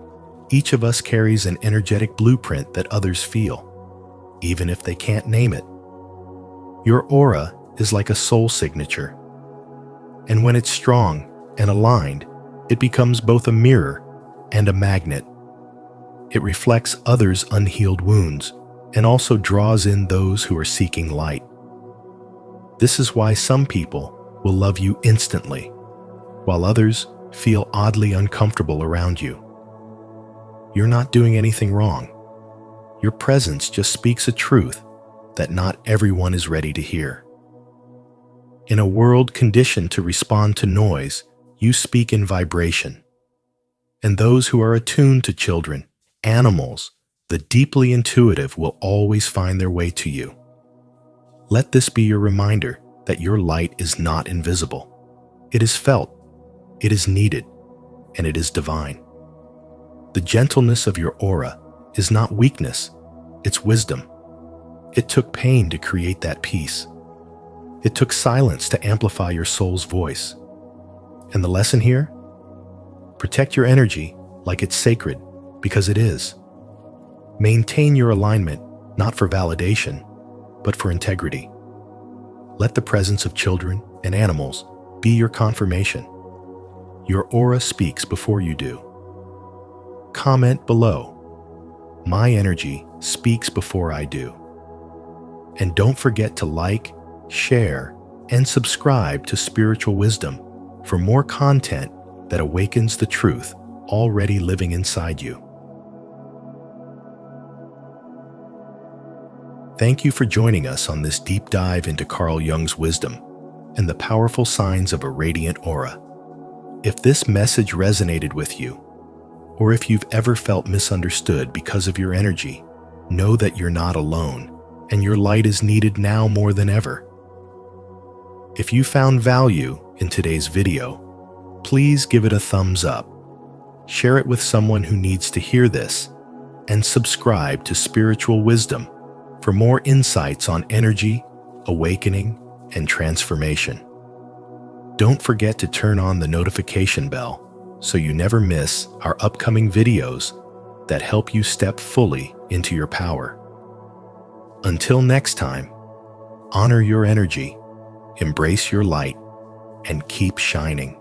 S1: Each of us carries an energetic blueprint that others feel, even if they can't name it. Your aura is like a soul signature, and when it's strong and aligned, it becomes both a mirror and a magnet. It reflects others' unhealed wounds and also draws in those who are seeking light. This is why some people will love you instantly, while others feel oddly uncomfortable around you. You're not doing anything wrong. Your presence just speaks a truth that not everyone is ready to hear. In a world conditioned to respond to noise, you speak in vibration. And those who are attuned to children, animals, the deeply intuitive will always find their way to you. Let this be your reminder that your light is not invisible. It is felt, it is needed, and it is divine. The gentleness of your aura is not weakness, it's wisdom. It took pain to create that peace. It took silence to amplify your soul's voice. And the lesson here? Protect your energy like it's sacred, because it is. Maintain your alignment, not for validation, but for integrity. Let the presence of children and animals be your confirmation. Your aura speaks before you do. Comment below. My energy speaks before I do. And don't forget to like, share, and subscribe to Spiritual Wisdom for more content that awakens the truth already living inside you. Thank you for joining us on this deep dive into Carl Jung's wisdom and the powerful signs of a radiant aura. If this message resonated with you, or if you've ever felt misunderstood because of your energy, know that you're not alone and your light is needed now more than ever. If you found value in today's video, please give it a thumbs up, share it with someone who needs to hear this, and subscribe to Spiritual Wisdom for more insights on energy, awakening, and transformation. Don't forget to turn on the notification bell so you never miss our upcoming videos that help you step fully into your power. Until next time, honor your energy, embrace your light, and keep shining.